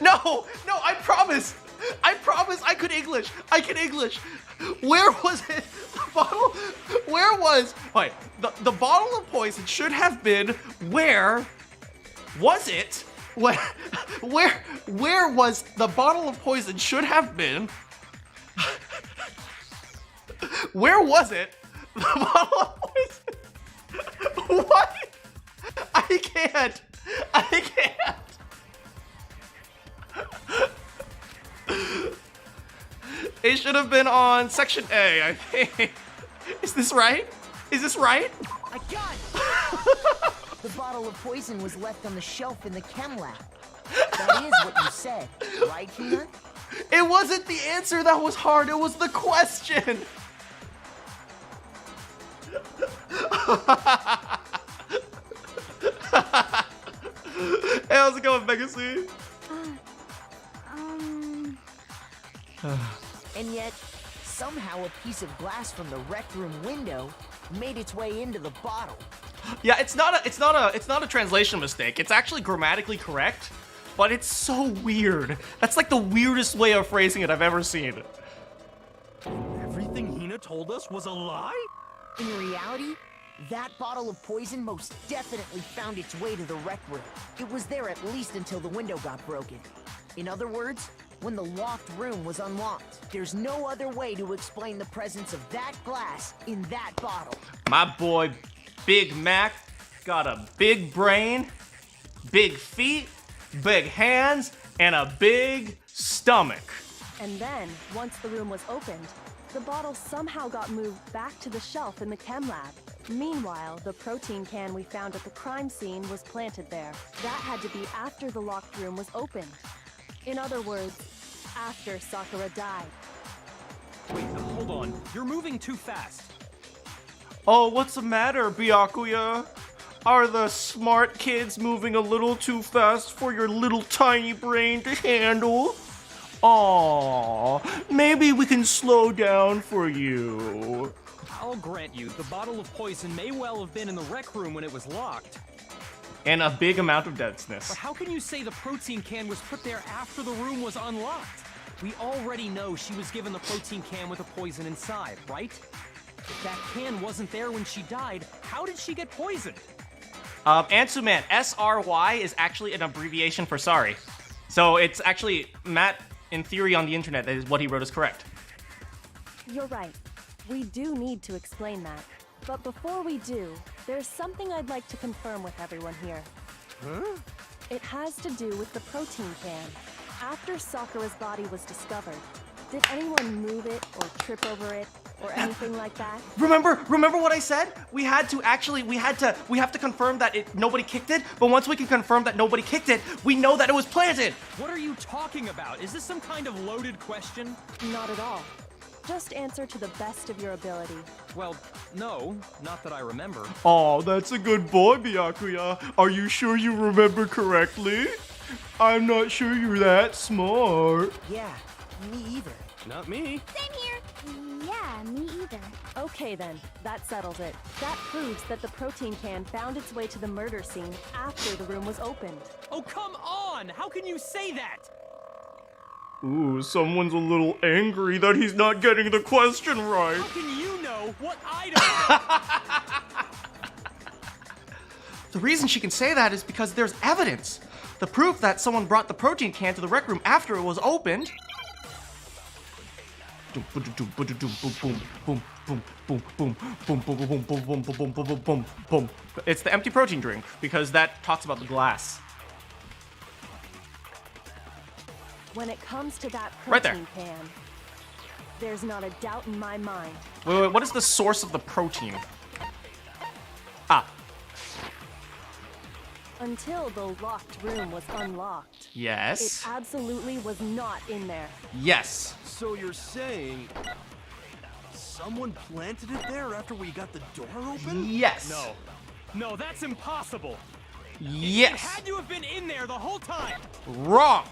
No, I promise I could English. Where was it? The bottle. Where was. Wait, the bottle of poison should have been. Where was it? Where was the bottle of poison should have been? Where was it? The bottle of poison. What? I can't. It should have been on section A, I think. Is this right? I got it! The bottle of poison was left on the shelf in the chem lab. That is what you said, right, Hina? It wasn't the answer that was hard, it was the question. Hey, how's it going, Megacy? And yet, somehow a piece of glass from the rec room window made its way into the bottle. Yeah, it's not a translation mistake. It's actually grammatically correct, but it's so weird. That's like the weirdest way of phrasing it I've ever seen. Everything Hina told us was a lie? In reality, that bottle of poison most definitely found its way to the rec room. It was there at least until the window got broken. In other words, when the locked room was unlocked. There's no other way to explain the presence of that glass in that bottle. My boy Big Mac got a big brain, big feet, big hands, and a big stomach. And then, once the room was opened, the bottle somehow got moved back to the shelf in the chem lab. Meanwhile, the protein can we found at the crime scene was planted there. That had to be after the locked room was opened. In other words, after Sakura died. Wait, hold on. You're moving too fast. Oh, what's the matter, Byakuya? Are the smart kids moving a little too fast for your little tiny brain to handle? Aww, maybe we can slow down for you. I'll grant you, the bottle of poison may well have been in the rec room when it was locked. And a big amount of denseness. But how can you say the protein can was put there after the room was unlocked? We already know she was given the protein can with the poison inside, right? If that can wasn't there when she died, how did she get poisoned? Ansuman, SRY is actually an abbreviation for sorry. So it's actually, Matt, in theory on the internet, that is what he wrote is correct. You're right. We do need to explain that. But before we do, there's something I'd like to confirm with everyone here. Huh? It has to do with the protein can. After Sakura's body was discovered, did anyone move it or trip over it or anything like that? Remember what I said? We have to confirm that nobody kicked it, but once we can confirm that nobody kicked it, we know that it was planted. What are you talking about? Is this some kind of loaded question? Not at all. Just answer to the best of your ability. Well, no, not that I remember. Oh, that's a good boy, Byakuya. Are you sure you remember correctly? I'm not sure you're that smart. Yeah, me either. Not me. Same here. Yeah, me either. Okay then, that settles it. That proves that the protein can found its way to the murder scene after the room was opened. Oh, come on! How can you say that? Ooh, someone's a little angry that he's not getting the question right. How can you know what I don't? The reason she can say that is because there's evidence. The proof that someone brought the protein can to the rec room after it was opened. It's the empty protein drink because that talks about the glass. When it comes to that Right there. protein can, there's not a doubt in my mind. Wait, what is the source of the protein? Ah, Until the locked room was unlocked, it yes. absolutely was not in there. Yes. So you're saying someone planted it there after we got the door open? Yes. No, that's impossible. It Yes. had to have been in there the whole time. Wrong.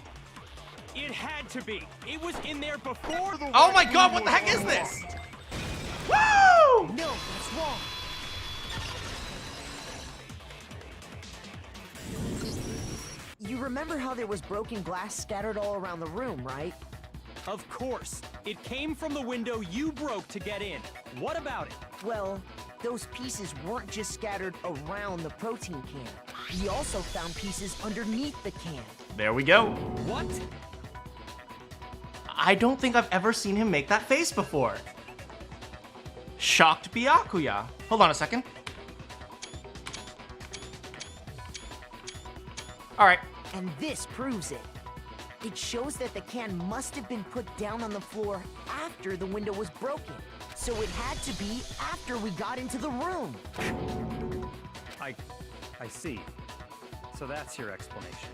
It had to be. It was in there before the. Oh my god, what the heck is this? Woo! No, that's wrong. You remember how there was broken glass scattered all around the room, right? Of course. It came from the window you broke to get in. What about it? Well, those pieces weren't just scattered around the protein can. We also found pieces underneath the can. There we go. What? I don't think I've ever seen him make that face before. Shocked Byakuya. Hold on a second. All right. And this proves it. It shows that the can must have been put down on the floor after the window was broken. So it had to be after we got into the room. I see. So that's your explanation.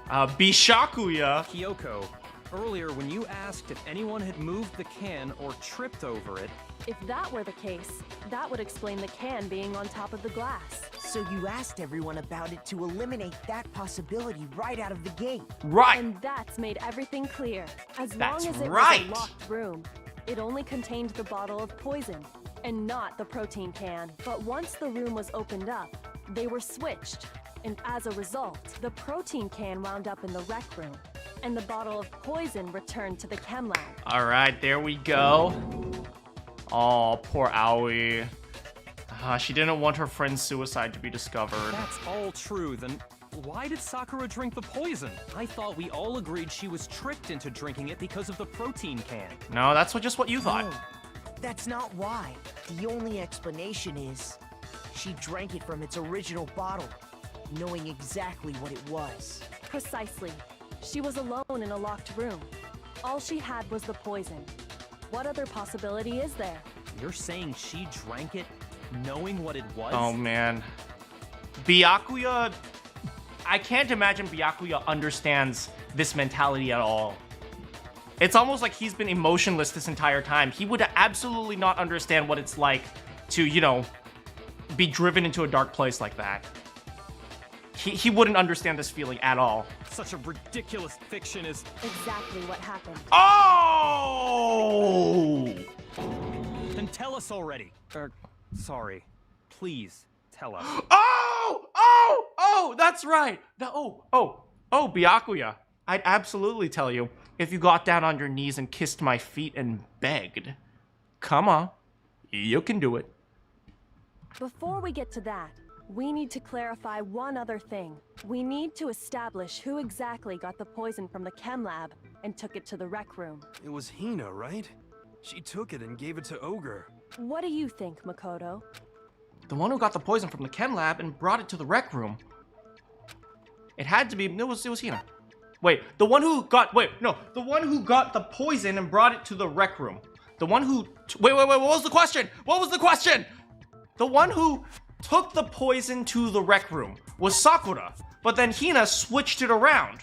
Bishakuya. Kyoko, earlier when you asked if anyone had moved the can or tripped over it, If that were the case, that would explain the can being on top of the glass. So you asked everyone about it to eliminate that possibility right out of the gate. Right. And that's made everything clear. As That's long as it right. was a locked room, it only contained the bottle of poison, and not the protein can. But once the room was opened up, they were switched. And as a result, the protein can wound up in the rec room, and the bottle of poison returned to the chem lab. All right, there we go. Oh, poor Aoi. She didn't want her friend's suicide to be discovered. That's all true, then why did Sakura drink the poison? I thought we all agreed she was tricked into drinking it because of the protein can. No, that's just what you thought. No, that's not why. The only explanation is she drank it from its original bottle, knowing exactly what it was. Precisely. She was alone in a locked room. All she had was the poison. What other possibility is there? You're saying she drank it knowing what it was? Oh man. Byakuya, I can't imagine Byakuya understands this mentality at all. It's almost like he's been emotionless this entire time. He would absolutely not understand what it's like to, you know, be driven into a dark place like that. He wouldn't understand this feeling at all. Such a ridiculous fiction is exactly what happened. Oh! Then tell us already. Sorry. Please, tell us. Oh, that's right. Byakuya. I'd absolutely tell you if you got down on your knees and kissed my feet and begged. Come on. You can do it. Before we get to that, we need to clarify one other thing. We need to establish who exactly got the poison from the chem lab and took it to the rec room. It was Hina, right? She took it and gave it to Ogre. What do you think, Makoto? The one who got the poison from the chem lab and brought it to the rec room. It had to be, it was Hina. Wait, the one who got the poison and brought it to the rec room. The one who, wait, what was the question? What was the question? The one who took the poison to the rec room was Sakura, but then Hina switched it around.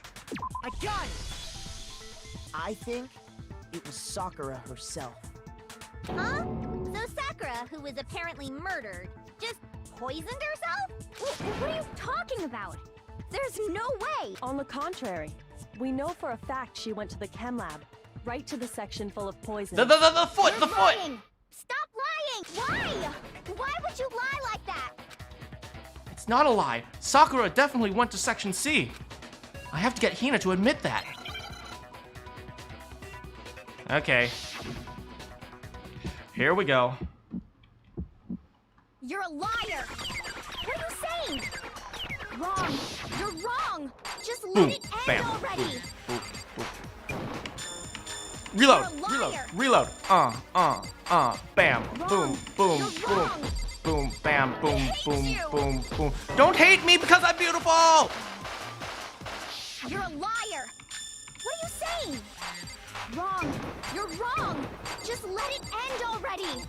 I got it! I think it was Sakura herself. Huh? So Sakura, who was apparently murdered, just poisoned herself? What are you talking about? There's no way! On the contrary, we know for a fact she went to the chem lab, right to the section full of poison. The foot! Lying. Stop lying! Why? Why would you lie like that? It's not a lie. Sakura definitely went to Section C. I have to get Hina to admit that. Okay. Here we go. You're a liar! What are you saying? Wrong! You're wrong! Just let it end Bam. already! Reload! You're a liar. Reload! Bam! Wrong. Boom! Boom! You're Boom! wrong. Boom! Bam! Boom! hate Boom! you. Boom! Boom! Don't hate me because I'm beautiful! You're a liar! What are you saying? Wrong! You're wrong! Just let it end already!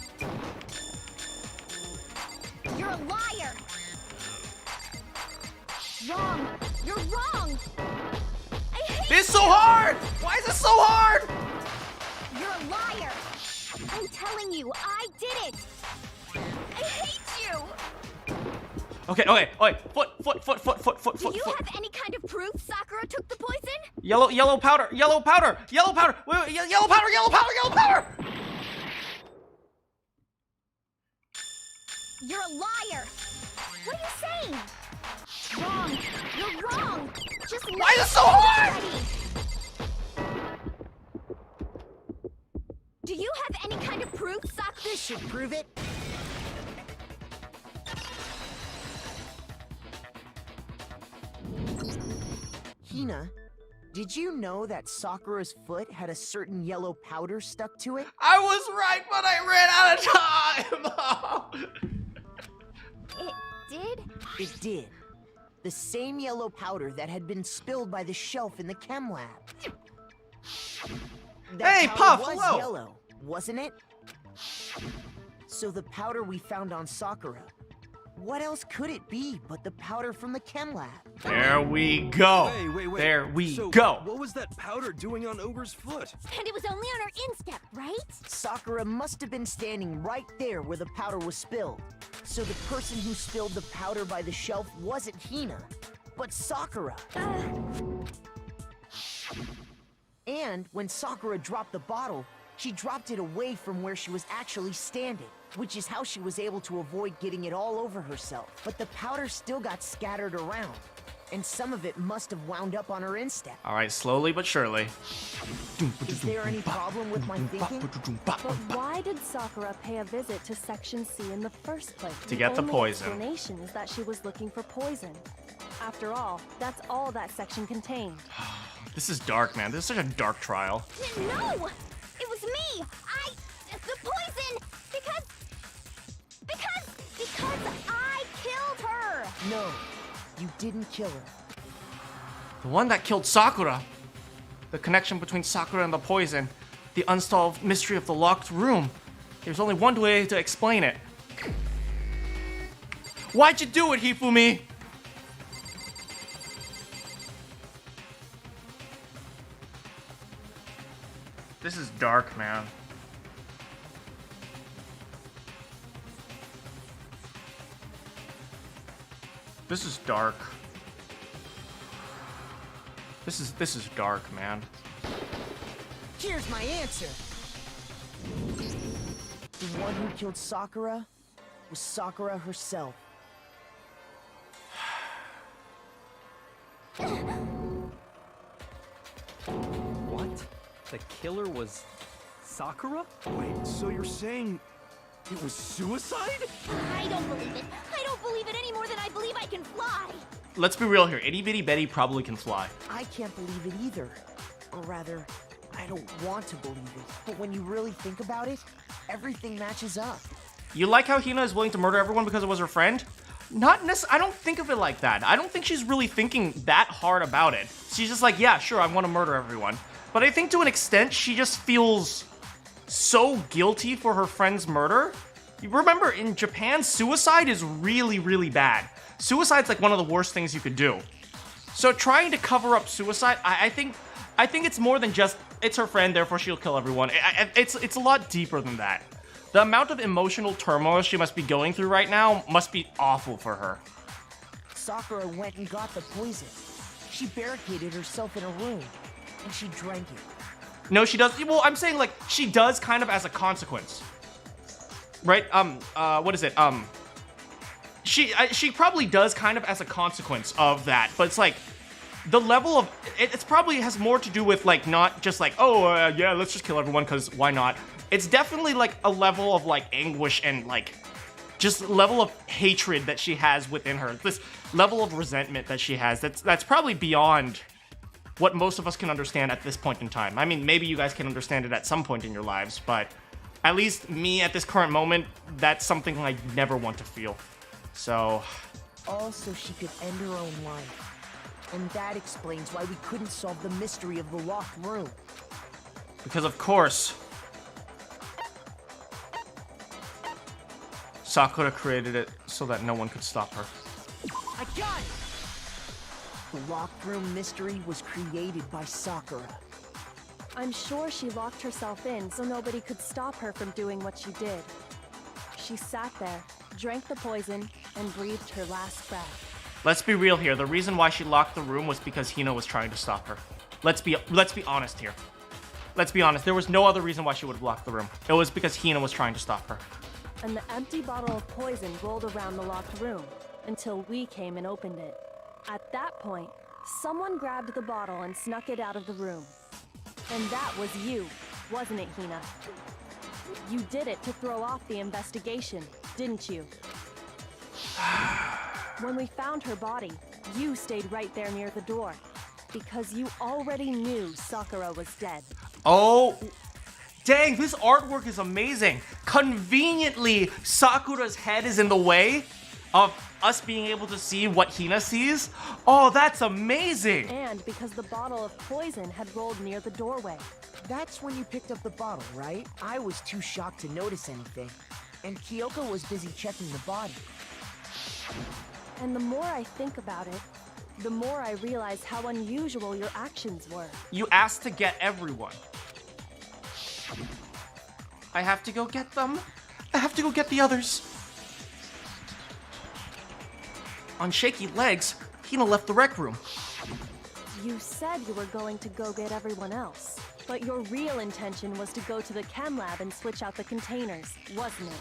You're a liar! Wrong! You're wrong! I hate It's so hard! Why is it so hard? You're a liar! I'm telling you, I did it! I hate you! Okay. Foot. Do you have any kind of proof Sakura took the poison? Yellow powder. Wait, yellow powder. Yellow powder. You're a liar! What are you saying? Wrong! You're wrong! Just Why is it so hard? already. Do you have any kind of proof, Sakura? This should prove it. Hina, did you know that Sakura's foot had a certain yellow powder stuck to it? I was right, but I ran out of time. It did? It did. The same yellow powder that had been spilled by the shelf in the chem lab. That Hey, powder Puff, was hello. yellow, wasn't it? So the powder we found on Sakura, what else could it be but the powder from the chem lab? There we go. Wait. There we So, go. what was that powder doing on Ogre's foot? And it was only on her instep, right? Sakura must have been standing right there where the powder was spilled. So the person who spilled the powder by the shelf wasn't Hina, but Sakura. And when Sakura dropped the bottle, she dropped it away from where she was actually standing. which is how she was able to avoid getting it all over herself. But the powder still got scattered around, and some of it must have wound up on her instep. All right, slowly but surely. Is there any problem with my thinking? But why did Sakura pay a visit to Section C in the first place? To get the poison. The explanation is that she was looking for poison. After all, that's all that section contained. This is dark, man. This is such a dark trial. No! It was me! The poison! Because I killed her! No, you didn't kill her. The one that killed Sakura. The connection between Sakura and the poison. The unsolved mystery of the locked room. There's only one way to explain it. Why'd you do it, Hifumi? This is dark, man. This is dark. This is dark, man. Here's my answer. The one who killed Sakura was Sakura herself. What? The killer was Sakura? Wait, so you're saying it was suicide? I don't believe it. I don't believe it any more than I believe I can fly. Let's be real here. Itty Bitty Betty probably can fly. I can't believe it either. Or rather, I don't want to believe it. But when you really think about it, everything matches up. You like how Hina is willing to murder everyone because it was her friend? Not necessarily. I don't think of it like that. I don't think she's really thinking that hard about it. She's just like, yeah, sure, I want to murder everyone. But I think to an extent, she just feels so guilty for her friend's murder. You remember, in Japan, suicide is really, really bad. Suicide's like one of the worst things you could do. So trying to cover up suicide, I think it's more than just, it's her friend, therefore she'll kill everyone. It's a lot deeper than that. The amount of emotional turmoil she must be going through right now must be awful for her. Sakura went and got the poison. She barricaded herself in a room, and she drank it. No, she does. Well, I'm saying, like, she does kind of as a consequence. Right? What is it? She probably does kind of as a consequence of that, but it's like, the level of, it's probably has more to do with, like, not just like, oh, yeah, let's just kill everyone, because why not? It's definitely, like, a level of, like, anguish and, like, just level of hatred that she has within her. This level of resentment that she has, that's probably beyond what most of us can understand at this point in time. I mean, maybe you guys can understand it at some point in your lives, but at least me at this current moment, that's something I never want to feel. So... All so she could end her own life. And that explains why we couldn't solve the mystery of the locked room. Because of course, Sakura created it so that no one could stop her. I got it! The locked room mystery was created by Sakura. I'm sure she locked herself in so nobody could stop her from doing what she did. She sat there, drank the poison, and breathed her last breath. Let's be real here. The reason why she locked the room was because Hina was trying to stop her. Let's be honest here. Let's be honest. There was no other reason why she would have locked the room. It was because Hina was trying to stop her. And the empty bottle of poison rolled around the locked room until we came and opened it. At that point, someone grabbed the bottle and snuck it out of the room. And that was you, wasn't it, Hina? You did it to throw off the investigation, didn't you? When we found her body, you stayed right there near the door, because you already knew Sakura was dead. Oh, dang, this artwork is amazing. Conveniently, Sakura's head is in the way of us being able to see what Hina sees. Oh, that's amazing. And because the bottle of poison had rolled near the doorway. That's when you picked up the bottle, right? I was too shocked to notice anything, and Kyoko was busy checking the body. And the more I think about it, the more I realize how unusual your actions were. You asked to get everyone. I have to go get them. I have to go get the others. On shaky legs, Hina left the rec room. You said you were going to go get everyone else, but your real intention was to go to the chem lab and switch out the containers, wasn't it?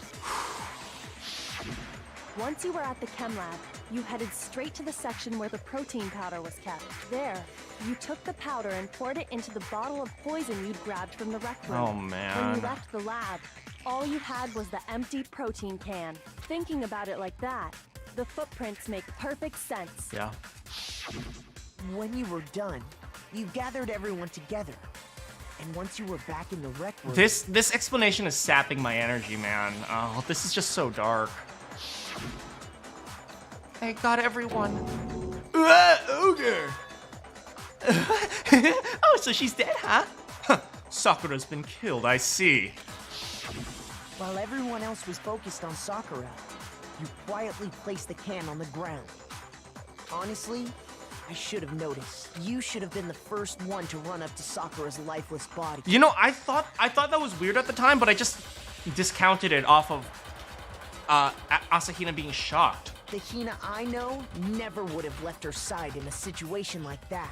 Once you were at the chem lab, you headed straight to the section where the protein powder was kept. There, you took the powder and poured it into the bottle of poison you'd grabbed from the rec room. Oh, man. When you left the lab, all you had was the empty protein can. Thinking about it like that, the footprints make perfect sense. Yeah. When you were done, you gathered everyone together. And once you were back in the rec room... This explanation is sapping my energy, man. Oh, this is just so dark. I got everyone. Ogre! Oh, so she's dead, huh? Huh. Sakura's been killed, I see. While everyone else was focused on Sakura, you quietly placed the can on the ground. Honestly, I should have noticed. You should have been the first one to run up to Sakura's lifeless body. You know, I thought that was weird at the time, but I just discounted it off of Asahina being shocked. The Hina I know never would have left her side in a situation like that.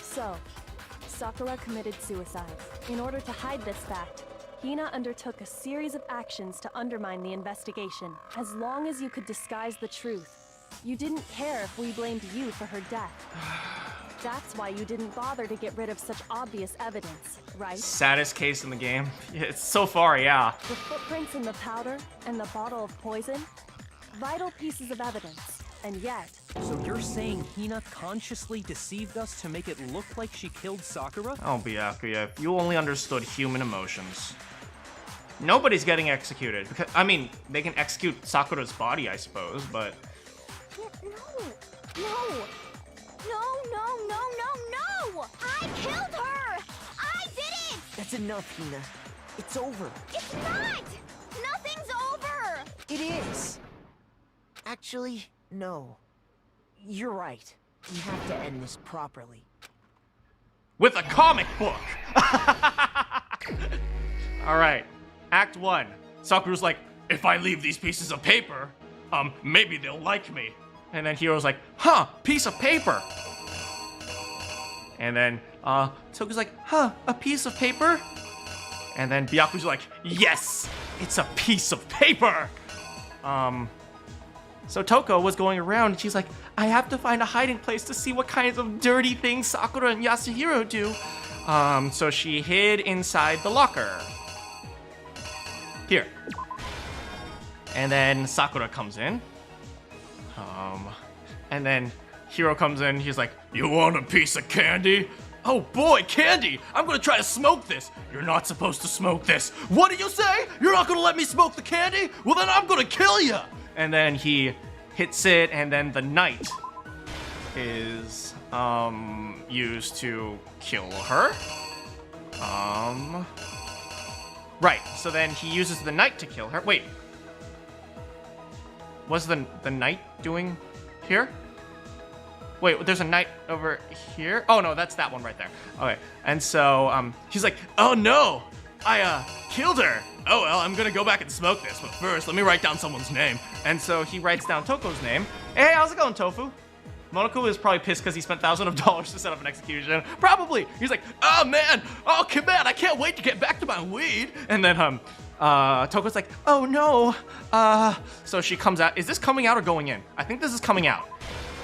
So, Sakura committed suicide. In order to hide this fact, Hina undertook a series of actions to undermine the investigation. As long as you could disguise the truth, you didn't care if we blamed you for her death. That's why you didn't bother to get rid of such obvious evidence, right? Saddest case in the game. It's so far, yeah. The footprints in the powder and the bottle of poison? Vital pieces of evidence, and yet... So you're saying Hina consciously deceived us to make it look like she killed Sakura? Oh, Byakuya, if you only understood human emotions. Nobody's getting executed. Because, I mean, they can execute Sakura's body, I suppose, but... No! I killed her! I did it! That's enough, Hina. It's over. It's not! Nothing's over! It is. Actually, no. You're right. We have to end this properly. With a comic book! Alright, Act 1. Sakura's like, if I leave these pieces of paper, maybe they'll like me. And then Hiro's like, huh, piece of paper. And then, Toku's like, huh, a piece of paper? And then Byaku's like, yes, it's a piece of paper! So Toko was going around and she's like, I have to find a hiding place to see what kinds of dirty things Sakura and Yasuhiro do. So she hid inside the locker. Here. And then Sakura comes in. And then Hiro comes in, he's like, you want a piece of candy? Oh boy, candy! I'm gonna try to smoke this! You're not supposed to smoke this! What do you say? You're not gonna let me smoke the candy? Well then I'm gonna kill you! And then he hits it, and then the knight is used to kill her. Right, so then he uses the knight to kill her. Wait. What's the knight doing here? Wait, there's a knight over here? Oh no, that's that one right there. Okay, and so he's like, oh no, I killed her. Oh well, I'm gonna go back and smoke this, but first let me write down someone's name. And so he writes down Toko's name. Hey, how's it going, Tofu? Monokuma is probably pissed because he spent thousands of dollars to set up an execution. Probably. He's like, oh man, I can't wait to get back to my weed. And then Toko's like, oh no. So she comes out. Is this coming out or going in? I think this is coming out.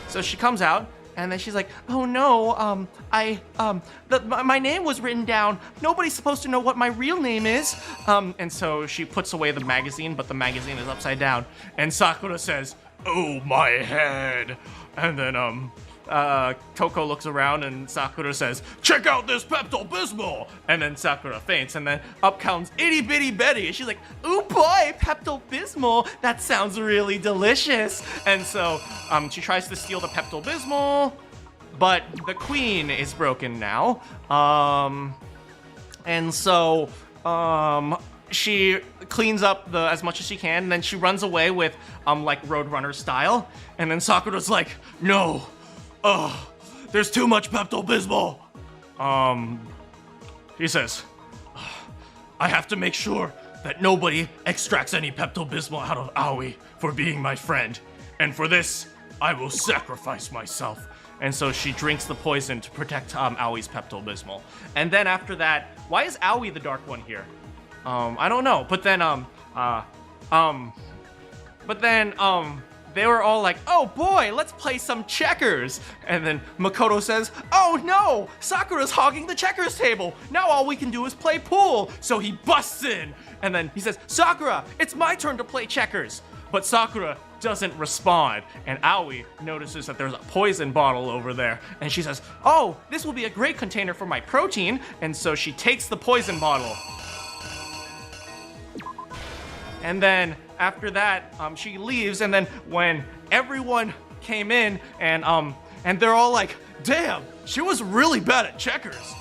So she comes out, and then she's like, oh no, my name was written down. Nobody's supposed to know what my real name is. And so she puts away the magazine, but the magazine is upside down. And Sakura says, oh my head. And then, Toko looks around and Sakura says, check out this Pepto-Bismol! And then Sakura faints, and then up comes Itty Bitty Betty, and she's like, ooh boy, Pepto-Bismol, that sounds really delicious! And so, she tries to steal the Pepto-Bismol, but the queen is broken now. And so, she cleans up as much as she can, and then she runs away with, like, Roadrunner style. And then Sakura's like, no! There's too much Pepto-Bismol. He says, I have to make sure that nobody extracts any Pepto-Bismol out of Aoi for being my friend. And for this, I will sacrifice myself. And so she drinks the poison to protect Aoi's Pepto-Bismol. And then after that, why is Aoi the dark one here? I don't know. But then, But then, they were all like, oh boy, let's play some checkers. And then Makoto says, oh no, Sakura's hogging the checkers table. Now all we can do is play pool. So he busts in. And then he says, Sakura, it's my turn to play checkers. But Sakura doesn't respond. And Aoi notices that there's a poison bottle over there. And she says, oh, this will be a great container for my protein. And so she takes the poison bottle. And then after that, she leaves, and then when everyone came in and they're all like, damn, she was really bad at checkers.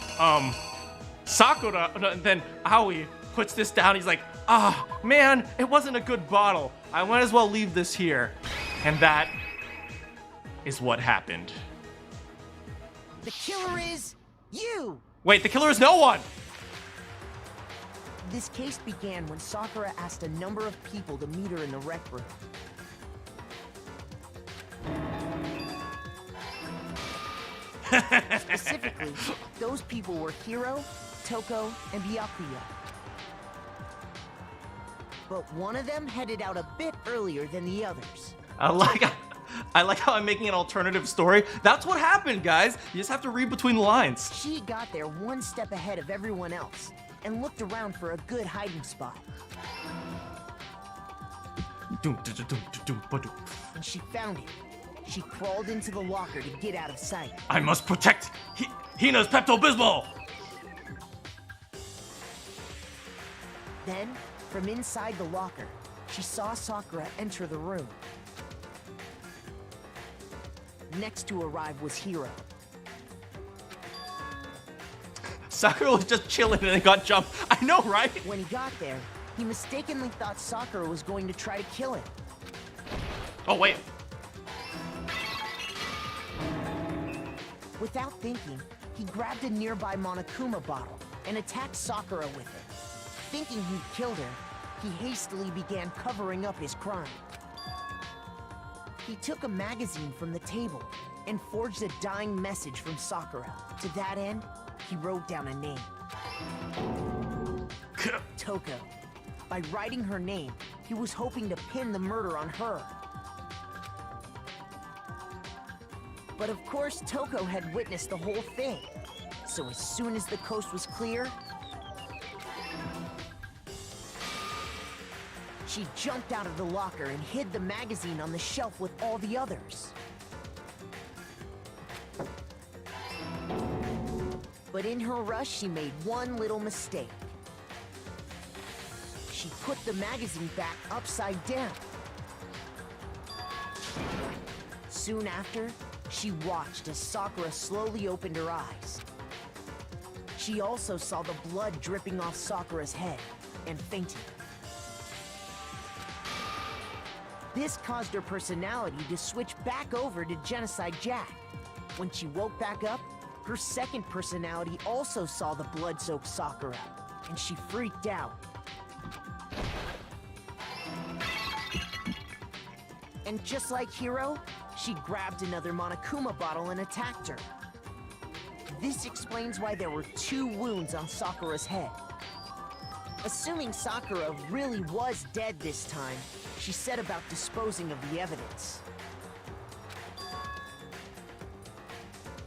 Sakura, then Aoi puts this down. He's like, ah, man, it wasn't a good bottle. I might as well leave this here. And that is what happened. The killer is you! Wait, the killer is no one! This case began when Sakura asked a number of people to meet her in the rec room. Specifically, those people were Hiro, Toko, and Byakuya. But one of them headed out a bit earlier than the others. I like how I'm making an alternative story. That's what happened, guys. You just have to read between the lines. She got there one step ahead of everyone else and looked around for a good hiding spot. And she found it. She crawled into the locker to get out of sight. I must protect Hina's Pepto-Bismol! Then, from inside the locker, she saw Sakura enter the room. Next to arrive was Hiro. Sakura was just chilling and then got jumped. I know, right? When he got there, he mistakenly thought Sakura was going to try to kill him. Oh, wait. Without thinking, he grabbed a nearby Monokuma bottle and attacked Sakura with it. Thinking he'd killed her, he hastily began covering up his crime. He took a magazine from the table and forged a dying message from Sakura. To that end, he wrote down a name. Toko. By writing her name, he was hoping to pin the murder on her. But of course, Toko had witnessed the whole thing. So as soon as the coast was clear, she jumped out of the locker and hid the magazine on the shelf with all the others. But in her rush, she made one little mistake. She put the magazine back upside down. Soon after, she watched as Sakura slowly opened her eyes. She also saw the blood dripping off Sakura's head and fainted. This caused her personality to switch back over to Genocide Jack. When she woke back up, her second personality also saw the blood-soaked Sakura, and she freaked out. And just like Hiro, she grabbed another Monokuma bottle and attacked her. This explains why there were 2 wounds on Sakura's head. Assuming Sakura really was dead this time, she set about disposing of the evidence.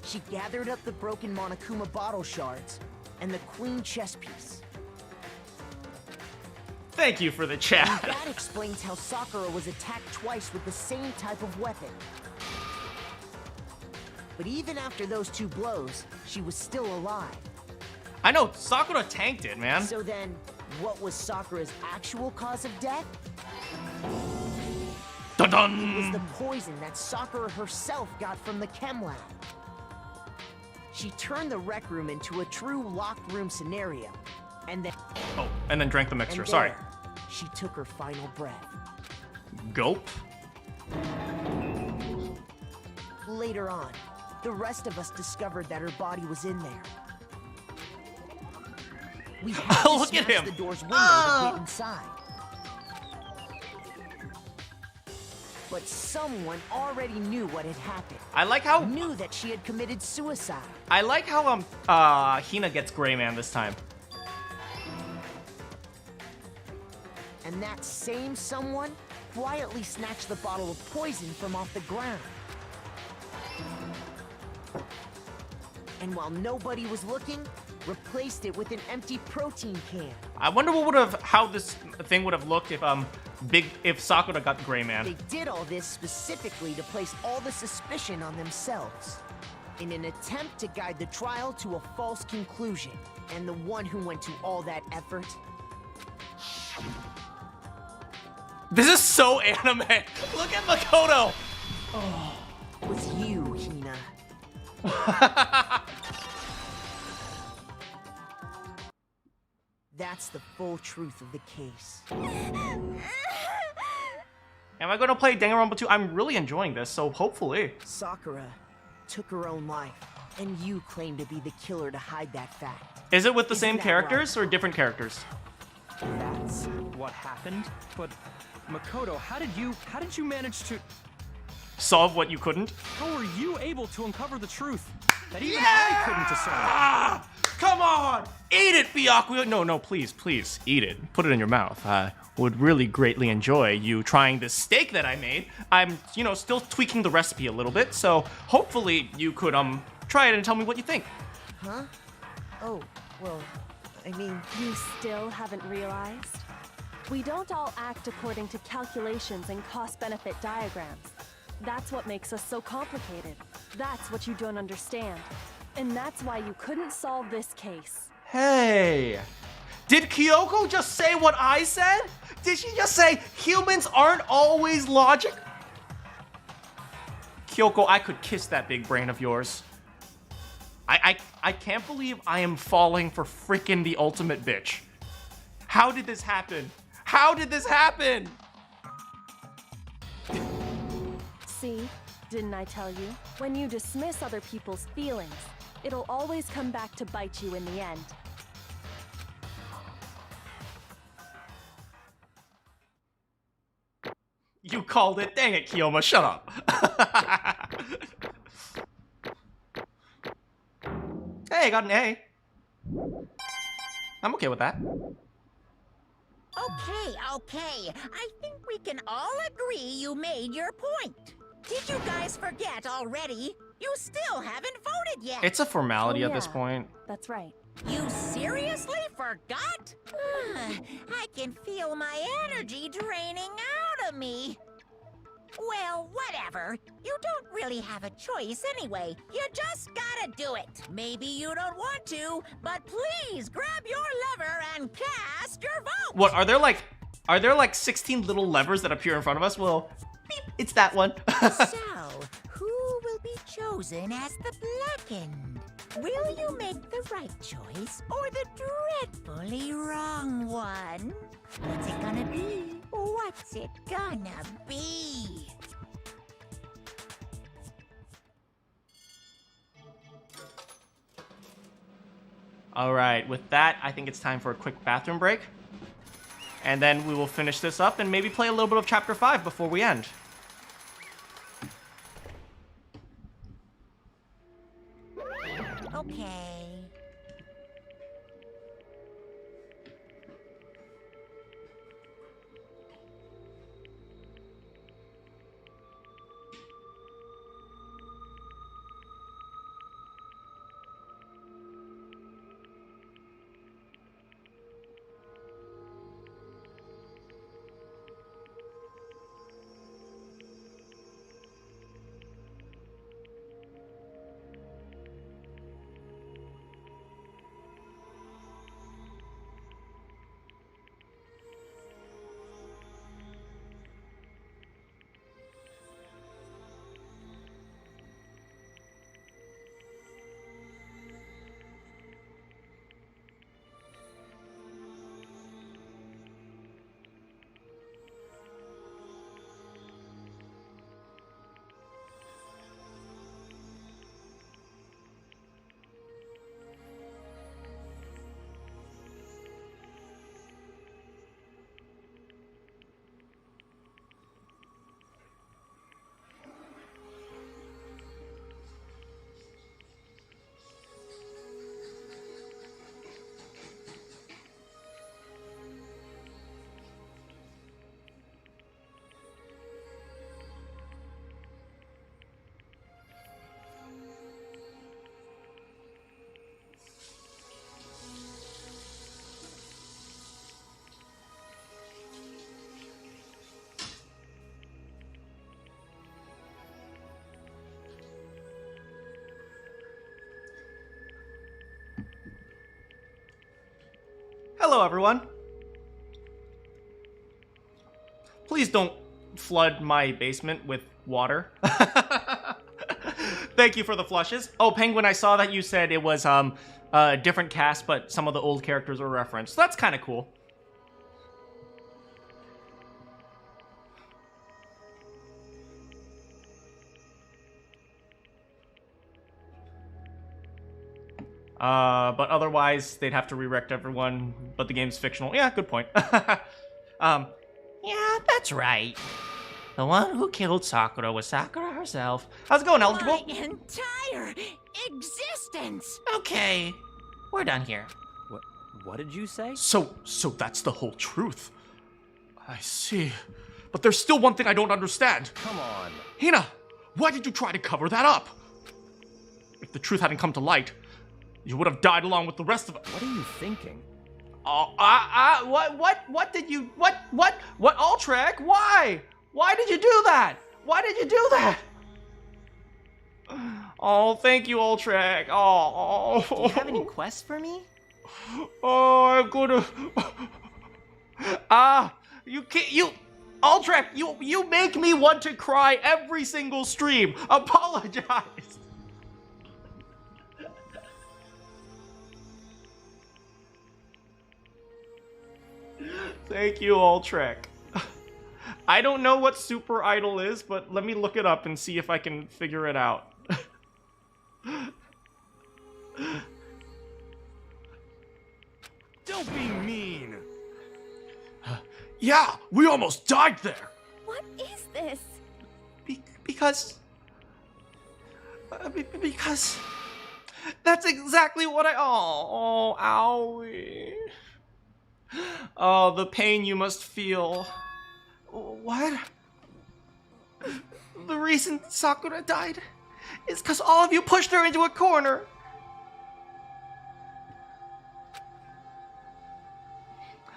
She gathered up the broken Monokuma bottle shards and the queen chess piece. Thank you for the chat. And that explains how Sakura was attacked twice with the same type of weapon. But even after those 2 blows, she was still alive. I know, Sakura tanked it, man. So then, what was Sakura's actual cause of death? Dun dun! It was the poison that Sakura herself got from the Chem lab. She turned the rec room into a true locked room scenario, and then... Oh, and then drank the mixture, and sorry. there, she took her final breath. Gulp. Later on, the rest of us discovered that her body was in there. We had to Look at smash him. the door's window to get inside. But someone already knew what had happened. I like how... Knew that she had committed suicide. I like how, Hina gets Gray Man this time. And that same someone quietly snatched the bottle of poison from off the ground. And while nobody was looking, replaced it with an empty protein can. I wonder how this thing would have looked if Sakura got the Gray Man. They did all this specifically to place all the suspicion on themselves, in an attempt to guide the trial to a false conclusion. And the one who went to all that effort... This is so anime. Look at Makoto. was you, Hina. That's the full truth of the case. Am I going to play Danganronpa 2? I'm really enjoying this, so hopefully. Sakura took her own life, and you claim to be the killer to hide that fact. Is it with the Isn't same that characters right? or different characters? That's What happened? But Makoto, how did you manage to... Solve what you couldn't? How were you able to uncover the truth that even I couldn't discern? Ah! Come on! Eat it, Byakuya! No, please, eat it. Put it in your mouth. I would really greatly enjoy you trying this steak that I made. I'm, still tweaking the recipe a little bit, so hopefully you could, try it and tell me what you think. Huh? Oh, well, I mean... You still haven't realized? We don't all act according to calculations and cost-benefit diagrams. That's what makes us so complicated. That's what you don't understand. And that's why you couldn't solve this case. Hey! Did Kyoko just say what I said? Did she just say humans aren't always logic? Kyoko, I could kiss that big brain of yours. I can't believe I am falling for frickin' the ultimate bitch. How did this happen? How did this happen? See? Didn't I tell you? When you dismiss other people's feelings, it'll always come back to bite you in the end. You called it. Dang it, Kiyoma, shut up. Hey, I got an A. I'm okay with that. Okay. I think we can all agree you made your point. Did you guys forget already? You still haven't voted yet. It's a formality Oh, at this yeah. point. That's right. You seriously forgot? I can feel my energy draining out of me. Well, whatever. You don't really have a choice anyway. You just gotta do it. Maybe you don't want to, but please grab your lever and cast your vote. What, are there like 16 little levers that appear in front of us? Well, beep, it's that one. So, who will be chosen as the blackened? Will you make the right choice or the dreadfully wrong one? What's it gonna be? What's it gonna be? All right, with that, I think it's time for a quick bathroom break. And then we will finish this up and maybe play a little bit of Chapter 5 before we end. Okay. Hello, everyone. Please don't flood my basement with water. Thank you for the flushes. Oh, Penguin, I saw that you said it was a different cast, but some of the old characters were referenced. So that's kind of cool. But otherwise, they'd have to redirect everyone, but the game's fictional. Yeah, good point. Yeah, that's right. The one who killed Sakura was Sakura herself. How's it going, eligible? My entire existence! Okay, we're done here. What did you say? So that's the whole truth. I see. But there's still one thing I don't understand. Come on. Hina, why did you try to cover that up? If the truth hadn't come to light, you would have died along with the rest of us. What are you thinking? What did you, Ultrek, why? Why did you do that? Why did you do that? Oh, thank you, Ultrek. Oh. Do you have any quests for me? Oh, I'm gonna... you can't, Ultrek, you make me want to cry every single stream. Apologize. Thank you, Ultrek. I don't know what Super Idol is, but let me look it up and see if I can figure it out. Don't be mean. Yeah, we almost died there. What is this? Because that's exactly what owie. Oh, the pain you must feel. What? The reason Sakura died is because all of you pushed her into a corner.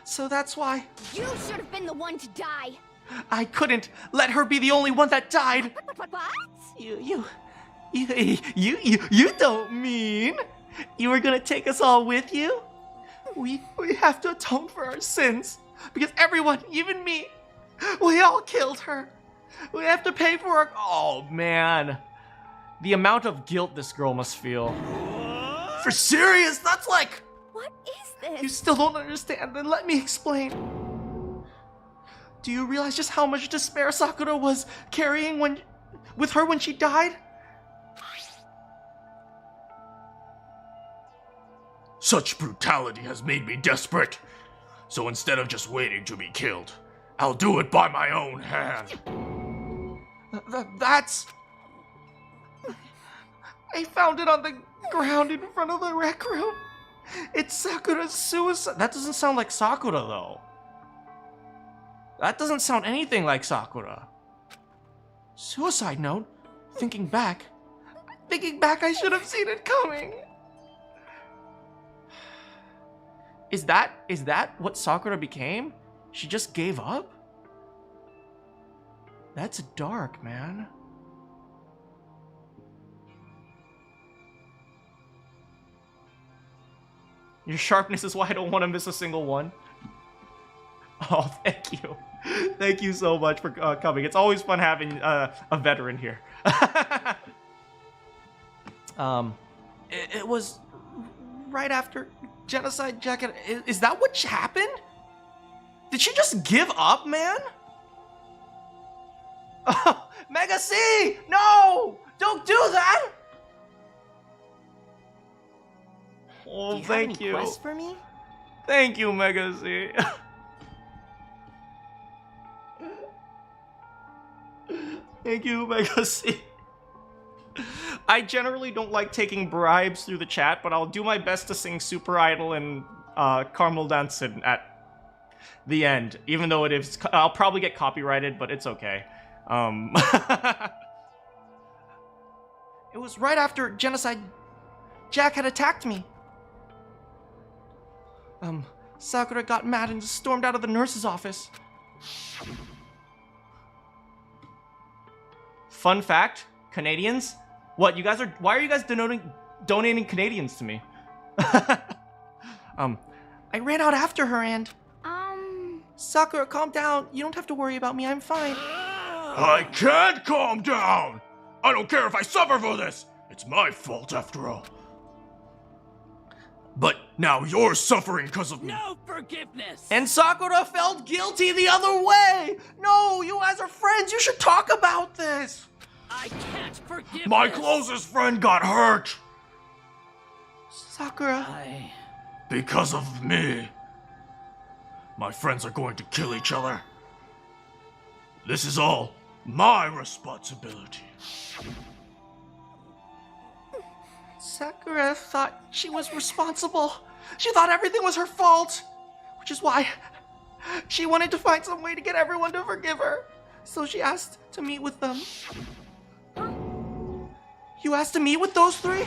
So that's why You should have been the one to die. I couldn't let her be the only one that died. What? You don't mean you were gonna take us all with you? We have to atone for our sins because everyone, even me, we all killed her. We have to pay for our... Oh, man. The amount of guilt this girl must feel. For serious? That's like... What is this? You still don't understand, then let me explain. Do you realize just how much despair Sakura was carrying with her when she died? Such brutality has made me desperate. So instead of just waiting to be killed, I'll do it by my own hand. That's... I found it on the ground in front of the rec room. It's Sakura's suicide. That doesn't sound like Sakura, though. That doesn't sound anything like Sakura. Suicide note? Thinking back, I should have seen it coming. Is that what Sakura became? She just gave up? That's dark, man. Your sharpness is why I don't want to miss a single one. Oh, thank you. Thank you so much for coming. It's always fun having a veteran here. It was right after Genocide Jacket. Is that what happened? Did she just give up, man? Oh, Mega C! No! Don't do that! Oh, Do you thank have any you. quests for me? Thank you, Mega C. Thank you, Mega C. I generally don't like taking bribes through the chat, but I'll do my best to sing Super Idol and Carmel Dancing at the end, even though I'll probably get copyrighted, but it's okay. It was right after Genocide Jack had attacked me. Sakura got mad and stormed out of the nurse's office. Fun fact, Canadians? What, why are you guys donating Canadians to me? I ran out after her and... Sakura, calm down. You don't have to worry about me. I'm fine. I can't calm down! I don't care if I suffer for this! It's my fault after all. But now you're suffering because of me. No forgiveness! And Sakura felt guilty the other way! No, you guys are friends. You should talk about this. I can't forgive My this. closest friend got hurt! Sakura. Because of me. My friends are going to kill each other. This is all my responsibility. Sakura thought she was responsible. She thought everything was her fault. Which is why she wanted to find some way to get everyone to forgive her. So she asked to meet with them. You asked to meet with those three?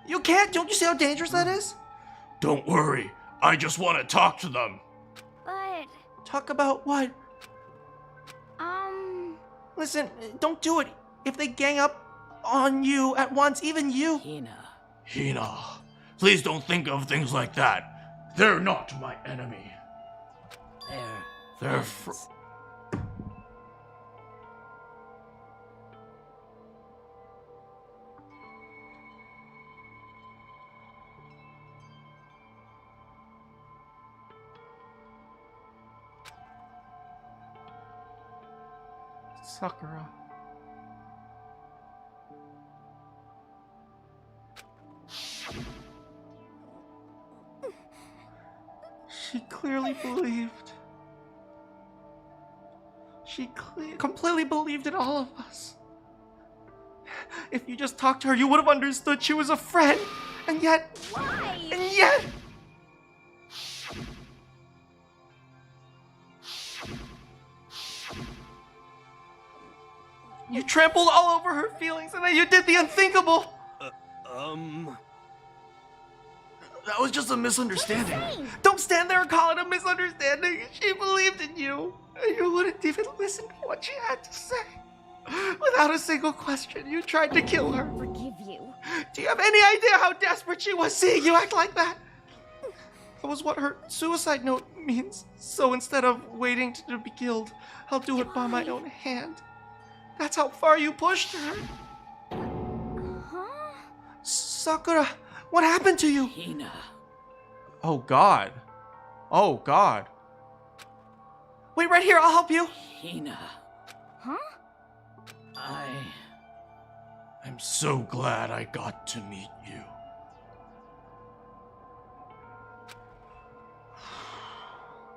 You can't. Don't you see how dangerous that is? Don't worry. I just want to talk to them. But, Talk about what? Listen, don't do it. If they gang up on you at once, even you. Hina, please don't think of things like that. They're not my enemy. They're Sakura. She clearly believed. She completely believed in all of us. If you just talked to her, you would have understood she was a friend. And yet... Why? And yet... You trampled all over her feelings, and then you did the unthinkable. That was just a misunderstanding. Don't stand there and call it a misunderstanding. She believed in you, and you wouldn't even listen to what she had to say. Without a single question, you tried to kill her. Forgive you. Do you have any idea how desperate she was seeing you act like that? That was what her suicide note means. So instead of waiting to be killed, I'll do it by my own hand. That's how far you pushed her. Huh? Sakura, what happened to you? Oh God. Oh God. Wait right here, I'll help you. Huh? I'm so glad I got to meet you.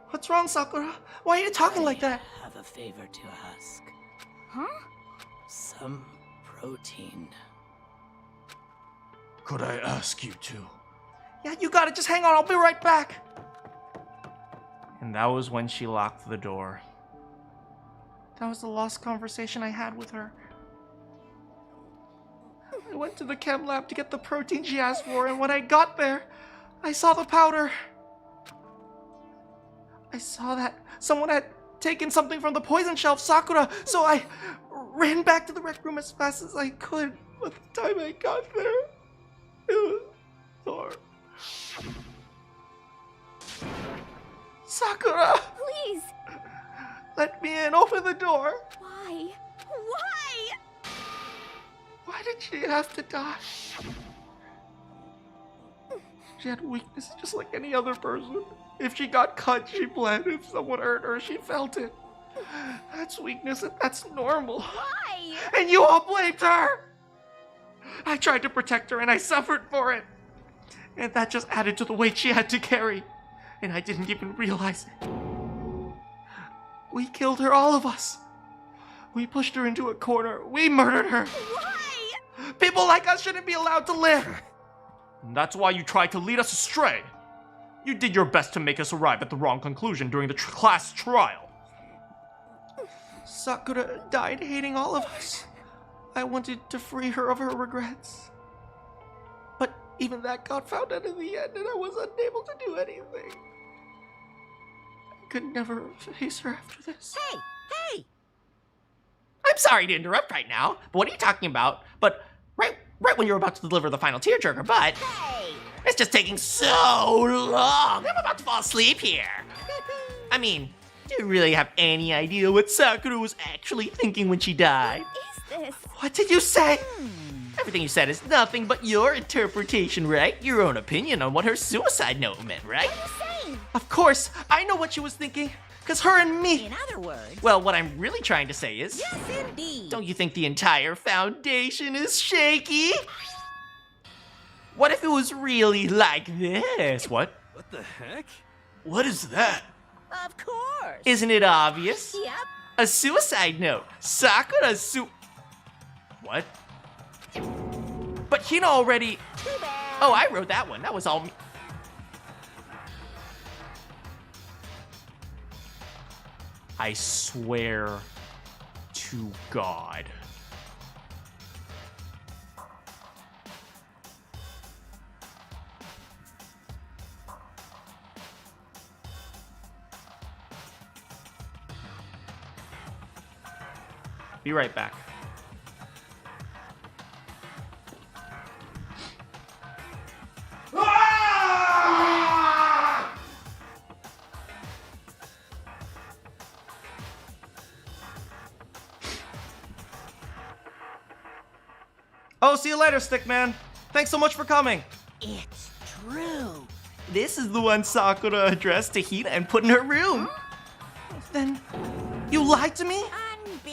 What's wrong, Sakura? Why are you talking like that? Have a favor to ask. Huh? Some protein. Could I ask you to? Yeah, you got it. Just hang on. I'll be right back. And that was when she locked the door. That was the lost conversation I had with her. I went to the chem lab to get the protein she asked for, and when I got there, I saw the powder. I saw that someone had taken something from the poison shelf, Sakura, so I ran back to the rec room as fast as I could. By the time I got there, it was dark. Sakura! Please! Let me in, open the door! Why? Why? Why did she have to die? She had weaknesses just like any other person. If she got cut, she bled. If someone hurt her, she felt it. That's weakness and that's normal. Why? And you all blamed her! I tried to protect her and I suffered for it. And that just added to the weight she had to carry. And I didn't even realize it. We killed her, all of us. We pushed her into a corner. We murdered her. Why? People like us shouldn't be allowed to live. And that's why you tried to lead us astray. You did your best to make us arrive at the wrong conclusion during the class trial. Sakura died hating all of us. I wanted to free her of her regrets. But even that got found out in the end, and I was unable to do anything. I could never face her after this. Hey, hey! I'm sorry to interrupt right now, but what are you talking about? But right when you're about to deliver the final tearjerker, but... Hey! It's just taking so long. I'm about to fall asleep here. I mean, do you really have any idea what Sakura was actually thinking when she died? What is this? What did you say? Everything you said is nothing but your interpretation, right? Your own opinion on what her suicide note meant, right? What are you saying? Of course, I know what she was thinking. Cause her and me. In other words, Well, what I'm really trying to say is, yes, indeed. don't you think the entire foundation is shaky? What if it was really like this? What? What the heck? What is that? Of course. Isn't it obvious? Yep. A suicide note. Sakura's What? But Hina already... Too bad. Oh, I wrote that one. That was all me. I swear to God. Be right back. Oh, see you later, Stickman. Thanks so much for coming. It's true. This is the one Sakura addressed to Hina and put in her room. Then you lied to me?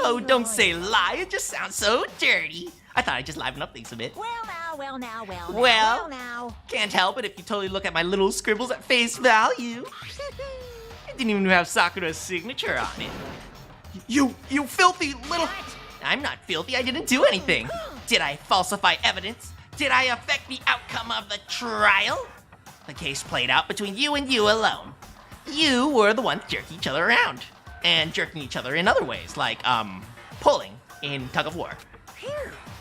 Oh, don't say lie. It just sounds so dirty. I thought I'd just liven up things a bit. Well now. Well, can't help it if you totally look at my little scribbles at face value. It didn't even have Sakura's signature on it. You filthy little... I'm not filthy. I didn't do anything. Did I falsify evidence? Did I affect the outcome of the trial? The case played out between you and you alone. You were the ones jerking each other around. And jerking each other in other ways, like, pulling in tug of war.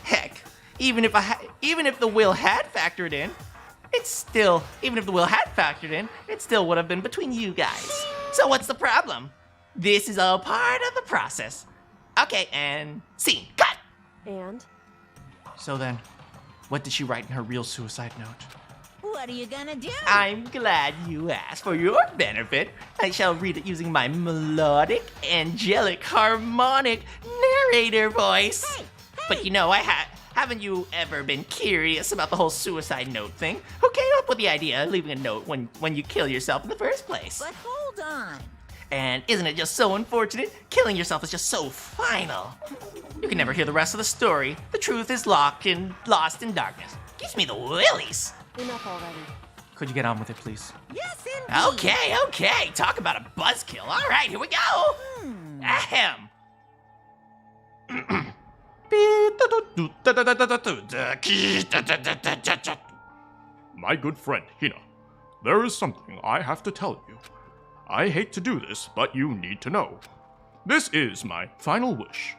Heck, even if the will had factored in, it still would have been between you guys. So what's the problem? This is all part of the process. Okay, and scene, cut! And? So then, what did she write in her real suicide note? What are you gonna do? I'm glad you asked. For your benefit, I shall read it using my melodic, angelic, harmonic narrator voice. Hey. But you know, haven't you ever been curious about the whole suicide note thing? Who came up with the idea of leaving a note when you kill yourself in the first place? But hold on. And isn't it just so unfortunate? Killing yourself is just so final. You can never hear the rest of the story. The truth is lost in darkness. Gives me the willies. Enough already. Could you get on with it, please? Yes, indeed. Okay. Talk about a buzzkill. All right, here we go. Ahem. My good friend, Hina, there is something I have to tell you. I hate to do this, but you need to know. This is my final wish.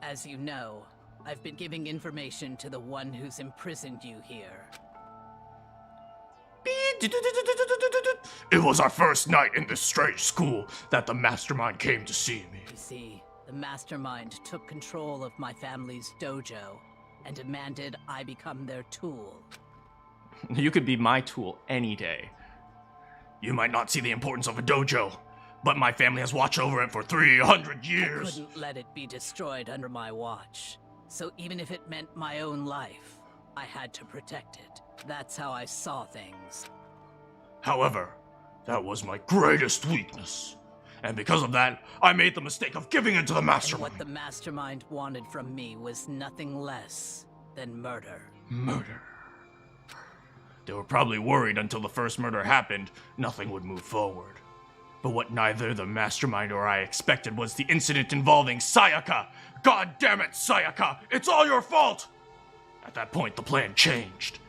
As you know, I've been giving information to the one who's imprisoned you here. It was our first night in this strange school that the mastermind came to see me. You see, the mastermind took control of my family's dojo and demanded I become their tool. You could be my tool any day. You might not see the importance of a dojo, but my family has watched over it for 300 I years. couldn't let it be destroyed under my watch. So even if it meant my own life, I had to protect it. That's how I saw things. However, that was my greatest weakness. And because of that, I made the mistake of giving in to the And mastermind. what the mastermind wanted from me was nothing less than murder. Murder. They were probably worried until the first murder happened, nothing would move forward. But what neither the mastermind or I expected was the incident involving Sayaka. God damn it, Sayaka! It's all your fault! At that point, the plan changed.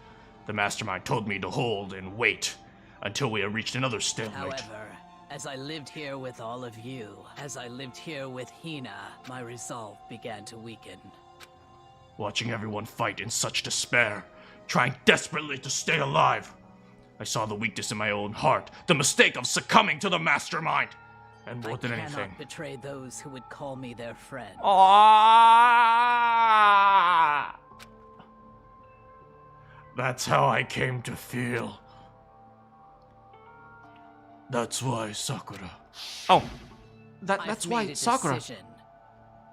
The mastermind told me to hold and wait until we had reached another stalemate. However, as I lived here with all of you, as I lived here with Hina, my resolve began to weaken. Watching everyone fight in such despair, trying desperately to stay alive, I saw the weakness in my own heart, the mistake of succumbing to the mastermind. And more than I anything, cannot betray those who would call me their friend. Ah! That's how I came to feel. That's why, Sakura. Oh, I've that's made why a Sakura. decision.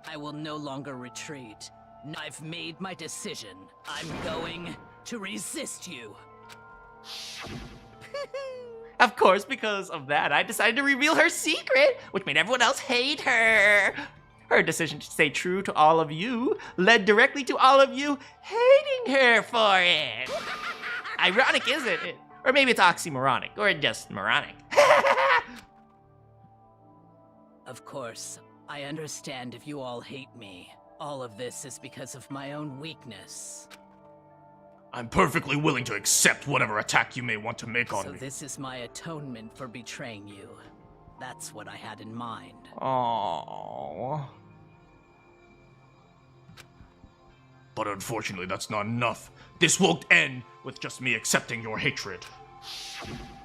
I will no longer retreat. I've made my decision. I'm going to resist you. Of course, because of that, I decided to reveal her secret, which made everyone else hate her. Her decision to stay true to all of you led directly to all of you hating her for it. Ironic, isn't it? Or maybe it's oxymoronic, or just moronic. Of course, I understand if you all hate me. All of this is because of my own weakness. I'm perfectly willing to accept whatever attack you may want to make on So me. this is my atonement for betraying you. That's what I had in mind. Aww. But unfortunately, that's not enough. This won't end with just me accepting your hatred.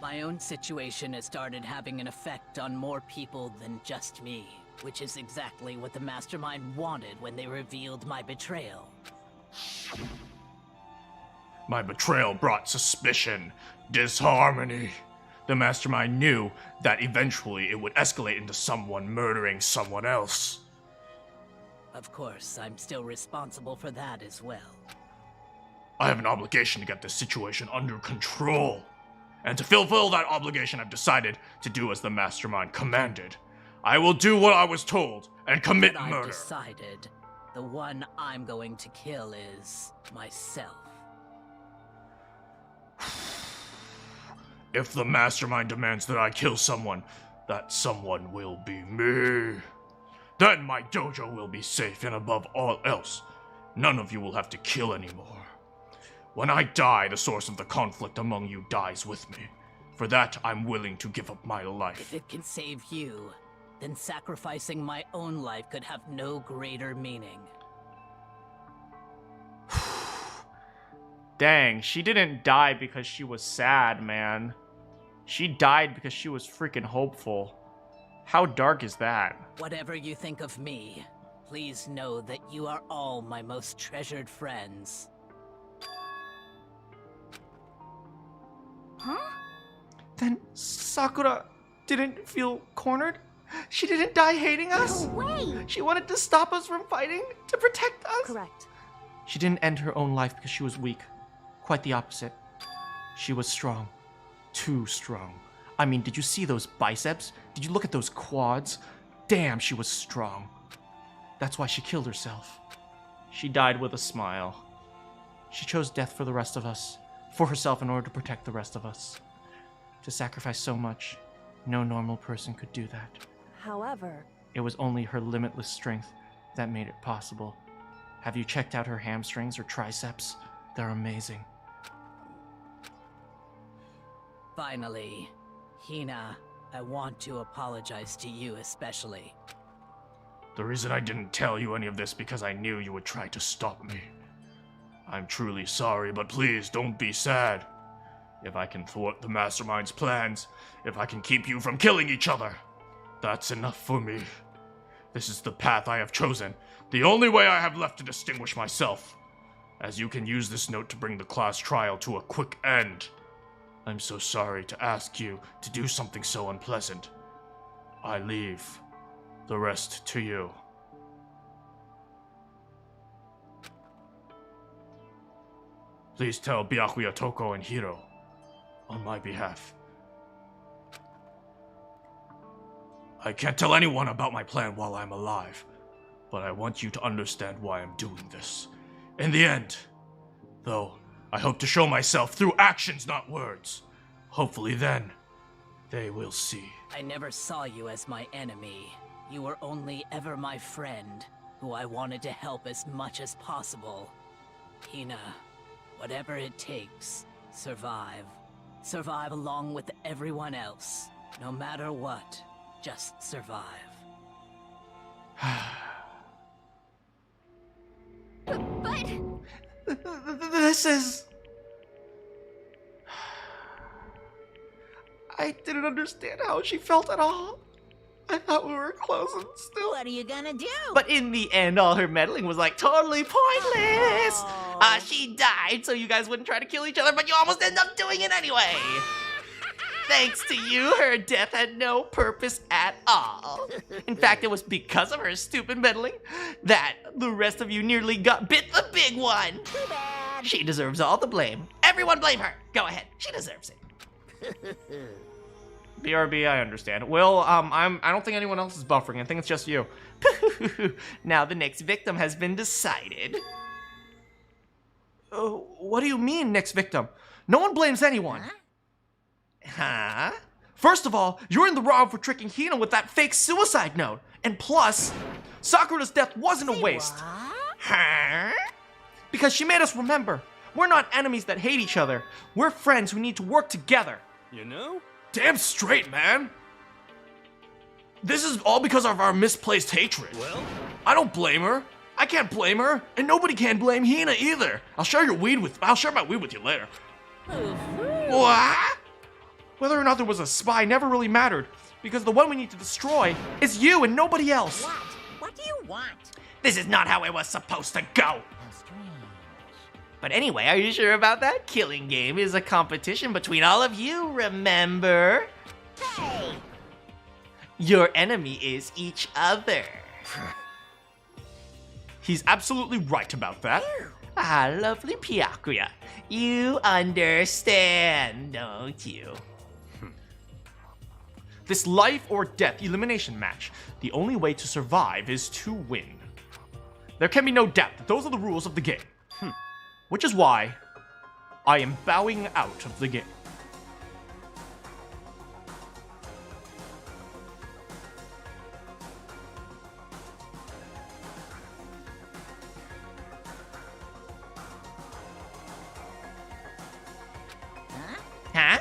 My own situation has started having an effect on more people than just me, which is exactly what the Mastermind wanted when they revealed my betrayal. My betrayal brought suspicion, disharmony. The Mastermind knew that eventually it would escalate into someone murdering someone else. Of course, I'm still responsible for that as well. I have an obligation to get this situation under control. And to fulfill that obligation, I've decided to do as the Mastermind commanded. I will do what I was told and commit But I've murder. decided the one I'm going to kill is myself. If the Mastermind demands that I kill someone, that someone will be me. Then my dojo will be safe, and above all else, none of you will have to kill anymore. When I die, the source of the conflict among you dies with me. For that, I'm willing to give up my life. If it can save you, then sacrificing my own life could have no greater meaning. Dang, she didn't die because she was sad, man. She died because she was freaking hopeful. How dark is that? Whatever you think of me, please know that you are all my most treasured friends. Huh? Then Sakura didn't feel cornered? She didn't die hating us? No way! She wanted to stop us from fighting, to protect us? Correct. She didn't end her own life because she was weak. Quite the opposite. She was strong. Too strong. I mean, did you see those biceps? Did you look at those quads? Damn, she was strong. That's why she killed herself. She died with a smile. She chose death for the rest of us. For herself in order to protect the rest of us. To sacrifice so much, no normal person could do that. However, It was only her limitless strength that made it possible. Have you checked out her hamstrings or triceps? They're amazing. Finally, Hina, I want to apologize to you especially. The reason I didn't tell you any of this because I knew you would try to stop me. I'm truly sorry, but please don't be sad. If I can thwart the Mastermind's plans, if I can keep you from killing each other, that's enough for me. This is the path I have chosen, the only way I have left to distinguish myself. As you can use this note to bring the class trial to a quick end. I'm so sorry to ask you to do something so unpleasant. I leave the rest to you. Please tell Byakuya, Toko, and Hiro on my behalf. I can't tell anyone about my plan while I'm alive, but I want you to understand why I'm doing this. In the end, though, I hope to show myself through actions, not words. Hopefully then, they will see. I never saw you as my enemy. You were only ever my friend, who I wanted to help as much as possible. Hina, whatever it takes, survive. Survive along with everyone else. No matter what, just survive. But... This is... I didn't understand how she felt at all. I thought we were close and still. What are you gonna do? But in the end, all her meddling was like totally pointless. She died so you guys wouldn't try to kill each other, but you almost end up doing it anyway. Thanks to you, her death had no purpose at all. In fact, it was because of her stupid meddling that the rest of you nearly bit the big one. Too bad. She deserves all the blame. Everyone blame her. Go ahead. She deserves it. BRB, I understand. Will, I don't think anyone else is buffering. I think it's just you. Now the next victim has been decided. What do you mean, next victim? No one blames anyone. Huh? First of all, you're in the wrong for tricking Hina with that fake suicide note. And plus, Sakura's death wasn't a waste. Huh? Because she made us remember. We're not enemies that hate each other. We're friends who need to work together. You know? Damn straight, man. This is all because of our misplaced hatred. Well? I don't blame her. I can't blame her, and nobody can blame Hina either. I'll share my weed with you later. What? Whether or not there was a spy never really mattered, because the one we need to destroy is you and nobody else. What? What do you want? This is not how it was supposed to go. How strange. But anyway, are you sure about that? Killing game is a competition between all of you, remember? Hey! Your enemy is each other. He's absolutely right about that. Ah, lovely Byakuya. You understand, don't you? This life or death elimination match, the only way to survive is to win. There can be no doubt that those are the rules of the game. Which is why I am bowing out of the game. Huh?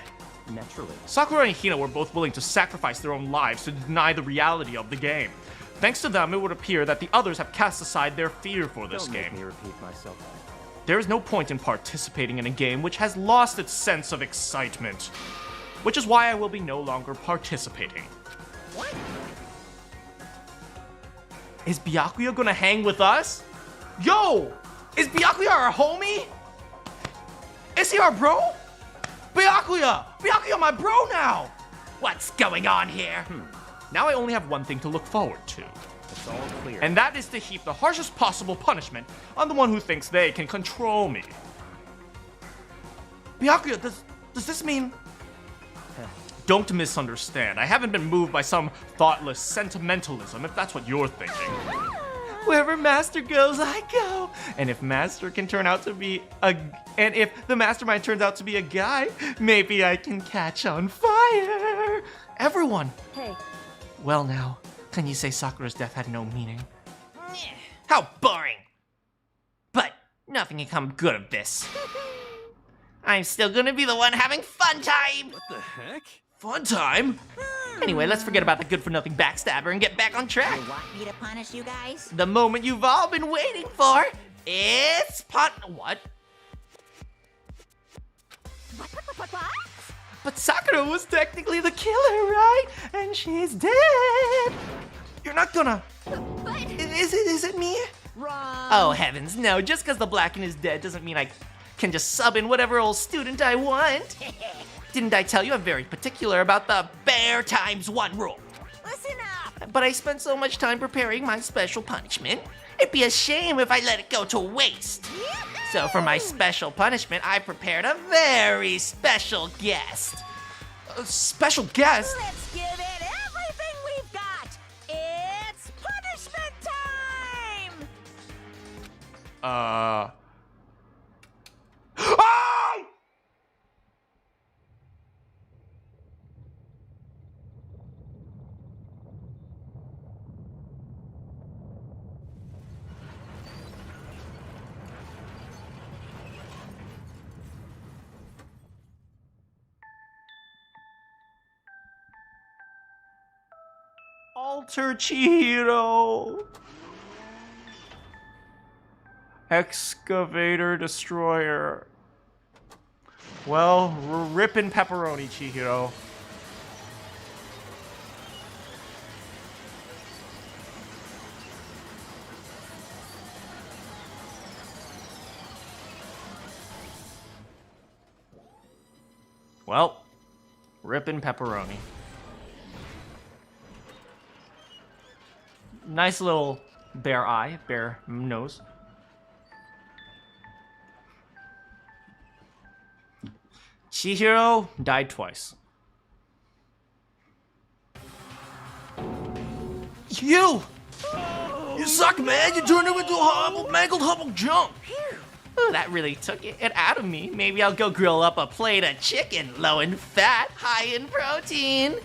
Naturally. Sakura and Hina were both willing to sacrifice their own lives to deny the reality of the game. Thanks to them, it would appear that the others have cast aside their fear for this Don't game. make me repeat myself. There is no point in participating in a game which has lost its sense of excitement. Which is why I will be no longer participating. What? Is Byakuya gonna hang with us? Yo! Is Byakuya our homie? Is he our bro? Byakuya! Byakuya my bro now! What's going on here? Now I only have one thing to look forward to. It's all clear. And that is to heap the harshest possible punishment on the one who thinks they can control me. Byakuya, does this mean... Don't misunderstand. I haven't been moved by some thoughtless sentimentalism, if that's what you're thinking. Wherever Master goes, I go. And if Master can turn out to be and if the mastermind turns out to be a guy, maybe I can catch on fire. Everyone. Hey, Well now, can you say Sakura's death had no meaning? How boring. But nothing can come good of this. I'm still gonna be the one having fun time. What the heck? Fun time? Anyway, let's forget about the good-for-nothing backstabber and get back on track. You want me to punish you guys? The moment you've all been waiting for. It's what? What? But Sakura was technically the killer, right? And she's dead. You're not gonna... But... Is it me? Wrong. Oh, heavens, no. Just because the Blacken is dead doesn't mean I can just sub in whatever old student I want. Didn't I tell you I'm very particular about the bear times one rule? Listen up. But I spent so much time preparing my special punishment. It'd be a shame if I let it go to waste. So for my special punishment, I prepared a very special guest. A special guest? Let's give it everything we've got. It's punishment time. Oh! Alter Chihiro. Excavator Destroyer. Well, we're ripping pepperoni, Chihiro. Well, rippin' pepperoni. Nice little bear eye, bear nose. Chihiro died twice. You! You suck, man! You turned him into a horrible, mangled, hubble junk! Ooh, that really took it out of me. Maybe I'll go grill up a plate of chicken, low in fat, high in protein.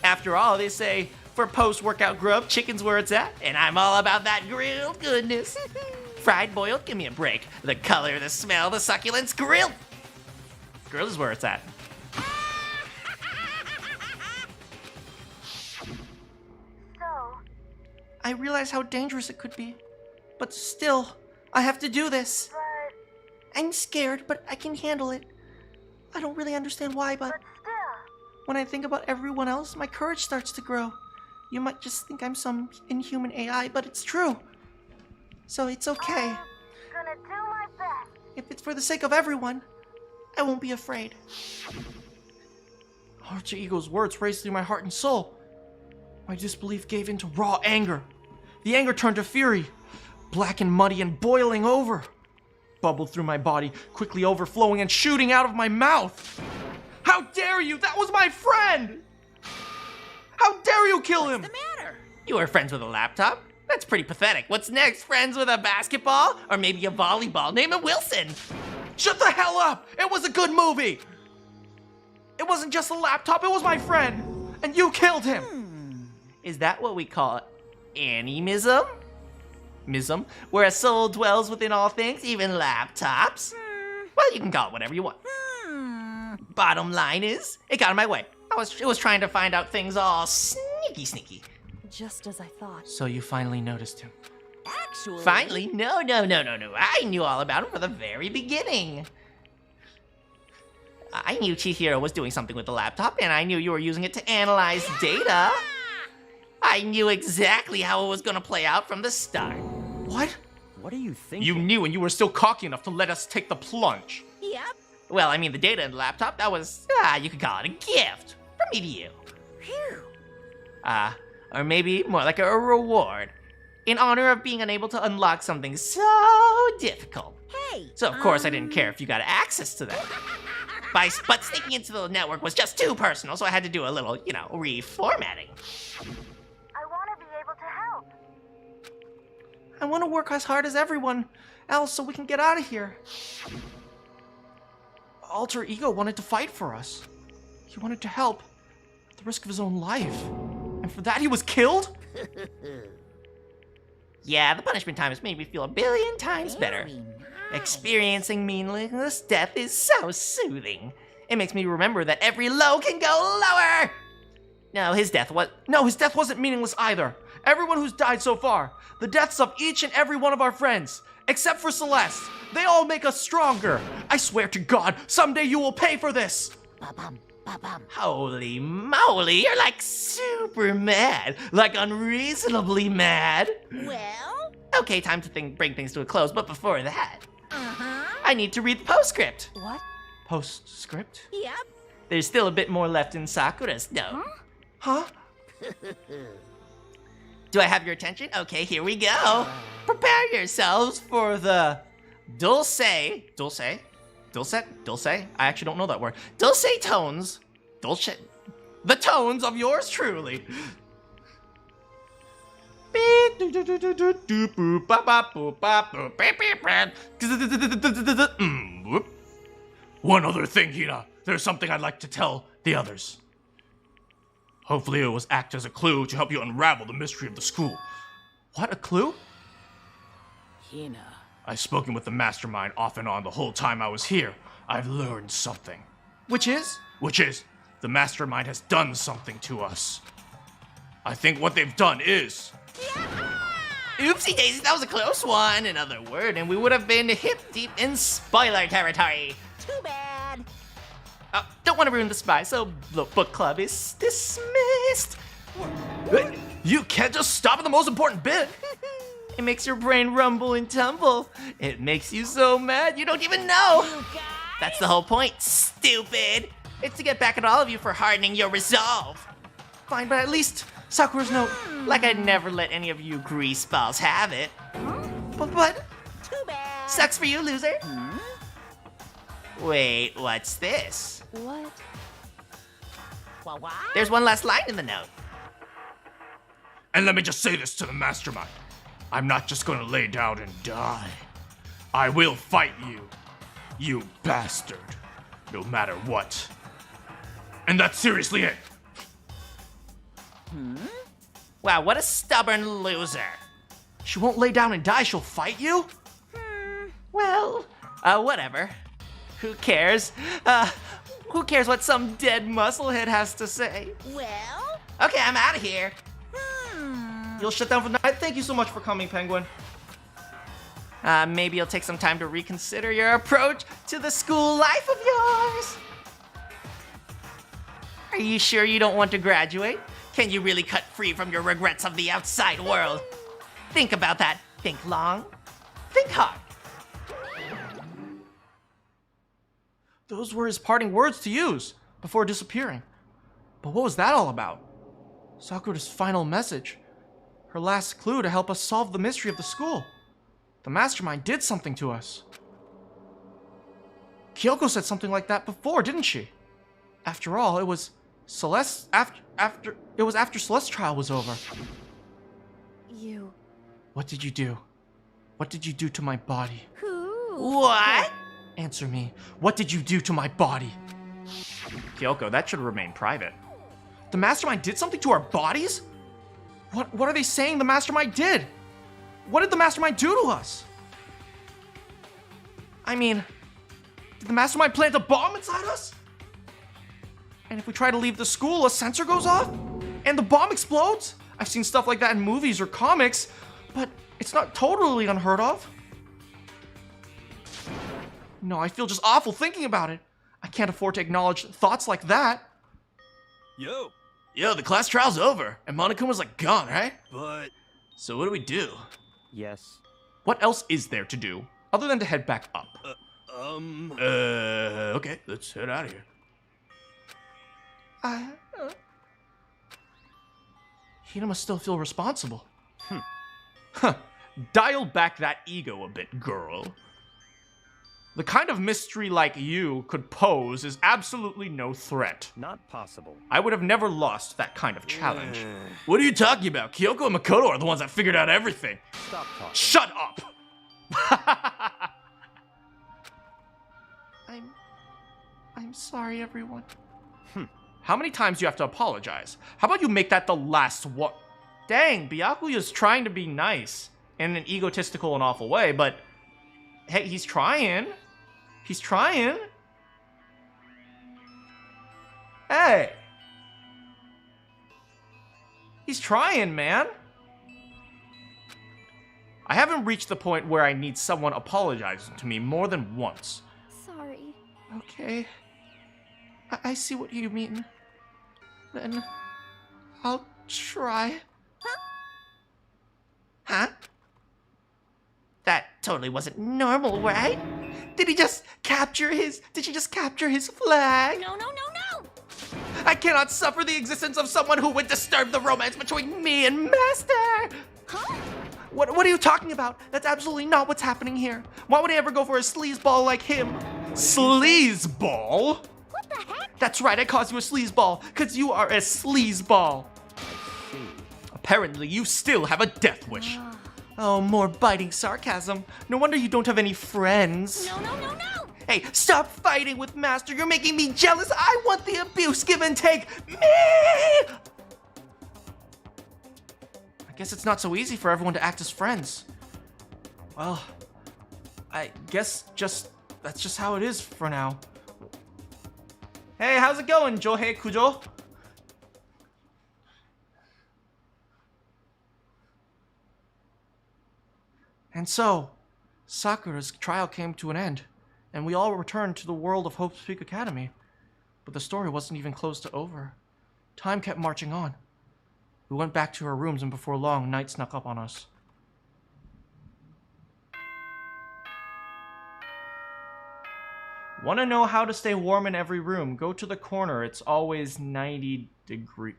After all, they say, for post-workout grub, chicken's where it's at, and I'm all about that grilled goodness. Fried, boiled, give me a break. The color, the smell, the succulence, grilled. Grilled is where it's at. I realize how dangerous it could be, but still, I have to do this. I'm scared, but I can handle it. I don't really understand why, but when I think about everyone else, my courage starts to grow. You might just think I'm some inhuman AI, but it's true. So it's okay. Gonna do my best. If it's for the sake of everyone, I won't be afraid. Alter Ego's words raced through my heart and soul. My disbelief gave into raw anger. The anger turned to fury, black and muddy and boiling over. Bubbled through my body, quickly overflowing and shooting out of my mouth. How dare you? That was my friend! How dare you kill him? What's the matter? You were friends with a laptop? That's pretty pathetic. What's next? Friends with a basketball? Or maybe a volleyball? Name it Wilson. Shut the hell up! It was a good movie! It wasn't just a laptop, it was my friend! And you killed him! Is that what we call animism? Mism? Where a soul dwells within all things, even laptops? Well, you can call it whatever you want. Bottom line is, it got in my way. It was trying to find out things all sneaky. Just as I thought. So you finally noticed him. Actually... Finally? No. I knew all about him from the very beginning. I knew Chihiro was doing something with the laptop, and I knew you were using it to analyze data. I knew exactly how it was going to play out from the start. What? What are you thinking? You knew, and you were still cocky enough to let us take the plunge. Yep. Well, I mean, the data in the laptop, that was, you could call it a gift. From me to you. Phew. Or maybe more like a reward. In honor of being unable to unlock something so difficult. Hey. So, of course, I didn't care if you got access to that. But sneaking into the network was just too personal, so I had to do a little, reformatting. I want to be able to help. I want to work as hard as everyone else so we can get out of here. Alter Ego wanted to fight for us. He wanted to help at the risk of his own life. And for that, he was killed? Yeah, the punishment time has made me feel 1,000,000,000 times better. Very nice. Experiencing meaningless death is so soothing. It makes me remember that every low can go lower. No, his death wasn't meaningless either. Everyone who's died so far, the deaths of each and every one of our friends, except for Celeste, they all make us stronger. I swear to God, someday you will pay for this. Ba-bum, ba-bum. Holy moly, you're like super mad, like unreasonably mad. Well? Okay, time to bring things to a close, but before that, Uh-huh. I need to read the postscript. What? Postscript? Yep. There's still a bit more left in Sakura's note. Huh? Do I have your attention? Okay, here we go. Prepare yourselves for the dulce. I actually don't know that word. Dulce tones. The tones of yours truly. One other thing, Hina. There's something I'd like to tell the others. Hopefully it will act as a clue to help you unravel the mystery of the school. What, a clue? Hina. I've spoken with the mastermind off and on the whole time I was here. I've learned something. Which is? The mastermind has done something to us. I think what they've done is... Oopsie daisy, that was a close one. Another word, and we would have been hip deep in spoiler territory. Too bad. Don't want to ruin the surprise, so the book club is dismissed. You can't just stop at the most important bit. It makes your brain rumble and tumble. It makes you so mad you don't even know. That's the whole point, stupid. It's to get back at all of you for hardening your resolve. Fine, but at least Sakura's note, like I'd never let any of you greaseballs have it. But Too bad. sucks for you, loser. Wait, what's this? What? What? There's one last line in the note. And let me just say this to the mastermind. I'm not just gonna lay down and die. I will fight you, you bastard, no matter what. And that's seriously it. Wow, what a stubborn loser. She won't lay down and die, she'll fight you? Well, whatever. Who cares? Who cares what some dead musclehead has to say? Well? Okay, I'm out of here. You'll shut down for the night? Thank you so much for coming, Penguin. Maybe you'll take some time to reconsider your approach to the school life of yours. Are you sure you don't want to graduate? Can you really cut free from your regrets of the outside world? Think about that. Think long. Think hard. Those were his parting words to use before disappearing. But what was that all about? Sakura's final message. Her last clue to help us solve the mystery of the school. The mastermind did something to us. Kyoko said something like that before, didn't she? After all, it was Celeste after Celeste's trial was over. You. What did you do? What did you do to my body? Who? What? Answer me. What did you do to my body? Kyoko, that should remain private. The mastermind did something to our bodies? What are they saying the mastermind did? What did the mastermind do to us? I mean, did the mastermind plant a bomb inside us? And if we try to leave the school, a sensor goes off? And the bomb explodes? I've seen stuff like that in movies or comics, but it's not totally unheard of. No, I feel just awful thinking about it. I can't afford to acknowledge thoughts like that. Yo, the class trial's over, and Monokuma's like gone, right? but... So what do we do? Yes. What else is there to do, other than to head back up? Okay, let's head out of here. Hina must still feel responsible. Huh. Dial back that ego a bit, girl. The kind of mystery like you could pose is absolutely no threat. Not possible. I would have never lost that kind of challenge. What are you talking about? Kyoko and Makoto are the ones that figured out everything. Stop talking. Shut up! I'm sorry, everyone. How many times do you have to apologize? How about you make that the last one? Dang, Byakuya's trying to be nice in an egotistical and awful way, but hey, he's trying. He's trying. Hey. He's trying, man. I haven't reached the point where I need someone apologizing to me more than once. Sorry. Okay. I see what you mean. Then I'll try. Huh? That totally wasn't normal, right? Did she just capture his flag? No, no, no, no! I cannot suffer the existence of someone who would disturb the romance between me and Master! Huh? What are you talking about? That's absolutely not what's happening here. Why would I ever go for a sleazeball like him? Sleazeball? What the heck? That's right, I called you a sleazeball, because you are a sleazeball. Apparently, you still have a death wish. Oh, more biting sarcasm. No wonder you don't have any friends. No, no, no, no! Hey, stop fighting with Master. You're making me jealous. I want the abuse, give and take. Me! I guess it's not so easy for everyone to act as friends. Well, I guess that's just how it is for now. Hey, how's it going, Johei Kujo? And so, Sakura's trial came to an end, and we all returned to the world of Hope's Peak Academy. But the story wasn't even close to over. Time kept marching on. We went back to our rooms, and before long, night snuck up on us. Want to know how to stay warm in every room? Go to the corner. It's always 90 degrees.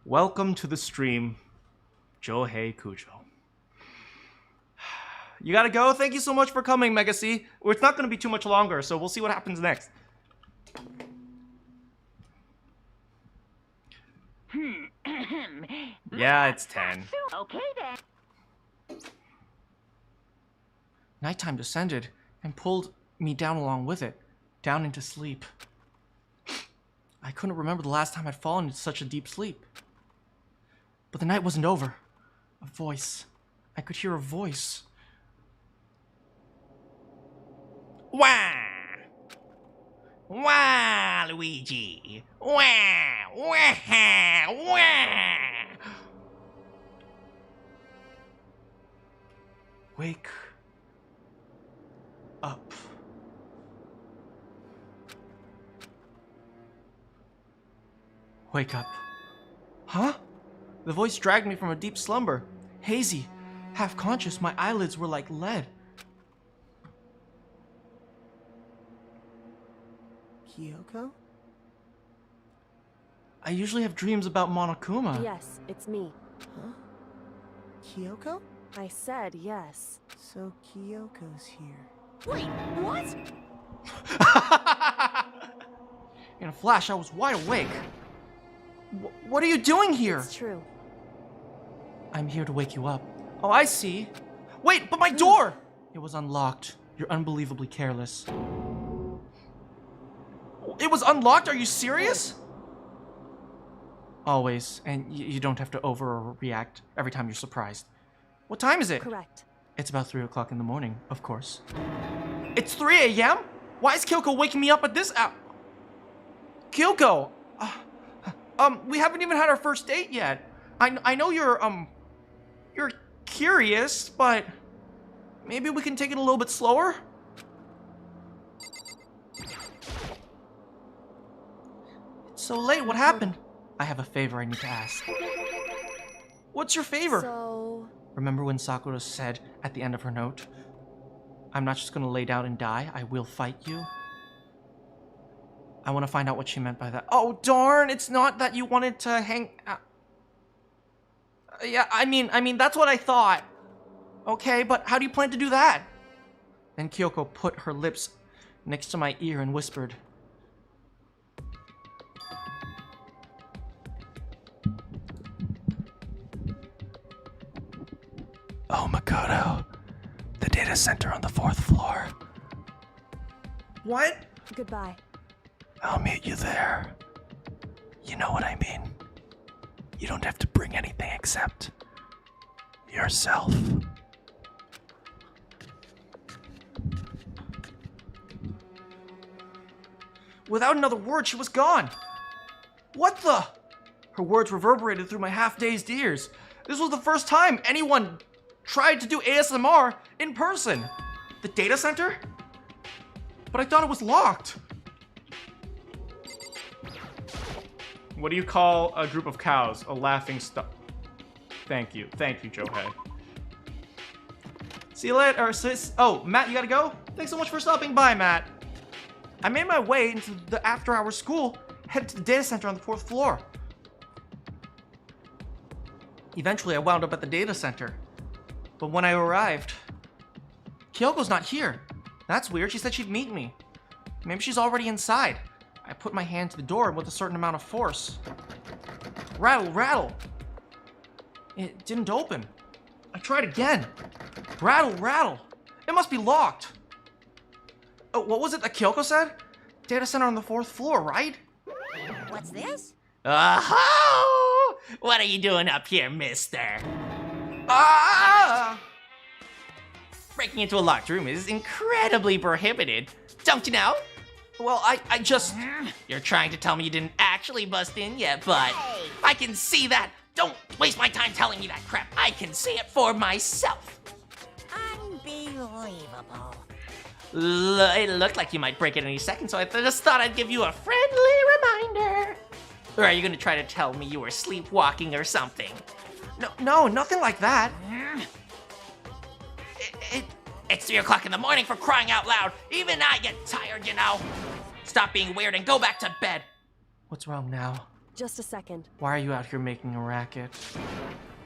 Welcome to the stream, Johei Kujo. You gotta go? Thank you so much for coming, Mega C. It's not gonna be too much longer, so we'll see what happens next. Yeah, it's 10. Okay then. Nighttime descended and pulled me down along with it, down into sleep. I couldn't remember the last time I'd fallen into such a deep sleep. But the night wasn't over. A voice. I could hear a voice. Wah! Wah, Luigi! Wah! Wah! Wah! Wake up. Wake up. Huh? The voice dragged me from a deep slumber. Hazy, half conscious, my eyelids were like lead. Kyoko? I usually have dreams about Monokuma. Yes, it's me. Huh? Kyoko? I said yes. So Kyoko's here. Wait, what? In a flash, I was wide awake. What are you doing here? It's true. I'm here to wake you up. Oh, I see. Wait, but my door! It was unlocked. You're unbelievably careless. It was unlocked? Are you serious? Always, and you don't have to overreact every time you're surprised. What time is it? Correct. It's about 3 o'clock in the morning, of course. It's 3 a.m.? Why is Kyoko waking me up at this hour? Kyoko! We haven't even had our first date yet. I know you're curious, but maybe we can take it a little bit slower? It's so late, what happened? I have a favor I need to ask. What's your favor? So... Remember when Sakura said at the end of her note, I'm not just gonna lay down and die, I will fight you? I want to find out what she meant by that. Oh, darn, it's not that you wanted to hang out. Yeah, I mean, that's what I thought. Okay, but how do you plan to do that? Then Kyoko put her lips next to my ear and whispered, Oh, Makoto. The data center on the 4th floor. What? Goodbye. I'll meet you there. You know what I mean. You don't have to bring anything except yourself. Without another word, she was gone. What the? Her words reverberated through my half-dazed ears. This was the first time anyone tried to do ASMR in person. The data center? But I thought it was locked. What do you call a group of cows? A laughing stock. Thank you, Johei. See you later, or sis. Oh, Matt, you gotta go? Thanks so much for stopping by, Matt. I made my way into the after-hour school, headed to the data center on the 4th floor. Eventually, I wound up at the data center. But when I arrived, Kyoko's not here. That's weird, she said she'd meet me. Maybe she's already inside. I put my hand to the door with a certain amount of force. Rattle, rattle. It didn't open. I tried again. Rattle, rattle. It must be locked. Oh, what was it that Kyoko said? Data center on the 4th floor, right? What's this? Oh! What are you doing up here, mister? Ah! Breaking into a locked room is incredibly prohibited. Don't you know? Well, I just... You're trying to tell me you didn't actually bust in yet, but I can see that. Don't waste my time telling me that crap. I can see it for myself. Unbelievable. It looked like you might break it any second, so I just thought I'd give you a friendly reminder. Or are you gonna try to tell me you were sleepwalking or something? No, nothing like that. It's 3 o'clock in the morning, for crying out loud. Even I get tired, you know. Stop being weird and go back to bed. What's wrong now? Just a second. Why are you out here making a racket?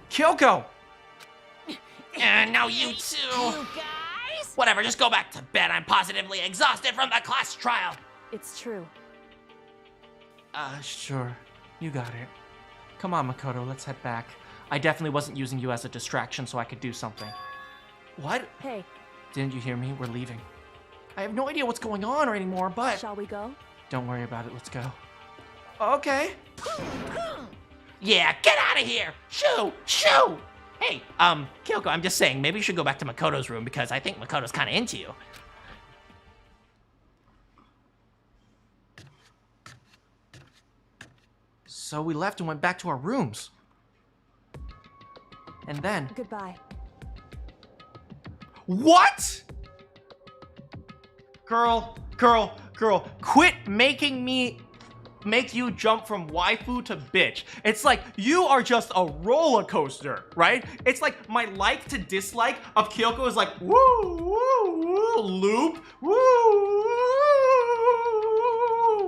Kyoko! And now you too. You guys? Whatever, just go back to bed. I'm positively exhausted from the class trial. It's true. Sure. You got it. Come on, Makoto, let's head back. I definitely wasn't using you as a distraction so I could do something. What? Hey. Didn't you hear me? We're leaving. I have no idea what's going on or anymore, but... Shall we go? Don't worry about it, let's go. Okay. Yeah, get out of here! Shoo! Shoo! Hey, Kyoko, I'm just saying, maybe you should go back to Makoto's room because I think Makoto's kinda into you. So we left and went back to our rooms. And then... Goodbye. What? Girl, quit making me make you jump from waifu to bitch. It's like you are just a roller coaster, right? It's like my like to dislike of Kyoko is like woo, woo, woo, loop, woo,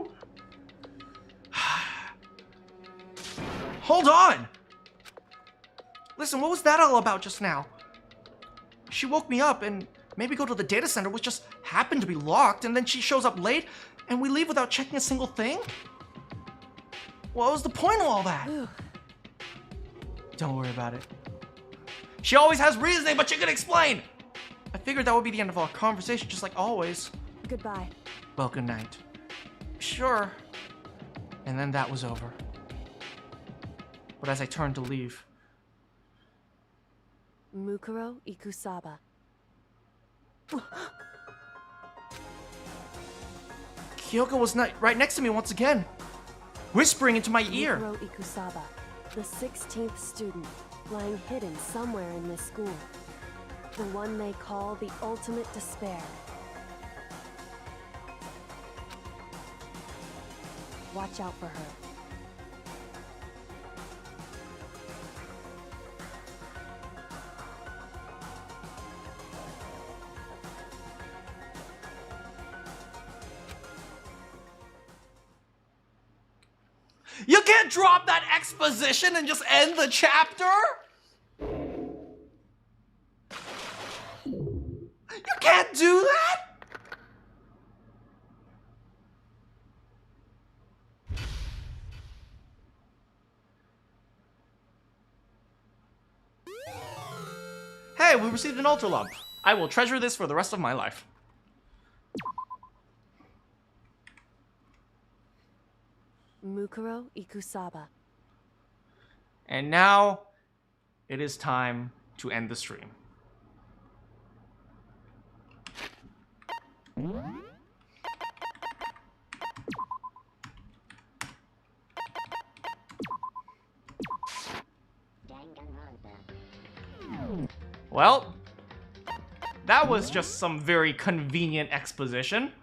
woo. Hold on. Listen, what was that all about just now? She woke me up and made me go to the data center, which just happened to be locked, and then she shows up late, and we leave without checking a single thing? What was the point of all that? Don't worry about it. She always has reasoning, but she can explain! I figured that would be the end of our conversation, just like always. Goodbye. Well, good night. Sure. And then that was over. But as I turned to leave... Mukuro Ikusaba. Kyoko was right next to me once again, whispering into my ear. Mukuro Ikusaba, the 16th student, lying hidden somewhere in this school. The one they call the ultimate despair. Watch out for her. You can't drop that exposition and just end the chapter? You can't do that? Hey, we received an ultra lump. I will treasure this for the rest of my life. Mukuro Ikusaba. And now, it is time to end the stream. Well, that was just some very convenient exposition.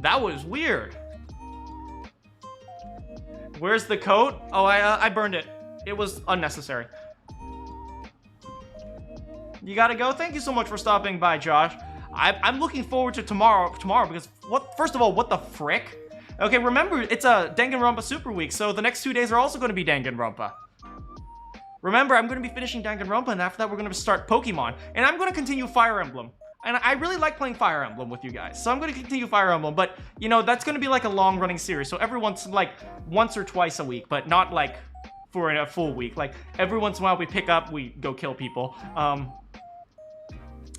That was weird. Where's the coat? Oh, I burned it. It was unnecessary. You gotta go? Thank you so much for stopping by, Josh. I'm looking forward to tomorrow because first of all, what the frick? Okay, remember, it's a Danganronpa Super Week, so the next 2 days are also going to be Danganronpa. Remember, I'm going to be finishing Danganronpa, and after that, we're going to start Pokemon. And I'm going to continue Fire Emblem. And I really like playing Fire Emblem with you guys, so I'm going to continue Fire Emblem. But, you know, that's going to be like a long-running series, so every once or twice a week, but not like for a full week. Like, every once in a while we pick up, we go kill people.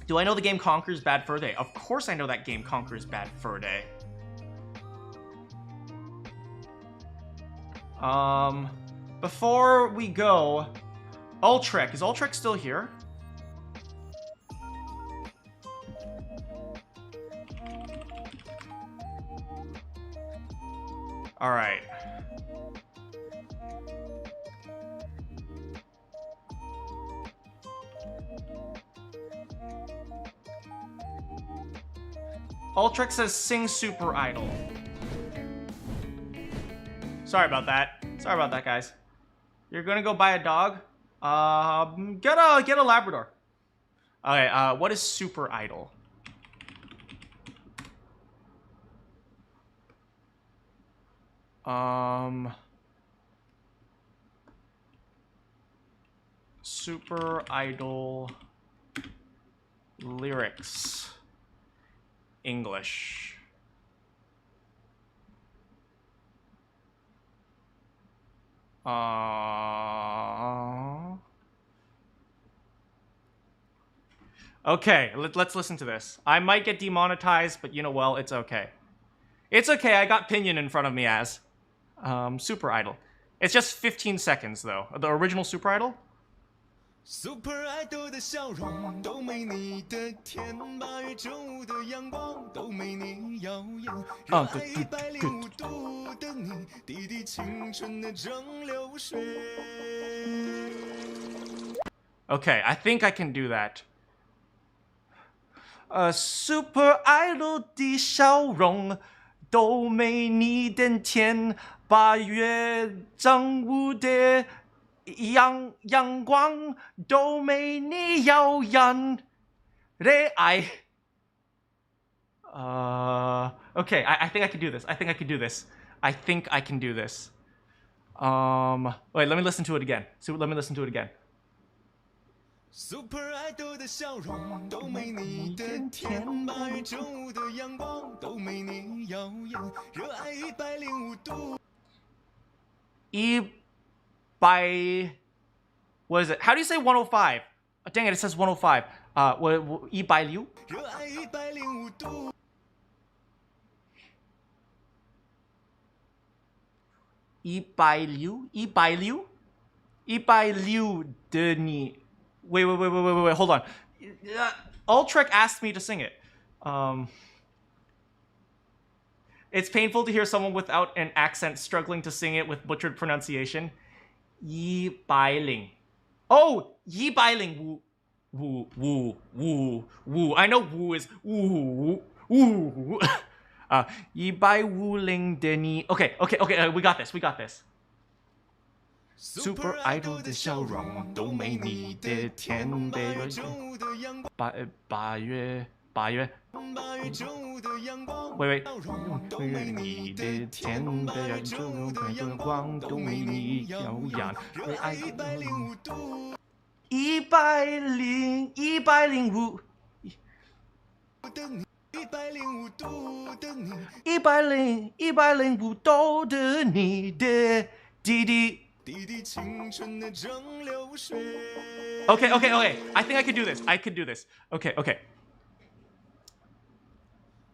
Do I know the game Conquers Bad Fur Day? Of course I know that game Conquers Bad Fur Day. Before we go, Ultrek. Is Ultrek still here? All right. Ultrix says sing Super Idol. Sorry about that. Sorry about that, guys. You're gonna go buy a dog? Get a Labrador. Okay, what is Super Idol? Super Idol lyrics. English. Okay, let's listen to this. I might get demonetized, but you know, well, it's okay. It's okay, I got Pinion in front of me as Super Idol. It's just 15 seconds, though. The original Super Idol? Super Idol 的笑容都没你的甜，8月正午的阳光都没你耀眼，热爱105度的你，滴滴青春的蒸馏水。Okay, I think I can do that. Super Idol 的笑容都没你的甜，8月正午的阳光都没你耀眼，热爱。Okay, I think I can do this. I think I can do this. I think I can do this. Wait, let me listen to it again. So let me listen to it again. Super Idol 的笑容都没你的甜，8月正午的阳光都没你耀眼，热爱105度。What is it? How do you say 105? Dang it, it says 105. What, 106? 热爱105度。106的你。Wait, hold on. Ultrek asked me to sing it. It's painful to hear someone without an accent struggling to sing it with butchered pronunciation. Yi Bai Ling. Oh, Yi Bai Ling. Woo. I know woo is woo. Yi Bai Wu Ling Deni. Okay, we got this. Super Idol 的笑容都没你的甜，8月。喂，都没你的甜光都没你耀眼，为爱105度，105度的你的弟弟。Okay. I think I can do this. Okay.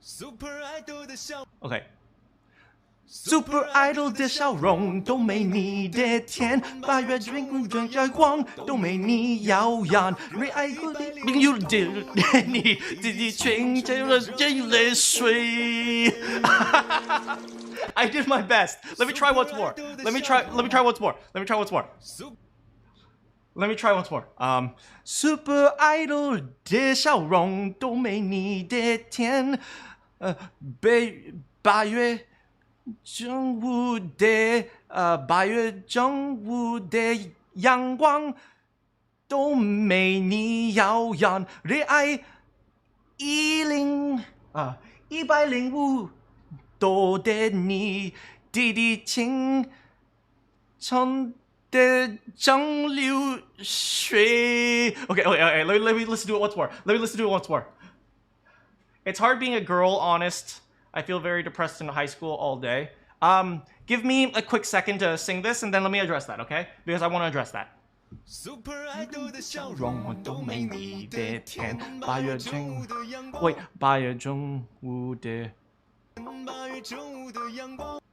Super Idol 的笑。Okay. Super Idol 的笑容都没你的甜，8月正光都没你耀眼，为爱105的你，滴滴青春的泪水。I did my best. Let me try once more. Super Idol 的笑容都没你的甜，8月正午的阳光都没你耀眼，热爱105度的你，滴滴青春的蒸馏水。Okay. Let me listen to it once more. It's hard being a girl, honest. I feel very depressed in high school all day. Give me a quick second to sing this, and then let me address that, okay? Because I want to address that. Super Idol 的笑容都没你的甜，8月正午的。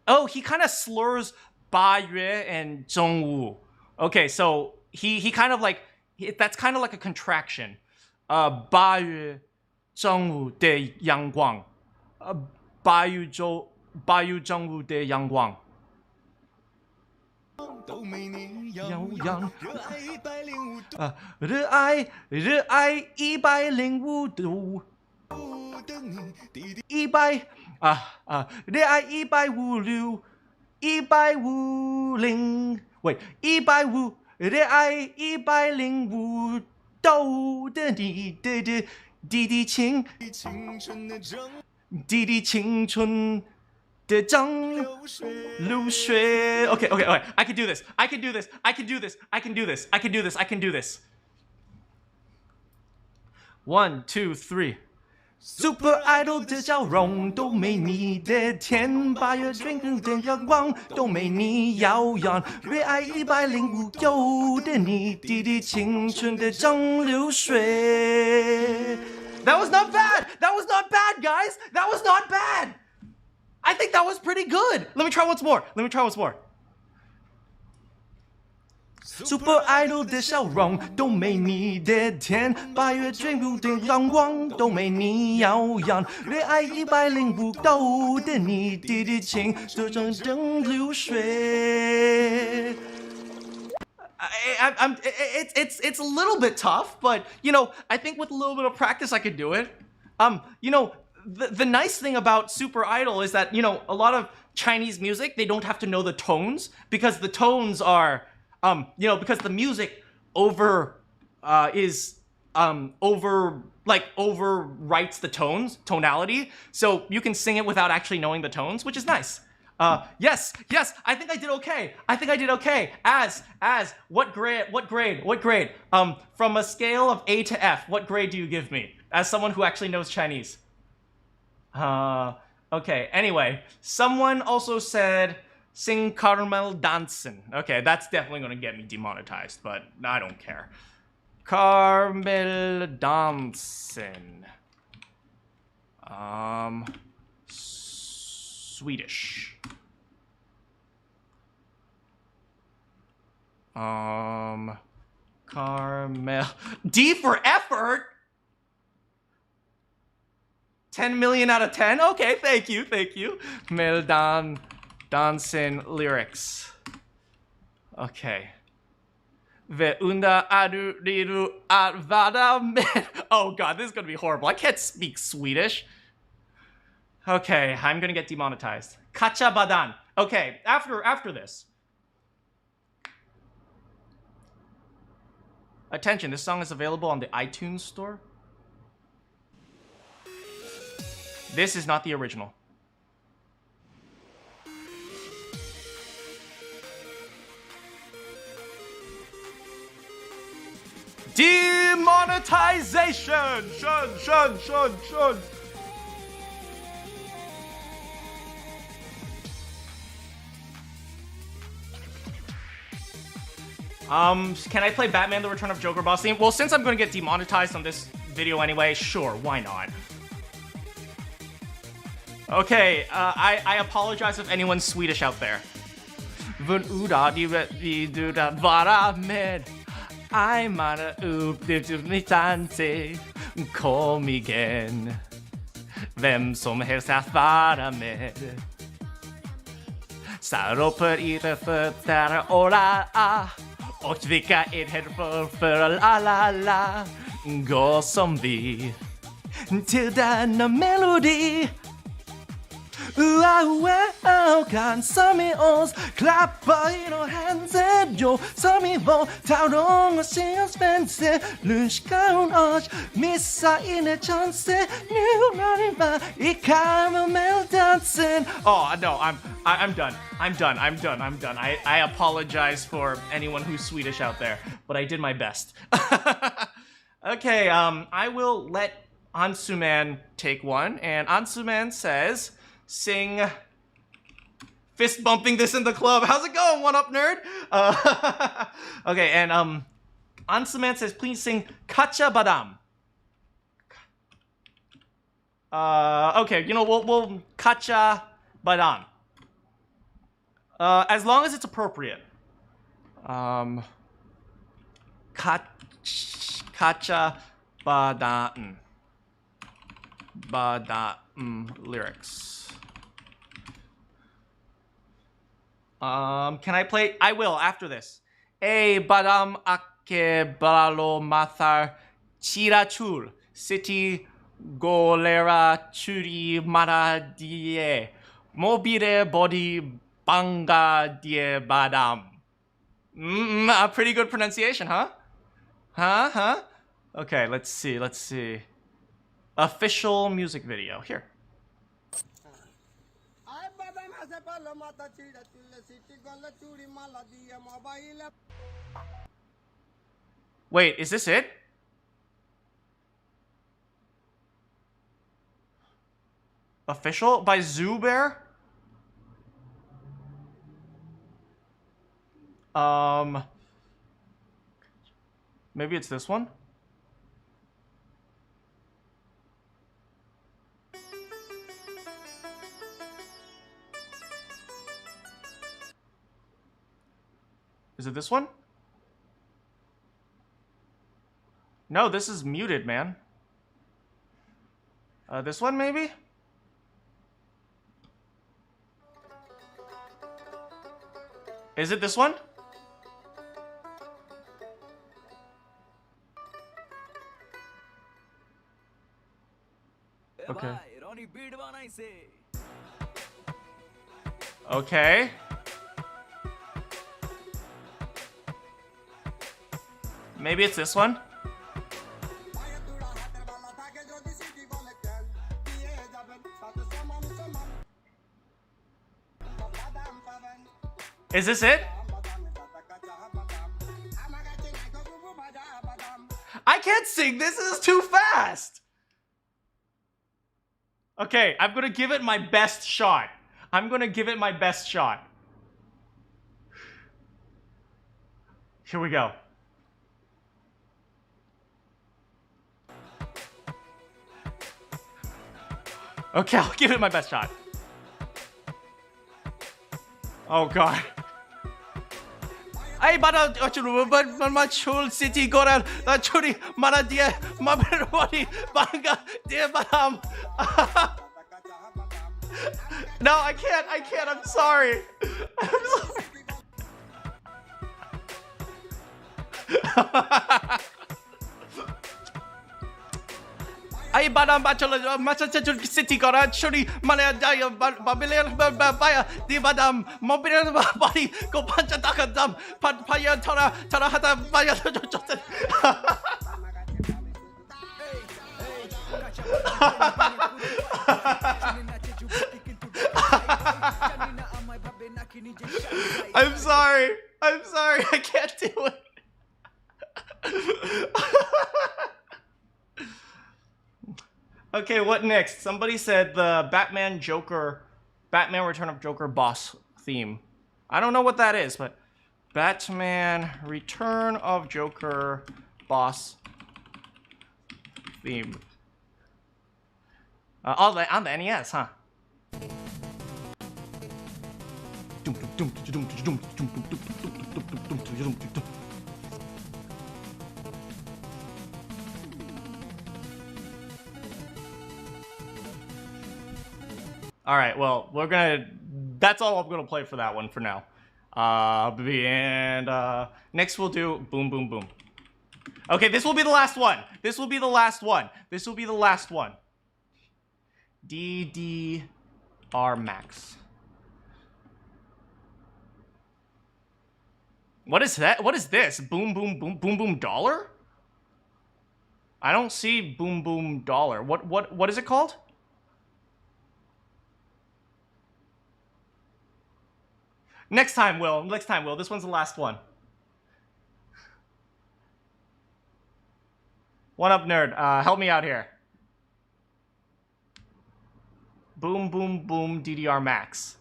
Oh, he kind of slurs 8月 and 正午. Okay, so he kind of like, that's kind of like a contraction. 8月正午的阳光，8月八月正午的阳光。热爱105度，100热爱156 150喂150热爱105度的你的滴青春的蒸馏水。Okay, I can do this. I can do this. I can do this. I can do this. I can do this. I can do this. 1, 2, 3. Super Idol 的笑容都没你的甜，8月drinking 的阳光都没你耀眼，热爱105有的你，滴滴青春的蒸馏水。That was not bad. That was not bad, guys. That was not bad. I think that was pretty good. Let me try once more. Super Idol 的笑容都没你的甜，8月drinking 的阳光都没你耀眼，热爱105度的你，滴滴青春的蒸馏水。It's a little bit tough, but you know, I think with a little bit of practice I could do it. You know, the nice thing about Super Idol is that, you know, a lot of Chinese music, they don't have to know the tones because the tones are, you know, because the music overwrites the tonality, so you can sing it without actually knowing the tones, which is nice. Yes, I think I did okay. As, what grade? From a scale of A to F, what grade do you give me? As someone who actually knows Chinese. Okay, anyway, someone also said, sing caramel dancing. Okay, that's definitely gonna get me demonetized, but I don't care. Caramel dancing. Swedish. Caramel. D for effort? 10 million out of 10? Okay, thank you. Meldan dancing lyrics. Okay. Oh god, this is gonna be horrible. I can't speak Swedish. Okay, I'm gonna get demonetized. Kacha badan. Okay, after this. Attention, this song is available on the iTunes store. This is not the original. Demonetization! Shun. Can I play Batman: The Return of Joker boss theme? Well, since I'm gonna get demonetized on this video anyway, sure, why not? Okay, I apologize if anyone's Swedish out there. I'm on a kom igen. Vem som helst att vara med. Saropar i det fötter och la. Och vilka är för la. Gå som vi till denna melodi. Kan som i oss klappa i några händer jo som i vår taurong och se oss vänster lunchka hon oss missa inne chanser nu när det var i karamelldansen. Oh no, I'm done. I apologize for anyone who's Swedish out there, but I did my best. Okay, I will let Ansuman take one, and Ansuman says, sing fist bumping this in the club. How's it going, One Up Nerd? Okay, and Ansuman says, please sing Kacha Badam. Okay, you know, we'll Kacha Badam. As long as it's appropriate. Kacha Badam. Lyrics. Can I play? I will after this. E badam ake balalo mathar chirachul city golera churi mara die mobile body banga die badam. A pretty good pronunciation, huh? Huh? Okay, let's see. Official music video. Here. Wait, is this it? Official by Zubear? Maybe it's this one? Is it this one? No, this is muted, man. This one, maybe? Is it this one? Okay. Okay. Maybe it's this one? Is this it? I can't sing this is too fast! Okay, I'm gonna give it my best shot. Here we go. Okay, I'll give it my best shot. Oh god. Ay bada but my chul city goral churi mana dia maberi banga dia badam. No, I can't, I'm sorry. Ay badam bachelor macha city gora churi mana dia babile baya di badam mobile body go pancha takadam paya tora hata baya I'm sorry, I can't do it. Okay, what next? Somebody said the Batman Return of Joker boss theme. I don't know what that is, but Batman Return of Joker boss theme. On the NES, huh? Alright, well, that's all I'm gonna play for that one for now. And next we'll do Boom Boom Boom. Okay, this will be the last one. DDR Max. What is that? What is this? Boom Boom Boom Boom Boom Dollar? I don't see Boom Boom Dollar. What is it called? Next time, Will. This one's the last one. One up, nerd. Help me out here. Boom, boom, boom, DDR Max.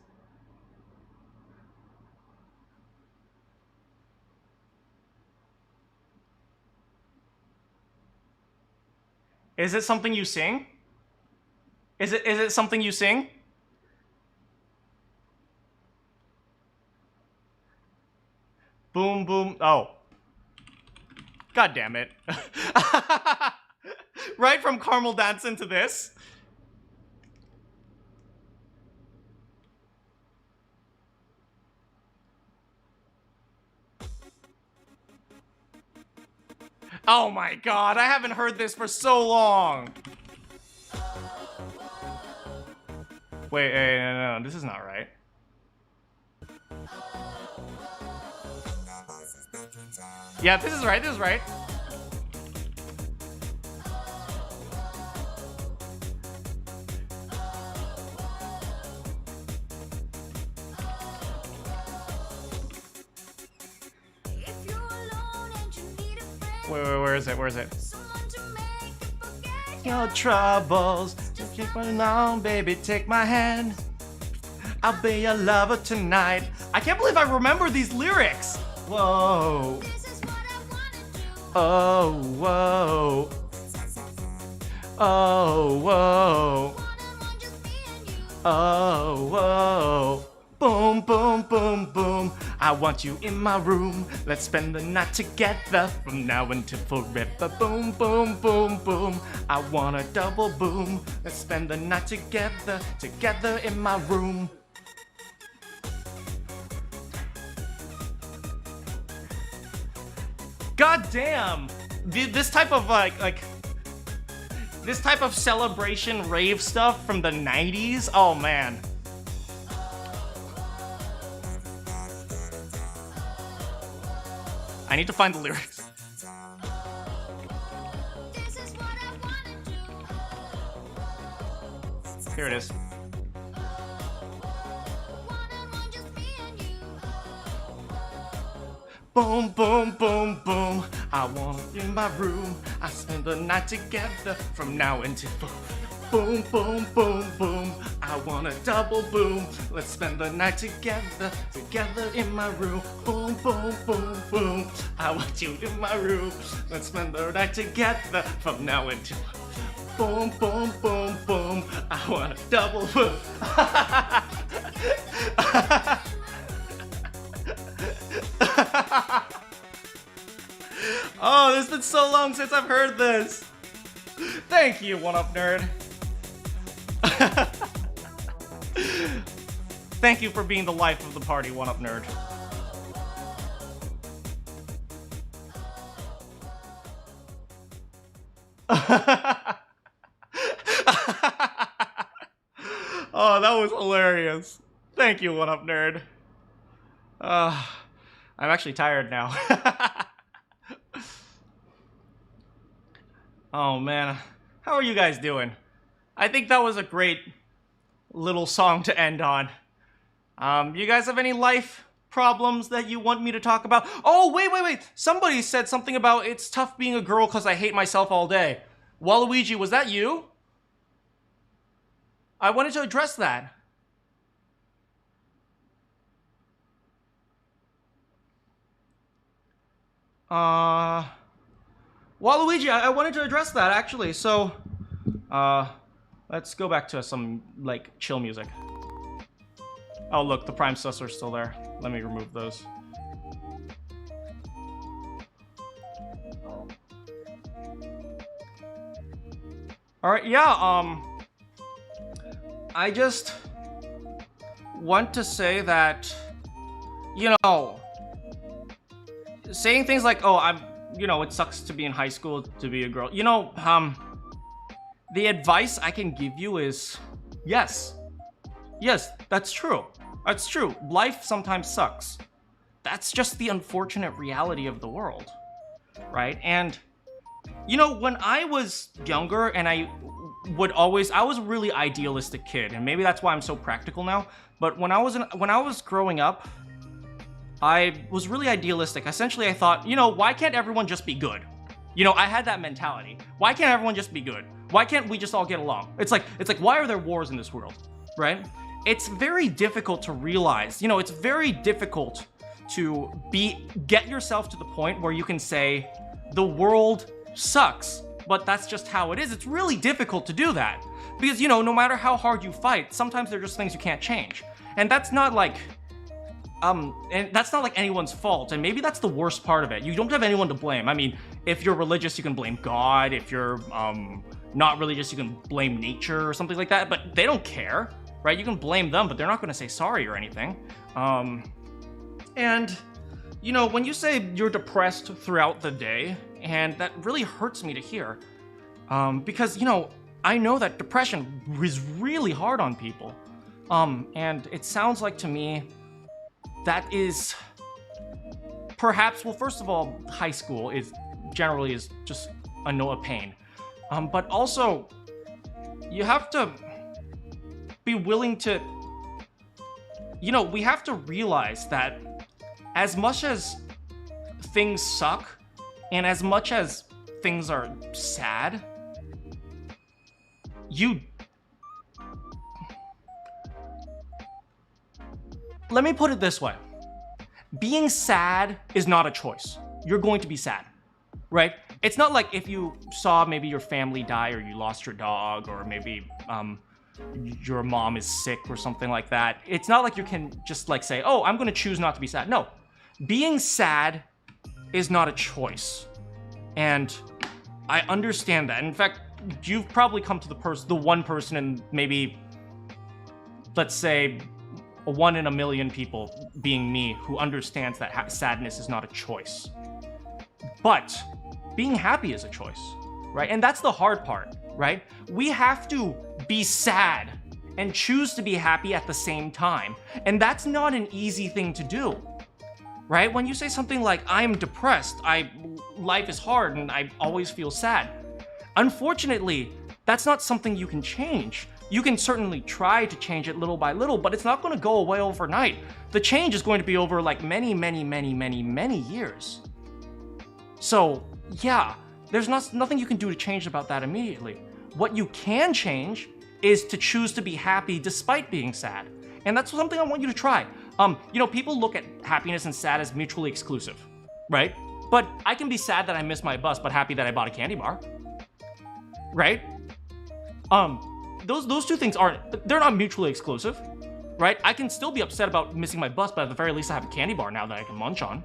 Is it something you sing? Is it something you sing? Boom, boom. Oh. God damn it. Right from Caramel Dancing to this. Oh my god, I haven't heard this for so long. Wait, no, this is not right. Yeah, this is right, this is right. Wait, where is it? Where is it? Your troubles, just keep running on, baby, take my hand. I'll be your lover tonight. I can't believe I remember these lyrics. Whoa. Oh, whoa. Oh, whoa. Oh, whoa. Boom, boom, boom, boom. I want you in my room. Let's spend the night together from now until forever. Boom, boom, boom, boom. I want a double boom. Let's spend the night together, together in my room. God damn! This type of this type of celebration rave stuff from the 90s? Oh man. I need to find the lyrics. Here it is. Boom, boom, boom, boom. I want you in my room. I spend the night together from now until boom, boom, boom, boom. I want a double boom. Let's spend the night together, together in my room. Boom, boom, boom, boom. I want you in my room. Let's spend the night together from now until boom, boom, boom, boom. I want a double boom. Oh, it's been so long since I've heard this. Thank you, One Up Nerd. Thank you for being the life of the party, One Up Nerd. Oh, that was hilarious. Thank you, One Up Nerd. I'm actually tired now. Oh man, how are you guys doing? I think that was a great little song to end on. You guys have any life problems that you want me to talk about? Oh, wait. Somebody said something about it's tough being a girl because I hate myself all day. Waluigi, was that you? I wanted to address that. Waluigi, I wanted to address that actually, so let's go back to some like chill music. Oh look, the prime sus are still there. Let me remove those. Alright, yeah, I just want to say that, you know, saying things like, oh, you know, it sucks to be in high school, to be a girl. You know, the advice I can give you is, yes. Yes, that's true. That's true. Life sometimes sucks. That's just the unfortunate reality of the world, right? And, you know, when I was younger and I was a really idealistic kid, and maybe that's why I'm so practical now, but when I was growing up, I was really idealistic. Essentially, I thought, you know, why can't everyone just be good? You know, I had that mentality. Why can't everyone just be good? Why can't we just all get along? It's like, why are there wars in this world, right? It's very difficult to realize, you know, it's very difficult to get yourself to the point where you can say, the world sucks, but that's just how it is. It's really difficult to do that. Because, you know, no matter how hard you fight, sometimes there are just things you can't change. And that's not like, anyone's fault, and maybe that's the worst part of it. You don't have anyone to blame. I mean, if you're religious, you can blame God. If you're not religious, you can blame nature or something like that, but they don't care, right? You can blame them, but they're not gonna say sorry or anything. And, you know, when you say you're depressed throughout the day, and that really hurts me to hear. Because, you know, I know that depression is really hard on people. And it sounds like to me that is perhaps, well, first of all, high school is generally just a pain. But also, you have to be willing to, you know, we have to realize that as much as things suck and as much as things are sad, let me put it this way. Being sad is not a choice. You're going to be sad, right? It's not like if you saw maybe your family die or you lost your dog or maybe your mom is sick or something like that. It's not like you can just like say, oh, I'm gonna choose not to be sad. No, being sad is not a choice. And I understand that. In fact, you've probably come to the one person in maybe, let's say, 1 in a million people, being me, who understands that sadness is not a choice. But being happy is a choice, right? And that's the hard part, right? We have to be sad and choose to be happy at the same time. And that's not an easy thing to do, right? When you say something like, I'm depressed, life is hard and I always feel sad. Unfortunately, that's not something you can change. You can certainly try to change it little by little, but it's not going to go away overnight. The change is going to be over like many, many, many, many, many years. So yeah, there's nothing you can do to change about that immediately. What you can change is to choose to be happy despite being sad. And that's something I want you to try. You know, people look at happiness and sad as mutually exclusive, right? But I can be sad that I missed my bus, but happy that I bought a candy bar, right? Those two things they're not mutually exclusive, right? I can still be upset about missing my bus, but at the very least I have a candy bar now that I can munch on.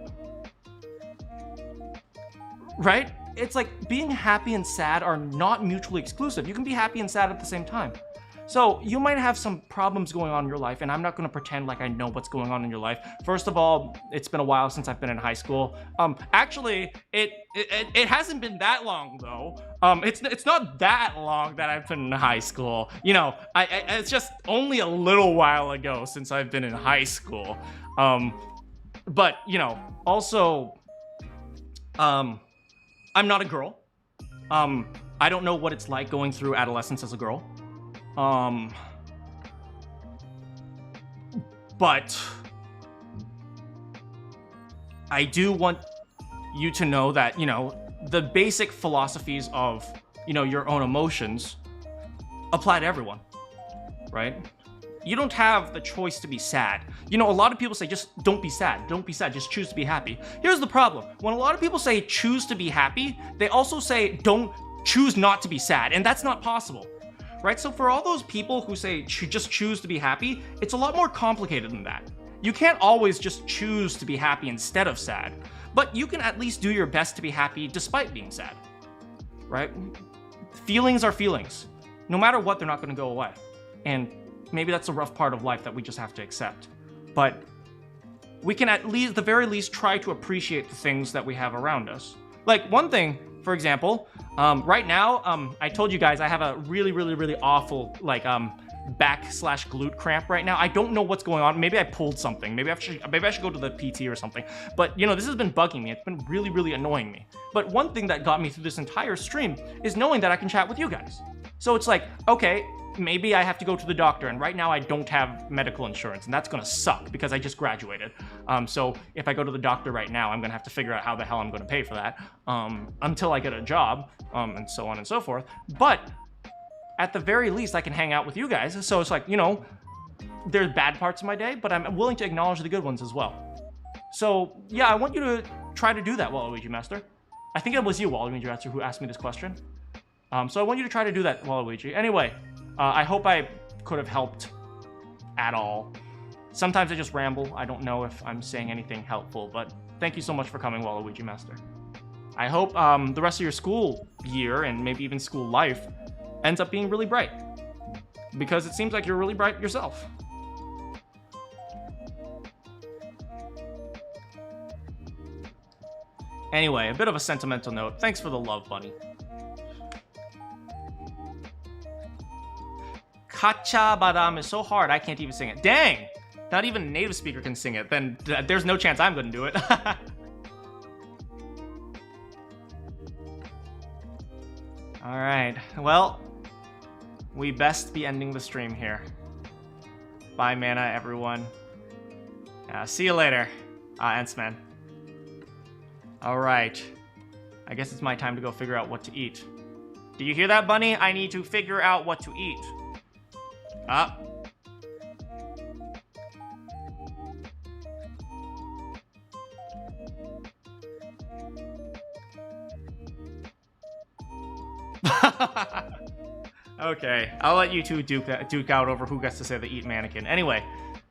Right? It's like being happy and sad are not mutually exclusive. You can be happy and sad at the same time. So you might have some problems going on in your life, and I'm not going to pretend like I know what's going on in your life. First of all, it's been a while since I've been in high school. Actually, it hasn't been that long though. It's not that long that I've been in high school. You know, it's just only a little while ago since I've been in high school. But you know, also, I'm not a girl. I don't know what it's like going through adolescence as a girl. But I do want you to know that, you know, the basic philosophies of, you know, your own emotions apply to everyone, right? You don't have the choice to be sad. You know, a lot of people say, just don't be sad. Don't be sad. Just choose to be happy. Here's the problem. When a lot of people say choose to be happy, they also say don't choose not to be sad. And that's not possible, right? So for all those people who say just choose to be happy, it's a lot more complicated than that. You can't always just choose to be happy instead of sad, but you can at least do your best to be happy despite being sad, right? Feelings are feelings. No matter what, they're not going to go away. And maybe that's a rough part of life that we just have to accept. But we can at least, the very least, try to appreciate the things that we have around us. Like one thing, for example, right now, I told you guys I have a really, really, really awful, like, back/glute cramp right now. I don't know what's going on. Maybe I pulled something. Maybe I should go to the PT or something. But, you know, this has been bugging me. It's been really, really annoying me. But one thing that got me through this entire stream is knowing that I can chat with you guys. So it's like, okay, maybe I have to go to the doctor, and right now I don't have medical insurance, and that's gonna suck because I just graduated. So if I go to the doctor right now, I'm gonna have to figure out how the hell I'm gonna pay for that until I get a job, and so on and so forth. But at the very least, I can hang out with you guys. So it's like, you know, there's bad parts of my day, but I'm willing to acknowledge the good ones as well. So yeah, I want you to try to do that, Waluigi Master. I think it was you, Waluigi Master, who asked me this question. So I want you to try to do that, Waluigi. Anyway, I hope I could have helped at all. Sometimes I just ramble. I don't know if I'm saying anything helpful, but thank you so much for coming, Waluigi Master. I hope the rest of your school year, and maybe even school life, ends up being really bright. Because it seems like you're really bright yourself. Anyway, a bit of a sentimental note. Thanks for the love, bunny. Kacha Badam is so hard, I can't even sing it. Dang! Not even a native speaker can sing it. Then there's no chance I'm gonna do it. Alright, well, we best be ending the stream here. Bye, Mana, everyone. See you later, Ents-Man. Alright. I guess it's my time to go figure out what to eat. Do you hear that, bunny? I need to figure out what to eat. Ah. Okay, I'll let you two duke out over who gets to say the eat mannequin. Anyway,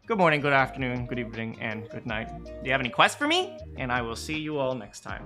good morning, good afternoon, good evening, and good night. Do you have any quests for me? And I will see you all next time.